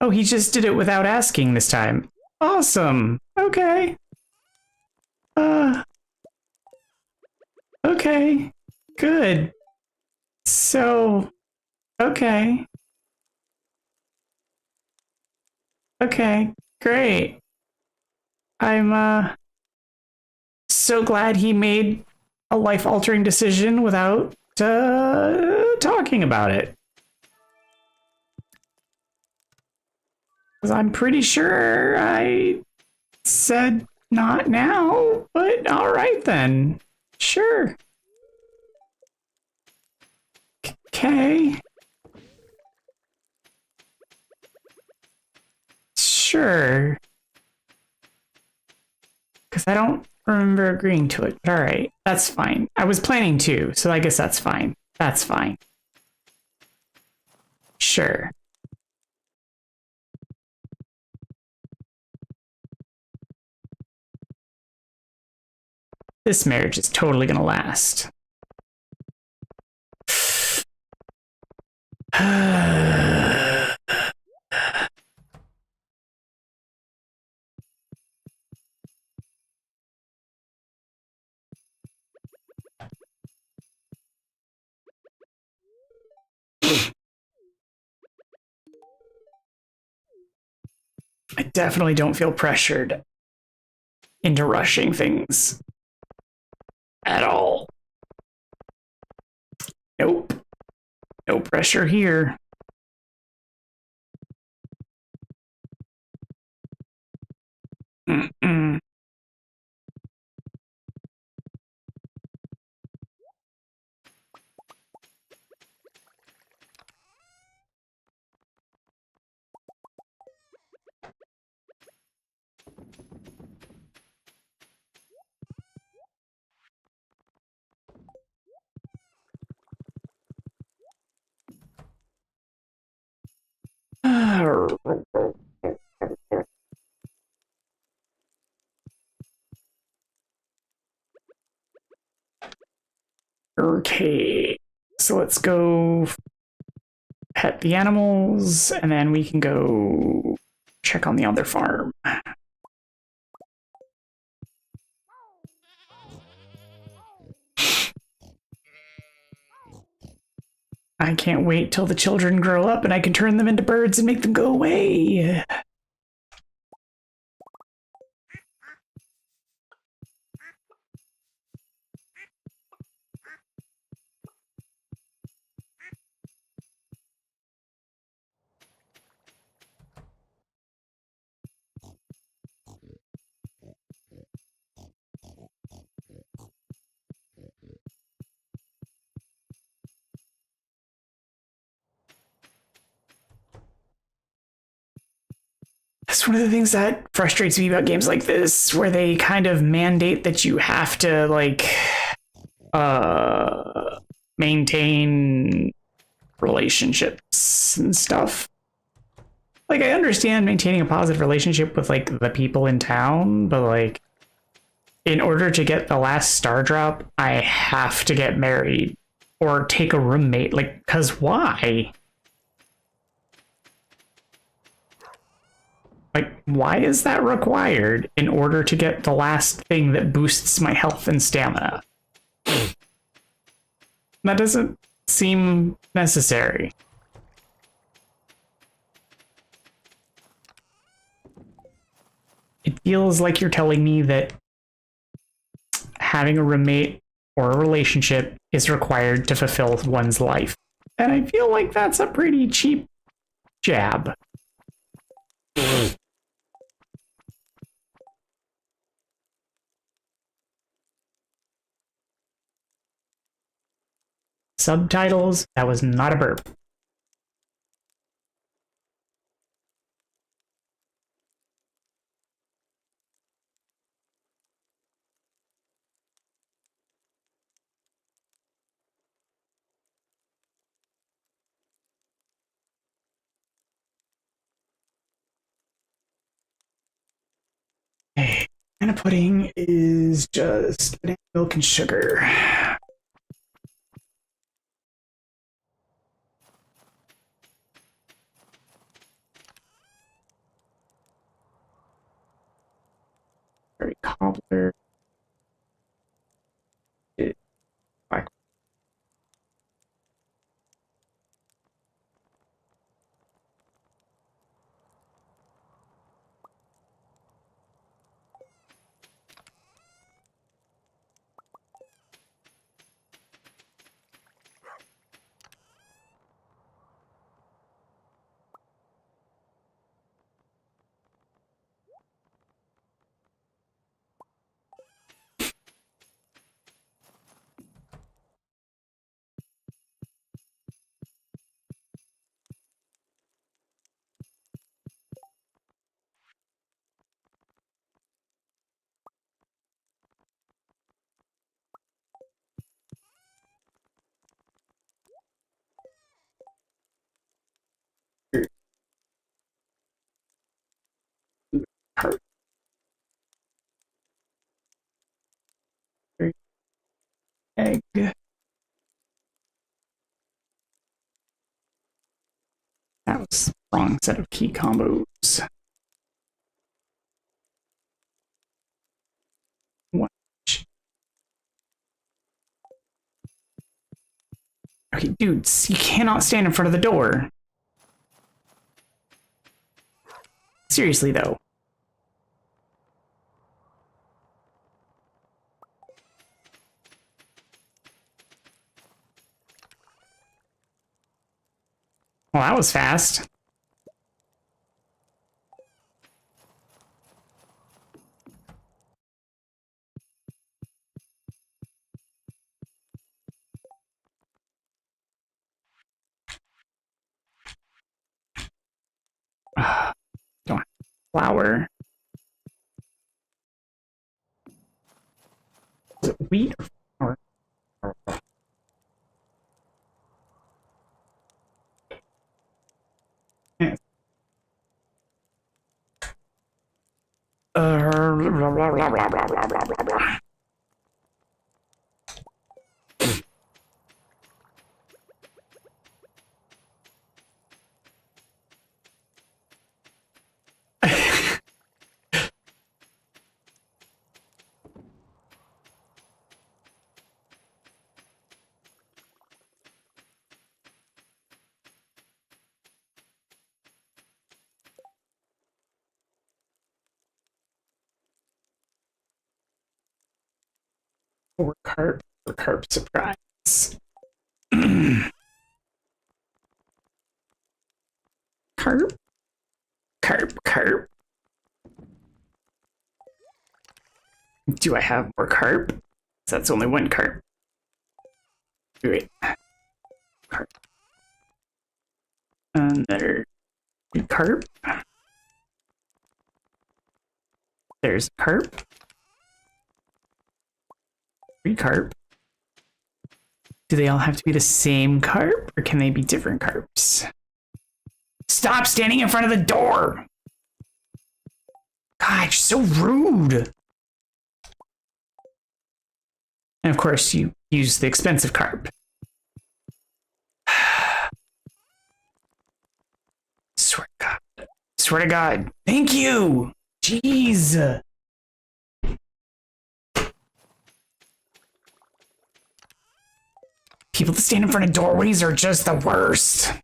Oh, he just did it without asking this time. Awesome. Okay. Okay. Good. So, okay. Okay, great. I'm so glad he made a life-altering decision without talking about it. Because I'm pretty sure I said not now, but all right then. Sure. Okay. Sure. Because I don't remember agreeing to it. All right, that's fine. I was planning to, so I guess that's fine. That's fine. Sure. This marriage is totally gonna last. I definitely don't feel pressured into rushing things at all. Nope. No pressure here. Mm-mm. Okay, so let's go pet the animals, and then we can go check on the other farm. I can't wait till the children grow up and I can turn them into birds and make them go away. That's one of the things that frustrates me about games like this, where they kind of mandate that you have to, like, maintain relationships and stuff. Like, I understand maintaining a positive relationship with, like, the people in town, but, like, in order to get the last star drop, I have to get married or take a roommate. Like, cause why? Like, why is that required in order to get the last thing that boosts my health and stamina? That doesn't seem necessary. It feels like you're telling me that having a roommate or a relationship is required to fulfill one's life. And I feel like that's a pretty cheap jab. Subtitles, that was not a burp. banana pudding is just banana milk and sugar. Furry cobbler. Black. Egg. That was the wrong set of key combos. Okay, dudes, you cannot stand in front of the door. Seriously, though. Well, that was fast. Don't have flour. Is it wheat or flour? Yeah. Or carp surprise. Carp. Do I have more carp? That's only one carp. Wait. Carp. Another carp. There's carp. 3 carp. Do they all have to be the same carp, or can they be different carps? Stop standing in front of the door! God, you're so rude! And of course, you use the expensive carp. Swear to God. Swear to God. Thank you! Jeez! People that stand in front of doorways are just the worst.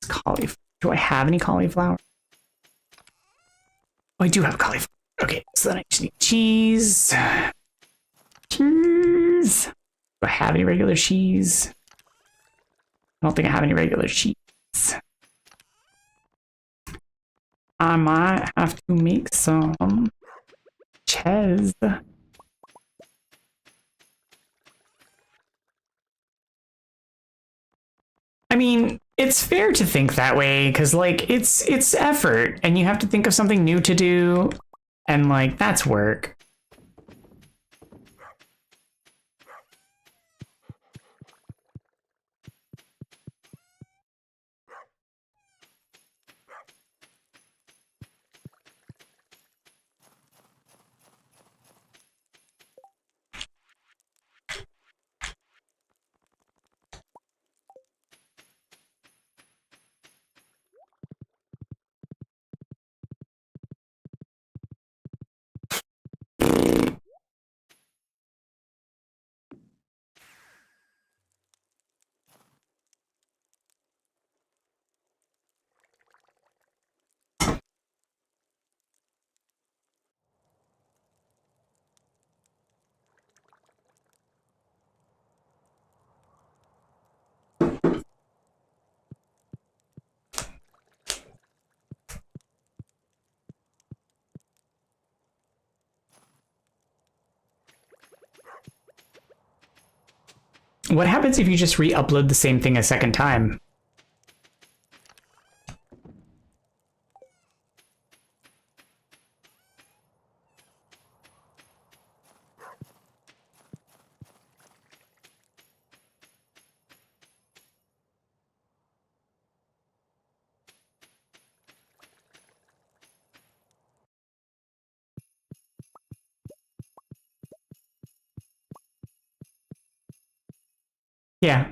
Cauliflower. Do I have any cauliflower? Oh, I do have cauliflower. Okay, so then I just need cheese. Cheese. Do I have any regular cheese? I don't think I have any regular cheese. I might have to make some cheese. I mean, it's fair to think that way because, like, it's effort, and you have to think of something new to do, and like that's work. What happens if you just re-upload the same thing a second time? Yeah.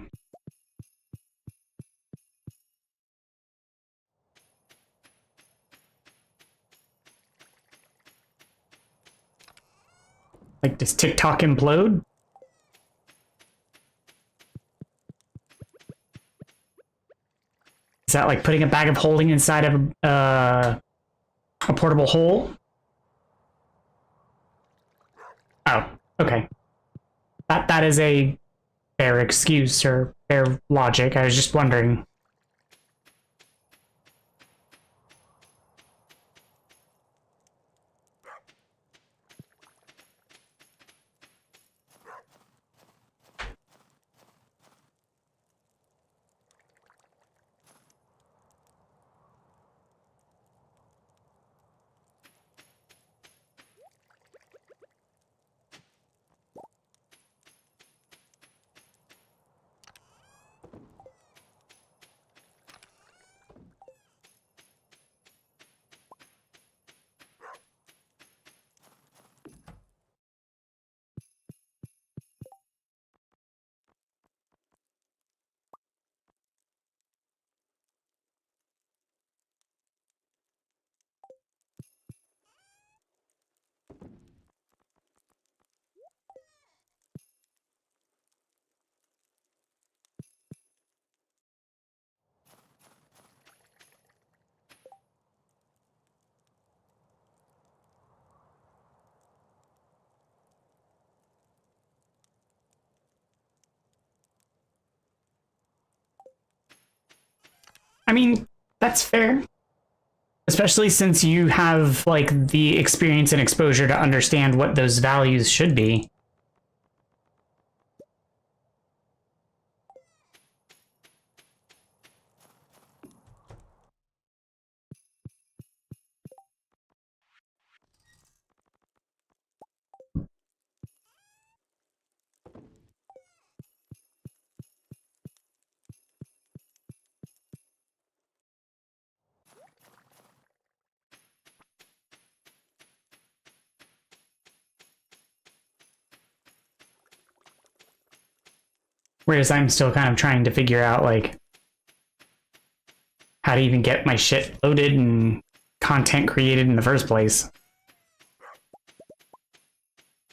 Like, does TikTok implode? Is that like putting a bag of holding inside of a portable hole? Oh, okay. That is a fair excuse or fair logic. I was just wondering. I mean, that's fair. Especially since you have like the experience and exposure to understand what those values should be. Whereas I'm still kind of trying to figure out like how to even get my shit loaded and content created in the first place.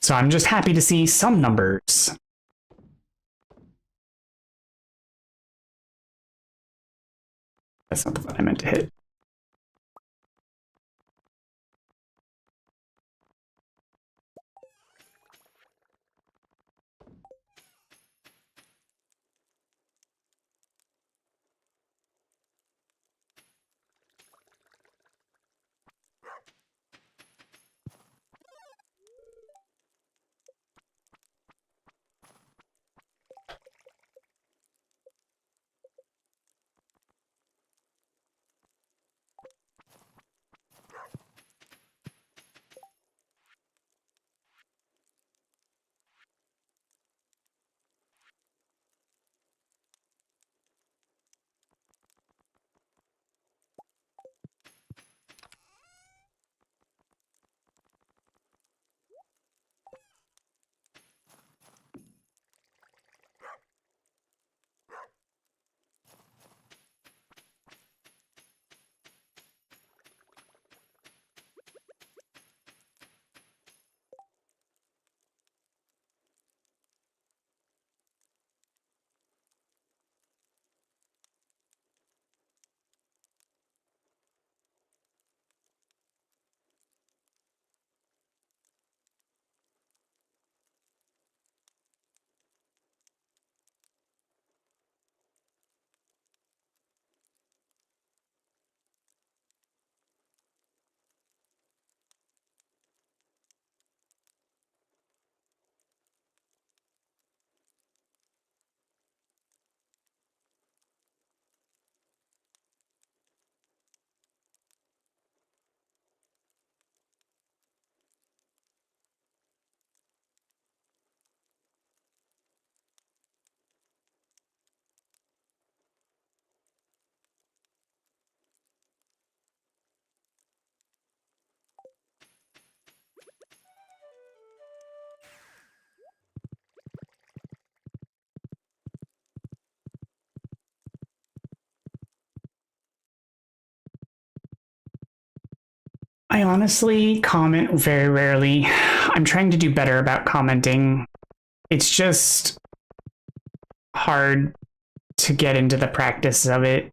So I'm just happy to see some numbers. That's not the button I meant to hit. I honestly comment very rarely. I'm trying to do better about commenting. It's just hard to get into the practice of it.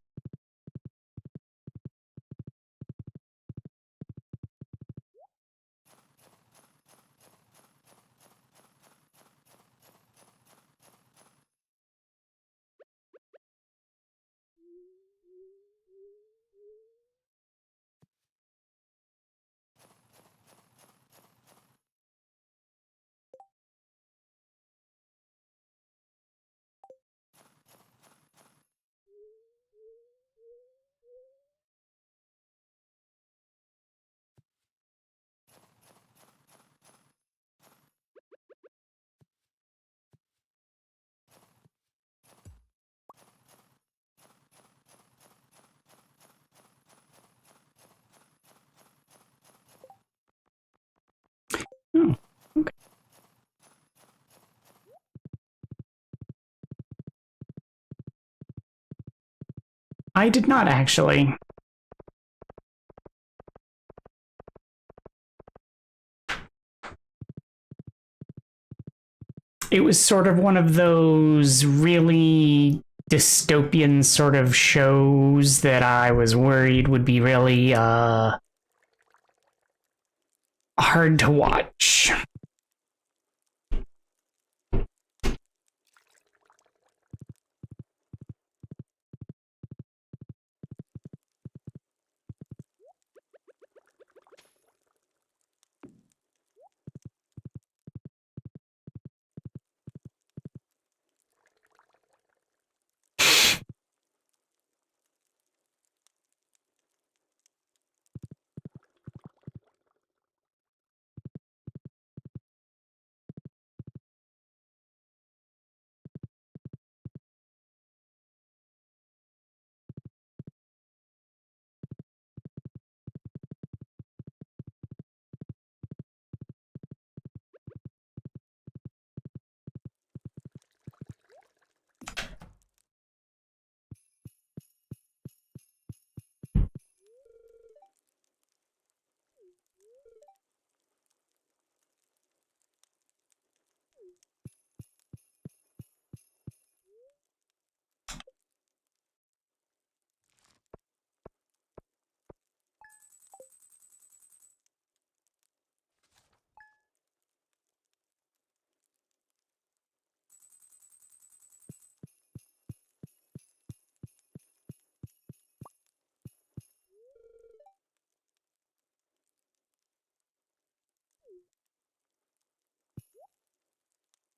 Oh, okay. I did not actually. It was sort of one of those really dystopian sort of shows that I was worried would be really hard to watch.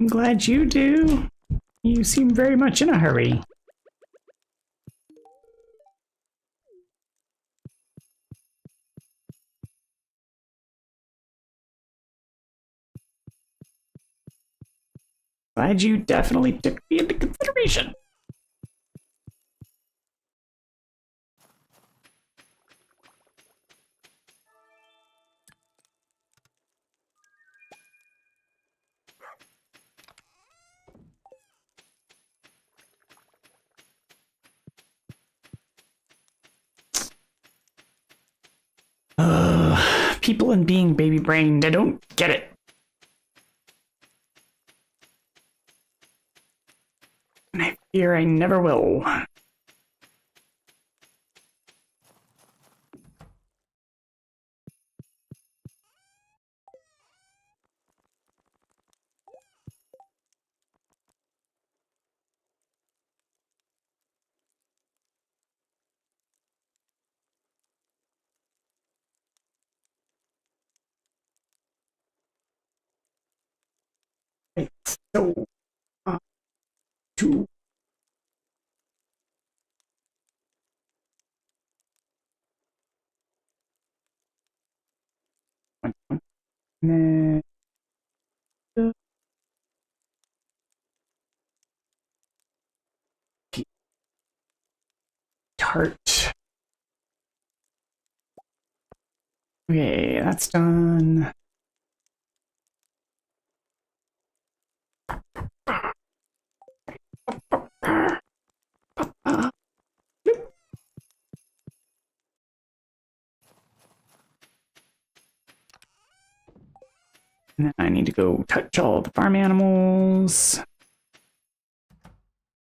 I'm glad you do. You seem very much in a hurry. Glad you definitely took me into consideration. People and being baby brained, I don't get it. And I fear I never will. Right, so, two. And then, tart. Okay, that's done. And then I need to go touch all the farm animals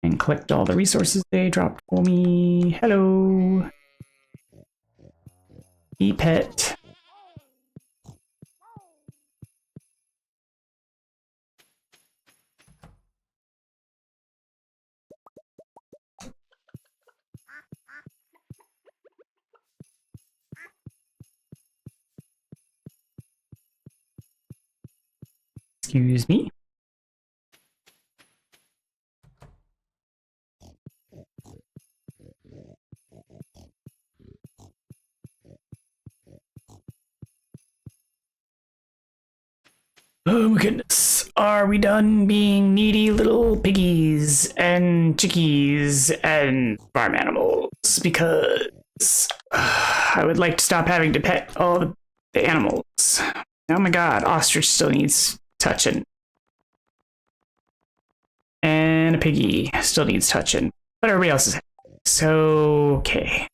and collect all the resources they dropped for me. Hello. E-pet. Excuse me. Oh my goodness. Are we done being needy little piggies and chickies and farm animals? Because I would like to stop having to pet all the animals. Oh my god, ostrich still needs touching. And a piggy still needs touching. But everybody else is so okay.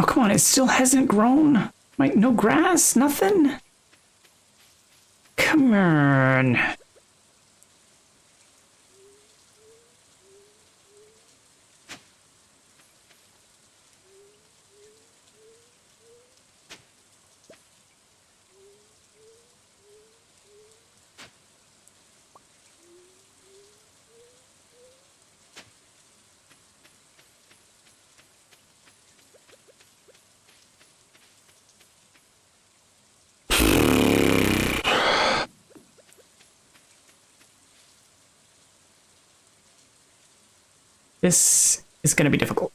Oh, come on, it still hasn't grown? Like, no grass? Nothing? Come on. This is going to be difficult.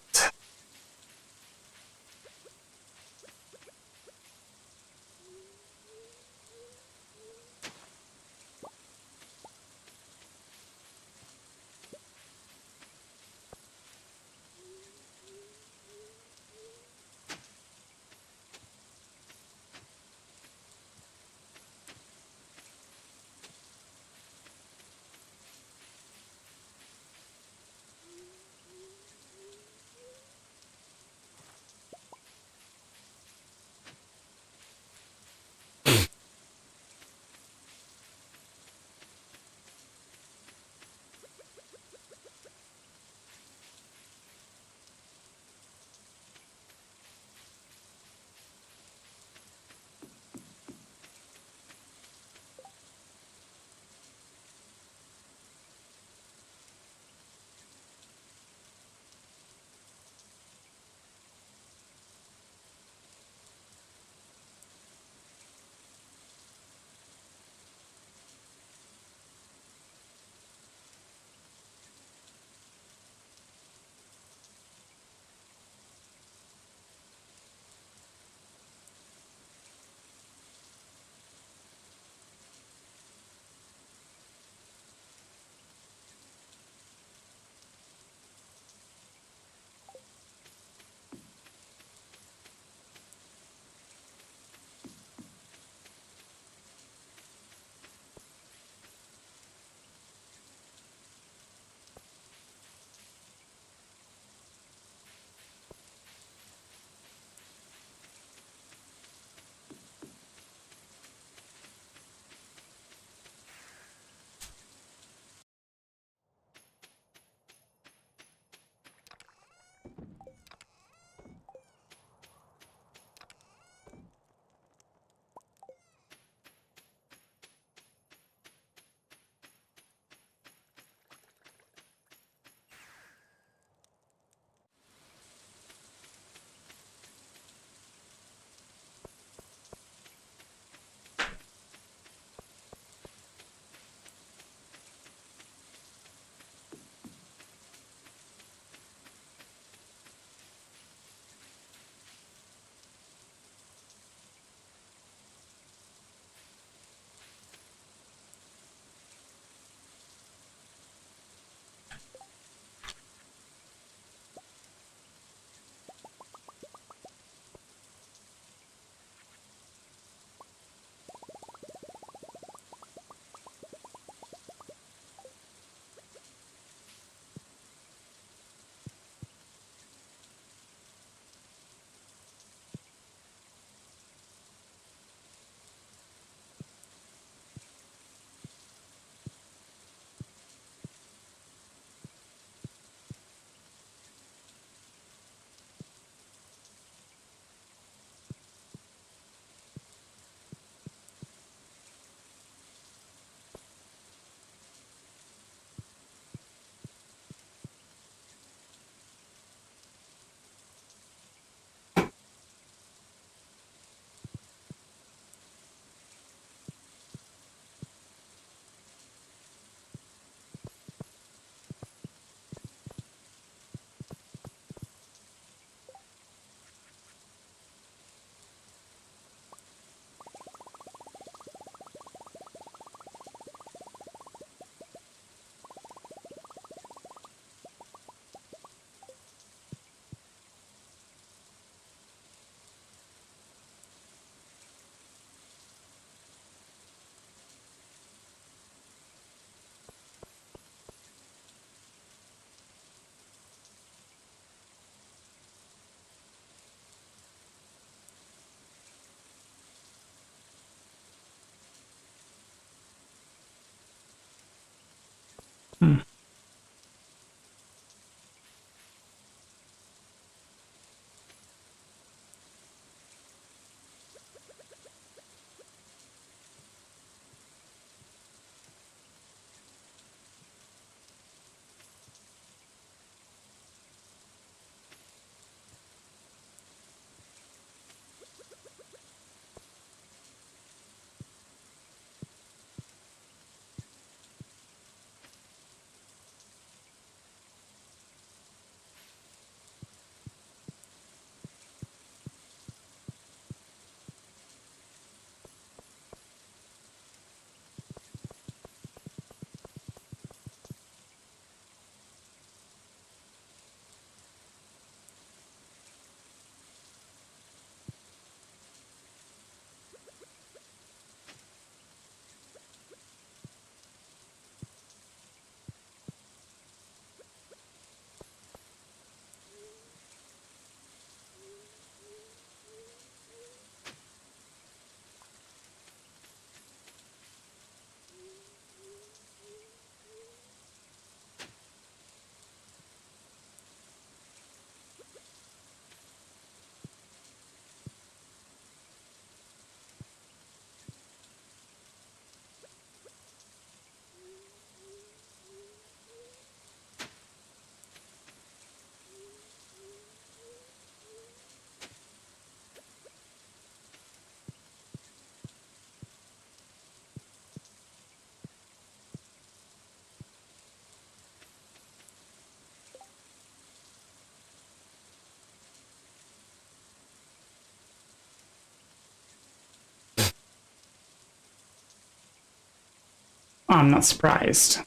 I'm not surprised.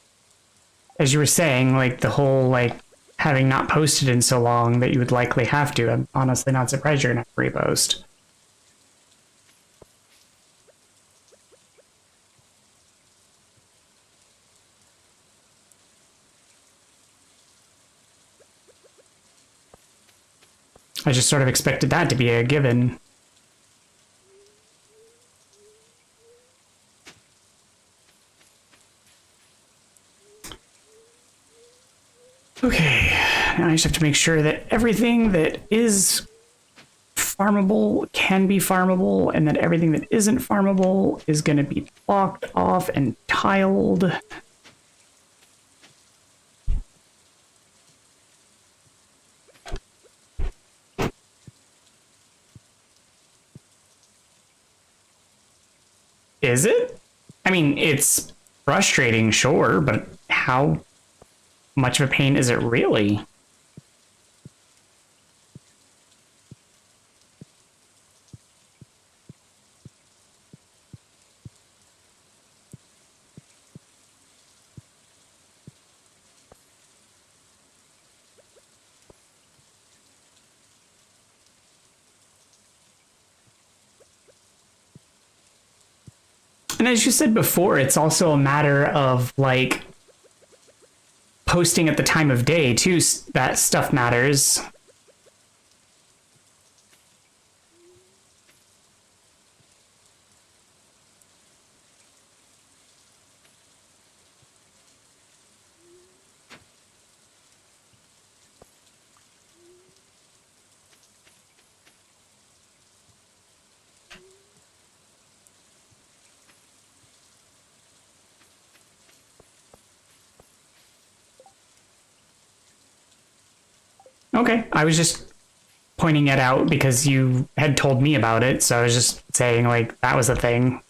As you were saying, like the whole like having not posted in so long that you would likely have to. I'm honestly not surprised you're gonna have to repost. I just sort of expected that to be a given. Okay, now I just have to make sure that everything that is farmable can be farmable, and that everything that isn't farmable is going to be blocked off and tiled. Is it? I mean, it's frustrating, sure, but how much of a pain is it really? And as you said before, it's also a matter of like posting at the time of day too. That stuff matters. Okay, I was just pointing it out because you had told me about it, so I was just saying like that was a thing.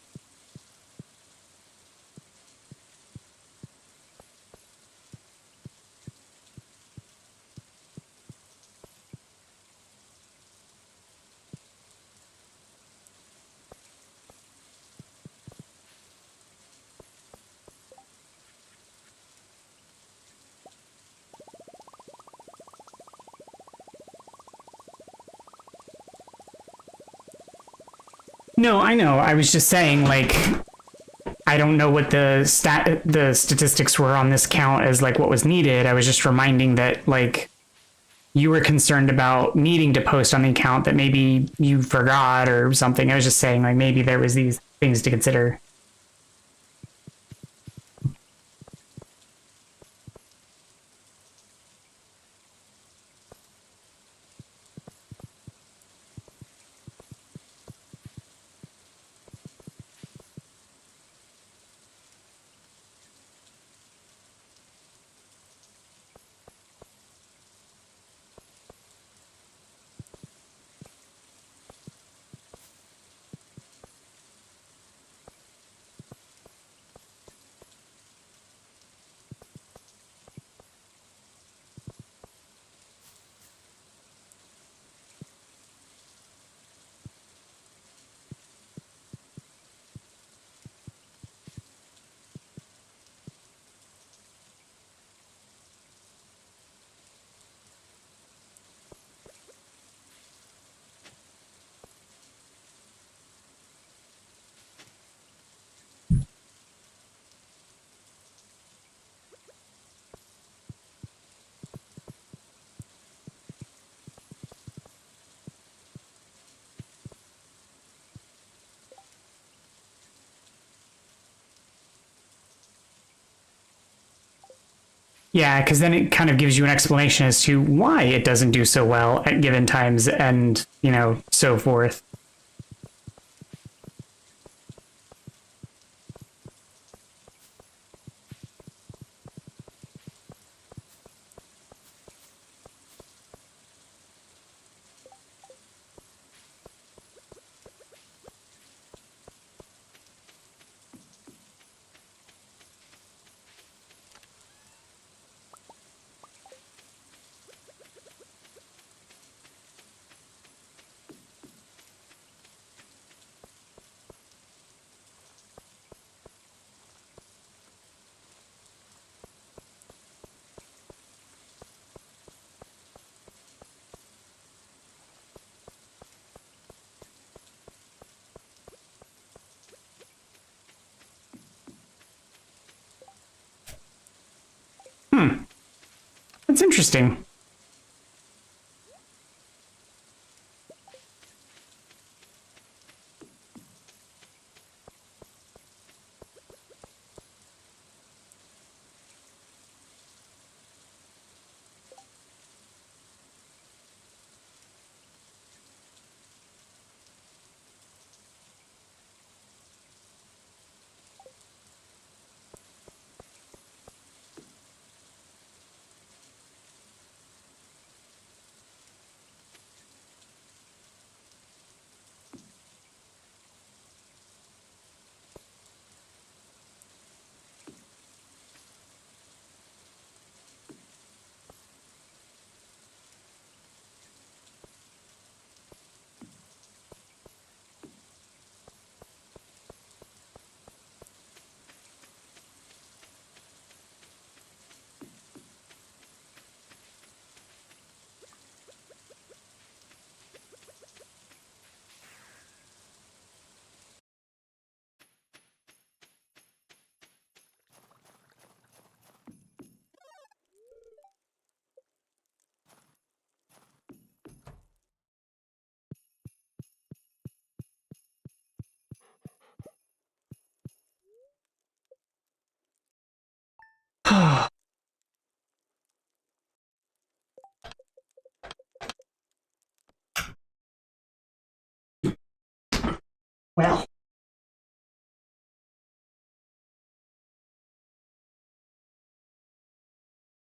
No, I know. I was just saying, like, I don't know what the statistics were on this count as like what was needed. I was just reminding that like you were concerned about needing to post on the account that maybe you forgot or something. I was just saying like maybe there was these things to consider. Yeah, because then it kind of gives you an explanation as to why it doesn't do so well at given times and, you know, so forth. That's interesting. Well,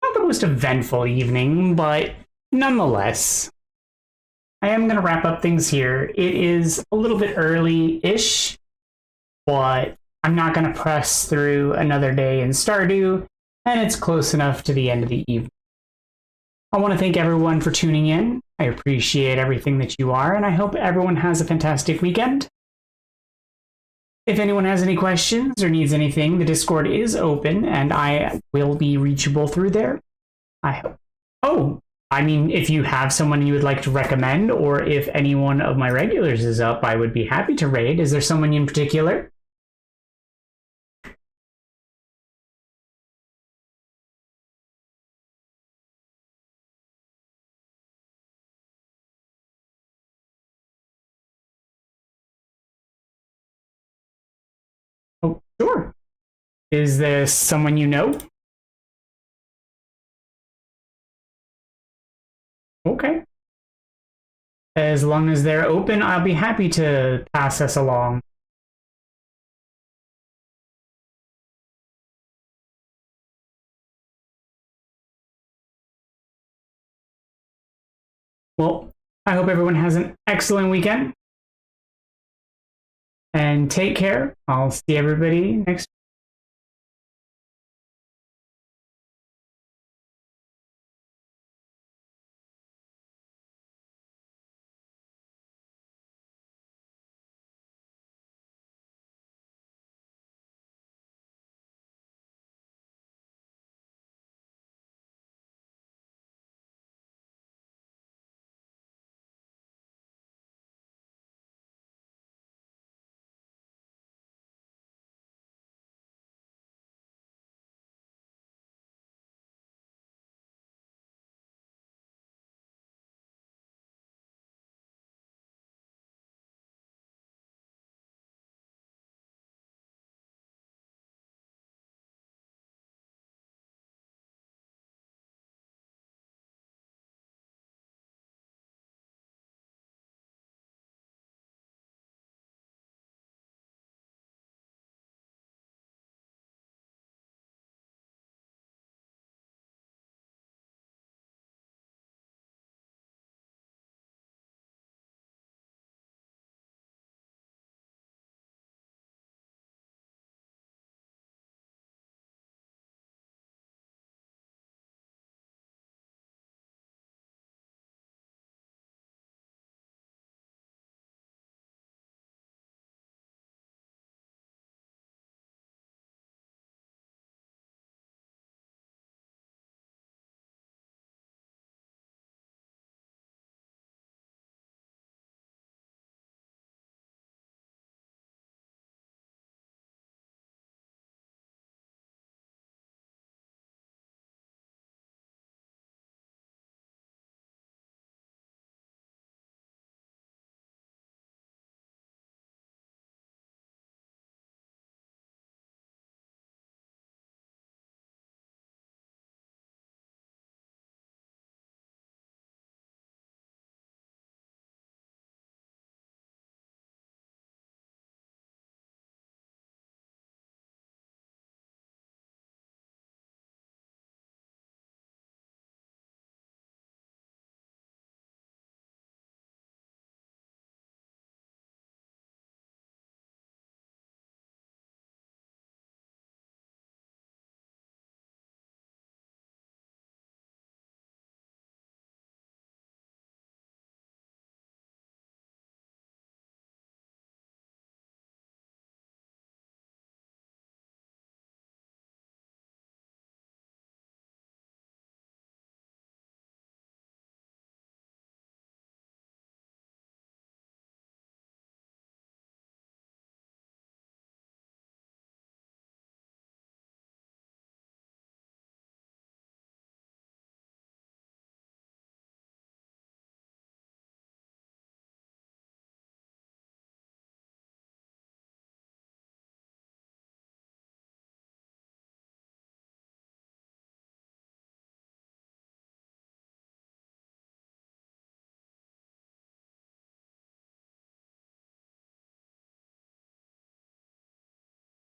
not the most eventful evening, but nonetheless, I am going to wrap up things here. It is a little bit early-ish, but I'm not going to press through another day in Stardew, and it's close enough to the end of the evening. I want to thank everyone for tuning in. I appreciate everything that you are, and I hope everyone has a fantastic weekend. If anyone has any questions or needs anything, the Discord is open, and I will be reachable through there. I hope. Oh, I mean, if you have someone you would like to recommend, or if any one of my regulars is up, I would be happy to raid. Is there someone in particular? Oh, sure. Is there someone you know? Okay. As long as they're open, I'll be happy to pass us along. Well, I hope everyone has an excellent weekend. And take care. I'll see everybody next